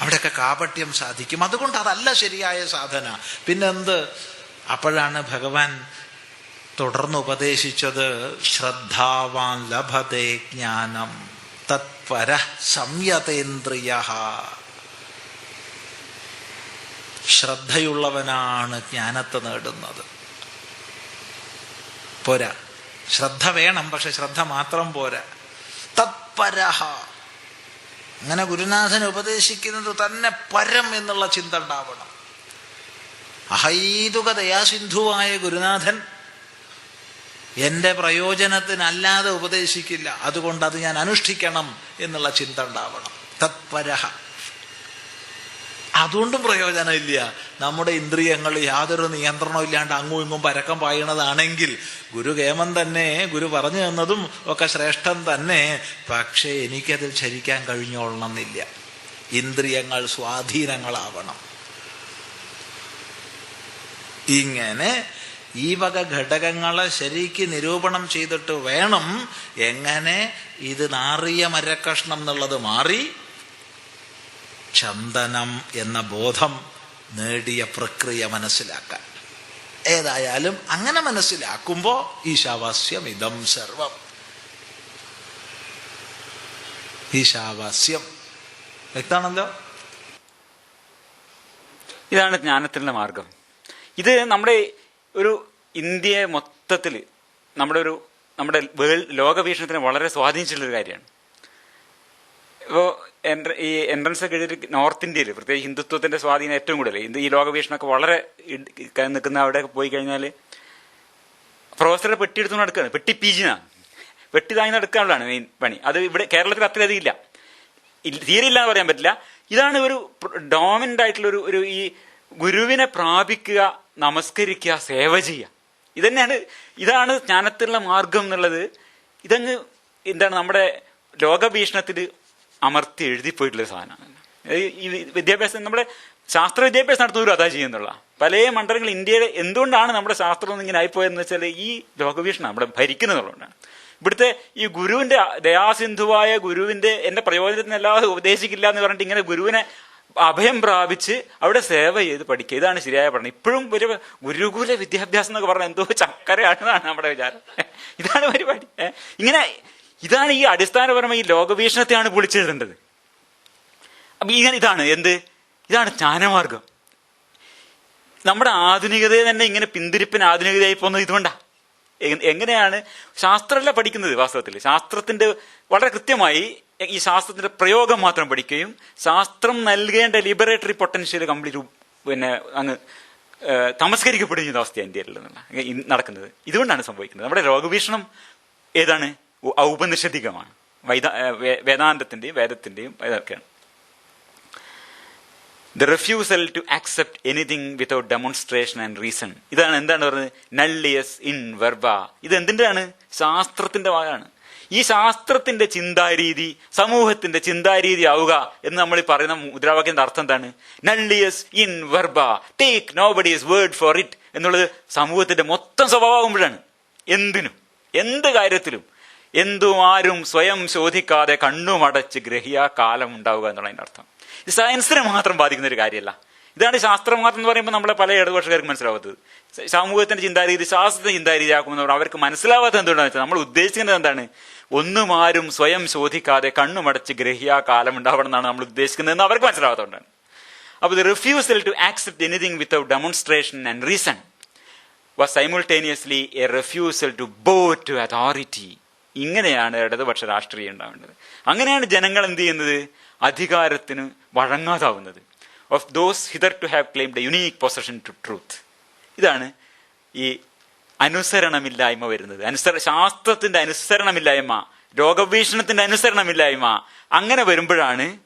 അവിടെയൊക്കെ കാപട്യം സാധിക്കും. അതുകൊണ്ട് അതല്ല ശരിയായ സാധന. പിന്നെന്ത്? അപ്പോഴാണ് ഭഗവാൻ തുടർന്ന് ഉപദേശിച്ചത്, ശ്രദ്ധാവാൻ ലഭതേ ജ്ഞാനം തത്പര സംയതേന്ദ്രിയ. ശ്രദ്ധയുള്ളവനാണ് ജ്ഞാനത്തെ നേടുന്നത്. പോരാ, ശ്രദ്ധ വേണം, പക്ഷെ ശ്രദ്ധ മാത്രം പോരാ. തത്പരഹ, അങ്ങനെ ഗുരുനാഥൻ ഉപദേശിക്കുന്നത് തന്നെ പരം എന്നുള്ള ചിന്ത ഉണ്ടാവണം. അഹൈതുക ദയാസിന്ധുവായ ഗുരുനാഥൻ എൻ്റെ പ്രയോജനത്തിനല്ലാതെ ഉപദേശിക്കില്ല, അതുകൊണ്ട് അത് ഞാൻ അനുഷ്ഠിക്കണം എന്നുള്ള ചിന്ത ഉണ്ടാവണം. തത്പരഹ. അതുകൊണ്ടും പ്രയോജനമില്ല. നമ്മുടെ ഇന്ദ്രിയങ്ങൾ യാതൊരു നിയന്ത്രണവും ഇല്ലാണ്ട് അങ്ങും ഇങ്ങും പരക്കം പായണതാണെങ്കിൽ ഗുരു കേമൻ തന്നെ, ഗുരു പറഞ്ഞു തന്നതും ഒക്കെ ശ്രേഷ്ഠം തന്നെ, പക്ഷേ എനിക്കതിൽ ചരിക്കാൻ കഴിഞ്ഞോളണമെന്നില്ല. ഇന്ദ്രിയങ്ങൾ സ്വാധീനങ്ങളാവണം. ഇങ്ങനെ ഈ വക ഘടകങ്ങളെ ശരിക്ക് നിരൂപണം ചെയ്തിട്ട് വേണം എങ്ങനെ ഇത് നാറിയ മരക്കഷ്ണം എന്നുള്ളത് മാറി ചന്ദനം എന്ന ബോധം നേടിയ പ്രക്രിയ മനസ്സിലാക്കാൻ. ഏതായാലും അങ്ങനെ മനസ്സിലാക്കുമ്പോൾ ഈശാവാസ്യം ഇതം സർവം. ഈശാവാസ്യം വ്യക്തമാണല്ലോ. ഇതാണ് ജ്ഞാനത്തിൻ്റെ മാർഗം. ഇത് നമ്മുടെ ഒരു ഇന്ത്യയെ മൊത്തത്തിൽ നമ്മുടെ ലോകവീക്ഷണത്തിന് വളരെ സ്വാധീനിച്ചിട്ടുള്ളൊരു കാര്യമാണ്. ഇപ്പോൾ ഈ എൻട്രൻസ് ഒക്കെ എഴുതിയിട്ട് നോർത്ത് ഇന്ത്യയിൽ പ്രത്യേകിച്ച് ഹിന്ദുത്വത്തിന്റെ സ്വാധീനം ഏറ്റവും കൂടുതൽ. ഈ ലോകവീക്ഷണമൊക്കെ വളരെ നിൽക്കുന്ന അവിടെ പോയി കഴിഞ്ഞാൽ പ്രൊഫസറുടെ പെട്ടി എടുത്തുകൊണ്ട് നടക്കുകയാണ്. പെട്ടി പീജിനാണ്, പെട്ടി താങ്ങി നടക്കാനുള്ളതാണ് മെയിൻ പണി. അത് ഇവിടെ കേരളത്തിൽ അത്രയധികം ഇല്ല, തീരെ ഇല്ല എന്ന് പറയാൻ പറ്റില്ല. ഇതാണ് ഒരു ഡോമിനന്റ് ആയിട്ടുള്ള ഒരു ഈ ഗുരുവിനെ പ്രാപിക്കുക, നമസ്കരിക്കുക, സേവ ചെയ്യുക. ഇതാണ് ജ്ഞാനത്തിനുള്ള മാർഗം എന്നുള്ളത്. ഇതങ്ങ് എന്താണ് നമ്മുടെ ലോകവീക്ഷണത്തിൽ അമർത്തി എഴുതിപ്പോയിട്ടുള്ള സാധനമാണ്. ഈ വിദ്യാഭ്യാസം, നമ്മുടെ ശാസ്ത്ര വിദ്യാഭ്യാസം നടത്തുന്നവരും അതാ ചെയ്യുന്നുള്ള. പല മണ്ഡലങ്ങൾ ഇന്ത്യയിൽ എന്തുകൊണ്ടാണ് നമ്മുടെ ശാസ്ത്രം ഇങ്ങനെ ആയിപ്പോയെന്ന് വെച്ചാൽ ഈ ലോകവീക്ഷണം നമ്മുടെ ഭരിക്കുന്നതുകൊണ്ടാണ്. ഇവിടുത്തെ ഈ ഗുരുവിന്റെ ദയാസിന്ധുവായ ഗുരുവിന്റെ എന്റെ പ്രയോജനത്തിനല്ലാതെ ഉപദേശിക്കില്ല എന്ന് പറഞ്ഞിട്ട് ഇങ്ങനെ ഗുരുവിനെ അഭയം പ്രാപിച്ച് അവിടെ സേവ ചെയ്ത് പഠിക്കുക, ഇതാണ് ശരിയായ പഠനം. ഇപ്പോഴും ഒരു ഗുരുകുല വിദ്യാഭ്യാസം എന്നൊക്കെ പറഞ്ഞാൽ എന്തോ ചക്കരയാണെന്നാണ് നമ്മുടെ വിചാരം. ഇതാണ് പരിപാടി. ഇതാണ് ഈ അടിസ്ഥാനപരമായി ഈ ലോകവീക്ഷണത്തെയാണ് പൊളിച്ചെഴുതേണ്ടത്. അപ്പൊ ഇതാണ് ജ്ഞാനമാർഗം. നമ്മുടെ ആധുനികതയെ തന്നെ ഇങ്ങനെ പിന്തിരിപ്പിന് ആധുനികതയായി പോകുന്നത് ഇതുകൊണ്ടാ. എങ്ങനെയാണ് ശാസ്ത്രമല്ല പഠിക്കുന്നത്? വാസ്തവത്തിൽ ശാസ്ത്രത്തിന്റെ വളരെ കൃത്യമായി ഈ ശാസ്ത്രത്തിന്റെ പ്രയോഗം മാത്രം പഠിക്കുകയും ശാസ്ത്രം നൽകേണ്ട ലിബറേറ്ററി പൊട്ടൻഷ്യൽ കംപ്ലീറ്റ് അങ്ങ് തമസ്കരിക്കപ്പെടുന്ന അവസ്ഥയാണ് ഇന്ത്യയിൽ നടക്കുന്നത്. ഇതുകൊണ്ടാണ് സംഭവിക്കുന്നത്. നമ്മുടെ ലോകവീക്ഷണം ഏതാണ്? ഔപനിഷദികമാണ്. വേദാന്തത്തിന്റെയും വേദത്തിന്റെയും ഇതൊക്കെയാണ്. The refusal to accept anything without demonstration and reason. എന്താണ് പറഞ്ഞത്? നള്ളിയസ് ഇൻ വെർബ. ഇത് എന്തിൻ്റെയാണ്? ശാസ്ത്രത്തിന്റെ ഭാഗമാണ്. ഈ ശാസ്ത്രത്തിന്റെ ചിന്താരീതി സമൂഹത്തിന്റെ ചിന്താരീതി ആവുക എന്ന് നമ്മൾ ഈ പറയുന്ന മുദ്രാവാക്യത്തിന്റെ അർത്ഥം എന്താണ്? Nullius in verba, take nobody's word for it എന്നുള്ളത് സമൂഹത്തിന്റെ മൊത്തം സ്വഭാവമാകുമ്പോഴാണ്. എന്ത് കാര്യത്തിലും എന്തും ആരും സ്വയം ശോധിക്കാതെ കണ്ണുമടച്ച് ഗ്രഹിയാ കാലം ഉണ്ടാവുക എന്നുള്ളതിന്റെ അർത്ഥം. ഇത് സയൻസിനെ മാത്രം ബാധിക്കുന്ന ഒരു കാര്യമല്ല. ഇതാണ് ശാസ്ത്രം മാത്രം എന്ന് പറയുമ്പോൾ നമ്മളെ പല ഇടതുപക്ഷക്കാർക്ക് മനസ്സിലാവാത്തത്. സമൂഹത്തിന്റെ ചിന്താരീതി ശാസ്ത്രത്തിന്റെ ചിന്താരീതി ആക്കുമ്പോൾ അവർക്ക് മനസ്സിലാവാത്ത എന്തുകൊണ്ടാണെന്ന് വെച്ചാൽ നമ്മൾ ഉദ്ദേശിക്കുന്നത് എന്താണ്? ഒന്നും ആരും സ്വയം ശോധിക്കാതെ കണ്ണുമടച്ച് ഗ്രഹിയാ കാലം ഉണ്ടാവണം എന്നാണ് നമ്മൾ ഉദ്ദേശിക്കുന്നതെന്ന് അവർക്ക് മനസ്സിലാവാത്തതുകൊണ്ടാണ്. അപ്പോൾ the refusal to accept anything without demonstration and reason was simultaneously a refusal to bow to authority. ഇങ്ങനെയാണ് ഇടതുപക്ഷ രാഷ്ട്രീയം ഉണ്ടാവേണ്ടത്. അങ്ങനെയാണ് ജനങ്ങൾ എന്ത് ചെയ്യുന്നത്? അധികാരത്തിന് വഴങ്ങാതാവുന്നത്. Of those hitherto have claimed a unique position to truth. ഇതാണ് ഈ അനുസരണമില്ലായ്മ വരുന്നത്. ശാസ്ത്രത്തിന്റെ അനുസരണമില്ലായ്മ, രോഗവീക്ഷണത്തിന്റെ അനുസരണമില്ലായ്മ. അങ്ങനെ വരുമ്പോഴാണ്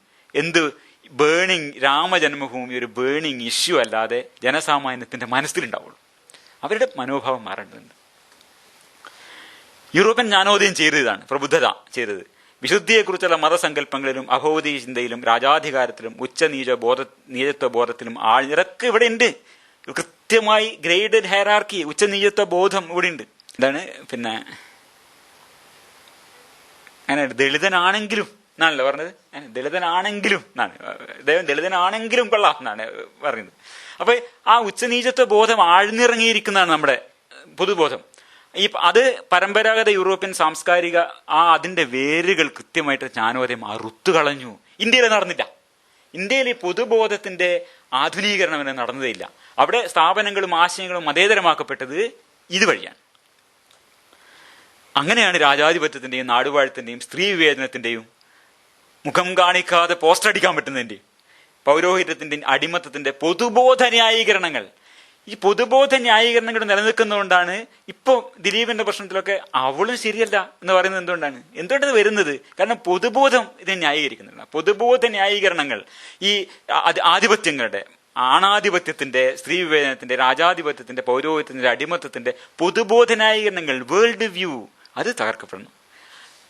രാമജന്മഭൂമി ഒരു ബേണിംഗ് ഇഷ്യൂ അല്ലാതെ ജനസാമാന്യത്തിന്റെ മനസ്സിലുണ്ടാവുള്ളൂ. അവരുടെ മനോഭാവം മാറേണ്ടതുണ്ട്. യൂറോപ്യൻ ജ്ഞാനോദയം ചെയ്തതാണ്, പ്രബുദ്ധത ചെയ്തത്. വിശുദ്ധിയെക്കുറിച്ചുള്ള മതസങ്കല്പങ്ങളിലും അഭൗതിക ചിന്തയിലും രാജാധികാരത്തിലും നീചത്വ ബോധത്തിലും ഇതൊക്കെ ഇവിടെ ഉണ്ട്. കൃത്യമായി ഗ്രേഡഡ് ഹയറാർക്കി, ഉച്ചനീചത്വ ബോധം ഇവിടെ ഉണ്ട്. എന്താണ് പിന്നെ അങ്ങനെ ദളിതനാണെങ്കിലും എന്നാണല്ലോ പറഞ്ഞത്. ദളിതനാണെങ്കിലും എന്നാണ് ദൈവം ദളിതനാണെങ്കിലും കൊള്ളാം എന്നാണ് പറയുന്നത്. അപ്പൊ ആ ഉച്ചനീചത്വ ബോധം ആഴ്ന്നിറങ്ങിയിരിക്കുന്നതാണ് നമ്മുടെ പൊതുബോധം. അത് പരമ്പരാഗത യൂറോപ്യൻ സാംസ്കാരിക അതിന്റെ വേരുകൾ കൃത്യമായിട്ട് ജ്ഞാനോദയം അറുത്തു കളഞ്ഞു. ഇന്ത്യയിൽ നടന്നില്ല. ഇന്ത്യയിൽ ഈ പൊതുബോധത്തിന്റെ ആധുനീകരണം എന്നെ നടന്നതേ ഇല്ല. അവിടെ സ്ഥാപനങ്ങളും ആശയങ്ങളും മതേതരമാക്കപ്പെട്ടത് ഇതുവഴിയാണ്. അങ്ങനെയാണ് രാജാധിപത്യത്തിന്റെയും നാടുവാഴത്തിന്റെയും സ്ത്രീ വിവേചനത്തിന്റെയും മുഖം കാണിക്കാതെ പോസ്റ്റർ അടിക്കാൻ പറ്റുന്നതിന്റെയും പൗരോഹിത്യത്തിന്റെയും അടിമത്തത്തിന്റെ പൊതുബോധ ന്യായീകരണങ്ങൾ, ഈ പൊതുബോധ ന്യായീകരണങ്ങൾ നിലനിൽക്കുന്നതുകൊണ്ടാണ് ഇപ്പൊ ദിലീപിന്റെ പ്രശ്നത്തിലൊക്കെ അവളും ശരിയല്ല എന്ന് പറയുന്നത്. എന്തുകൊണ്ടത് വരുന്നത്? കാരണം പൊതുബോധം ഇതിനെ ന്യായീകരിക്കുന്നില്ല. പൊതുബോധ ന്യായീകരണങ്ങൾ ഈ ആധിപത്യങ്ങളുടെ, ആണാധിപത്യത്തിന്റെ, സ്ത്രീ വിവേചനത്തിന്റെ, രാജാധിപത്യത്തിന്റെ, പൗരോഹിത്യത്തിന്റെ, അടിമത്തത്തിന്റെ പൊതുബോധ ന്യായീകരണങ്ങൾ, വേൾഡ് വ്യൂ, അത് തകർക്കപ്പെടണം.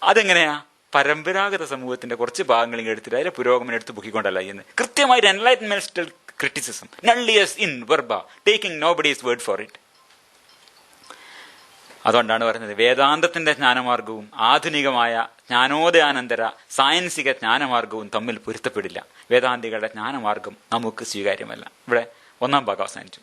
അതെങ്ങനെയാ? പരമ്പരാഗത സമൂഹത്തിന്റെ കുറച്ച് ഭാഗങ്ങൾ ഇങ്ങനെ എടുത്തിട്ട് അതിലെ പുരോഗമനം എടുത്ത് പൊക്കിക്കൊണ്ടല്ല എന്ന് കൃത്യമായി enlightenmental criticism, nullius in verba, taking nobody's word for it. അതുകൊണ്ടാണ് പറയുന്നത് വേദാന്തത്തിന്റെ ജ്ഞാനമാർഗവും ആധുനികമായ ജ്ഞാനോദയാനന്തര സായൻസിക ജ്ഞാനമാർഗവും തമ്മിൽ പൊരുത്തപ്പെടില്ല. വേദാന്തികളുടെ ജ്ഞാനമാർഗം നമുക്ക് സ്വീകാര്യമല്ല. ഇവിടെ ഒന്നാം ഭാഗം അവസാനിച്ചു.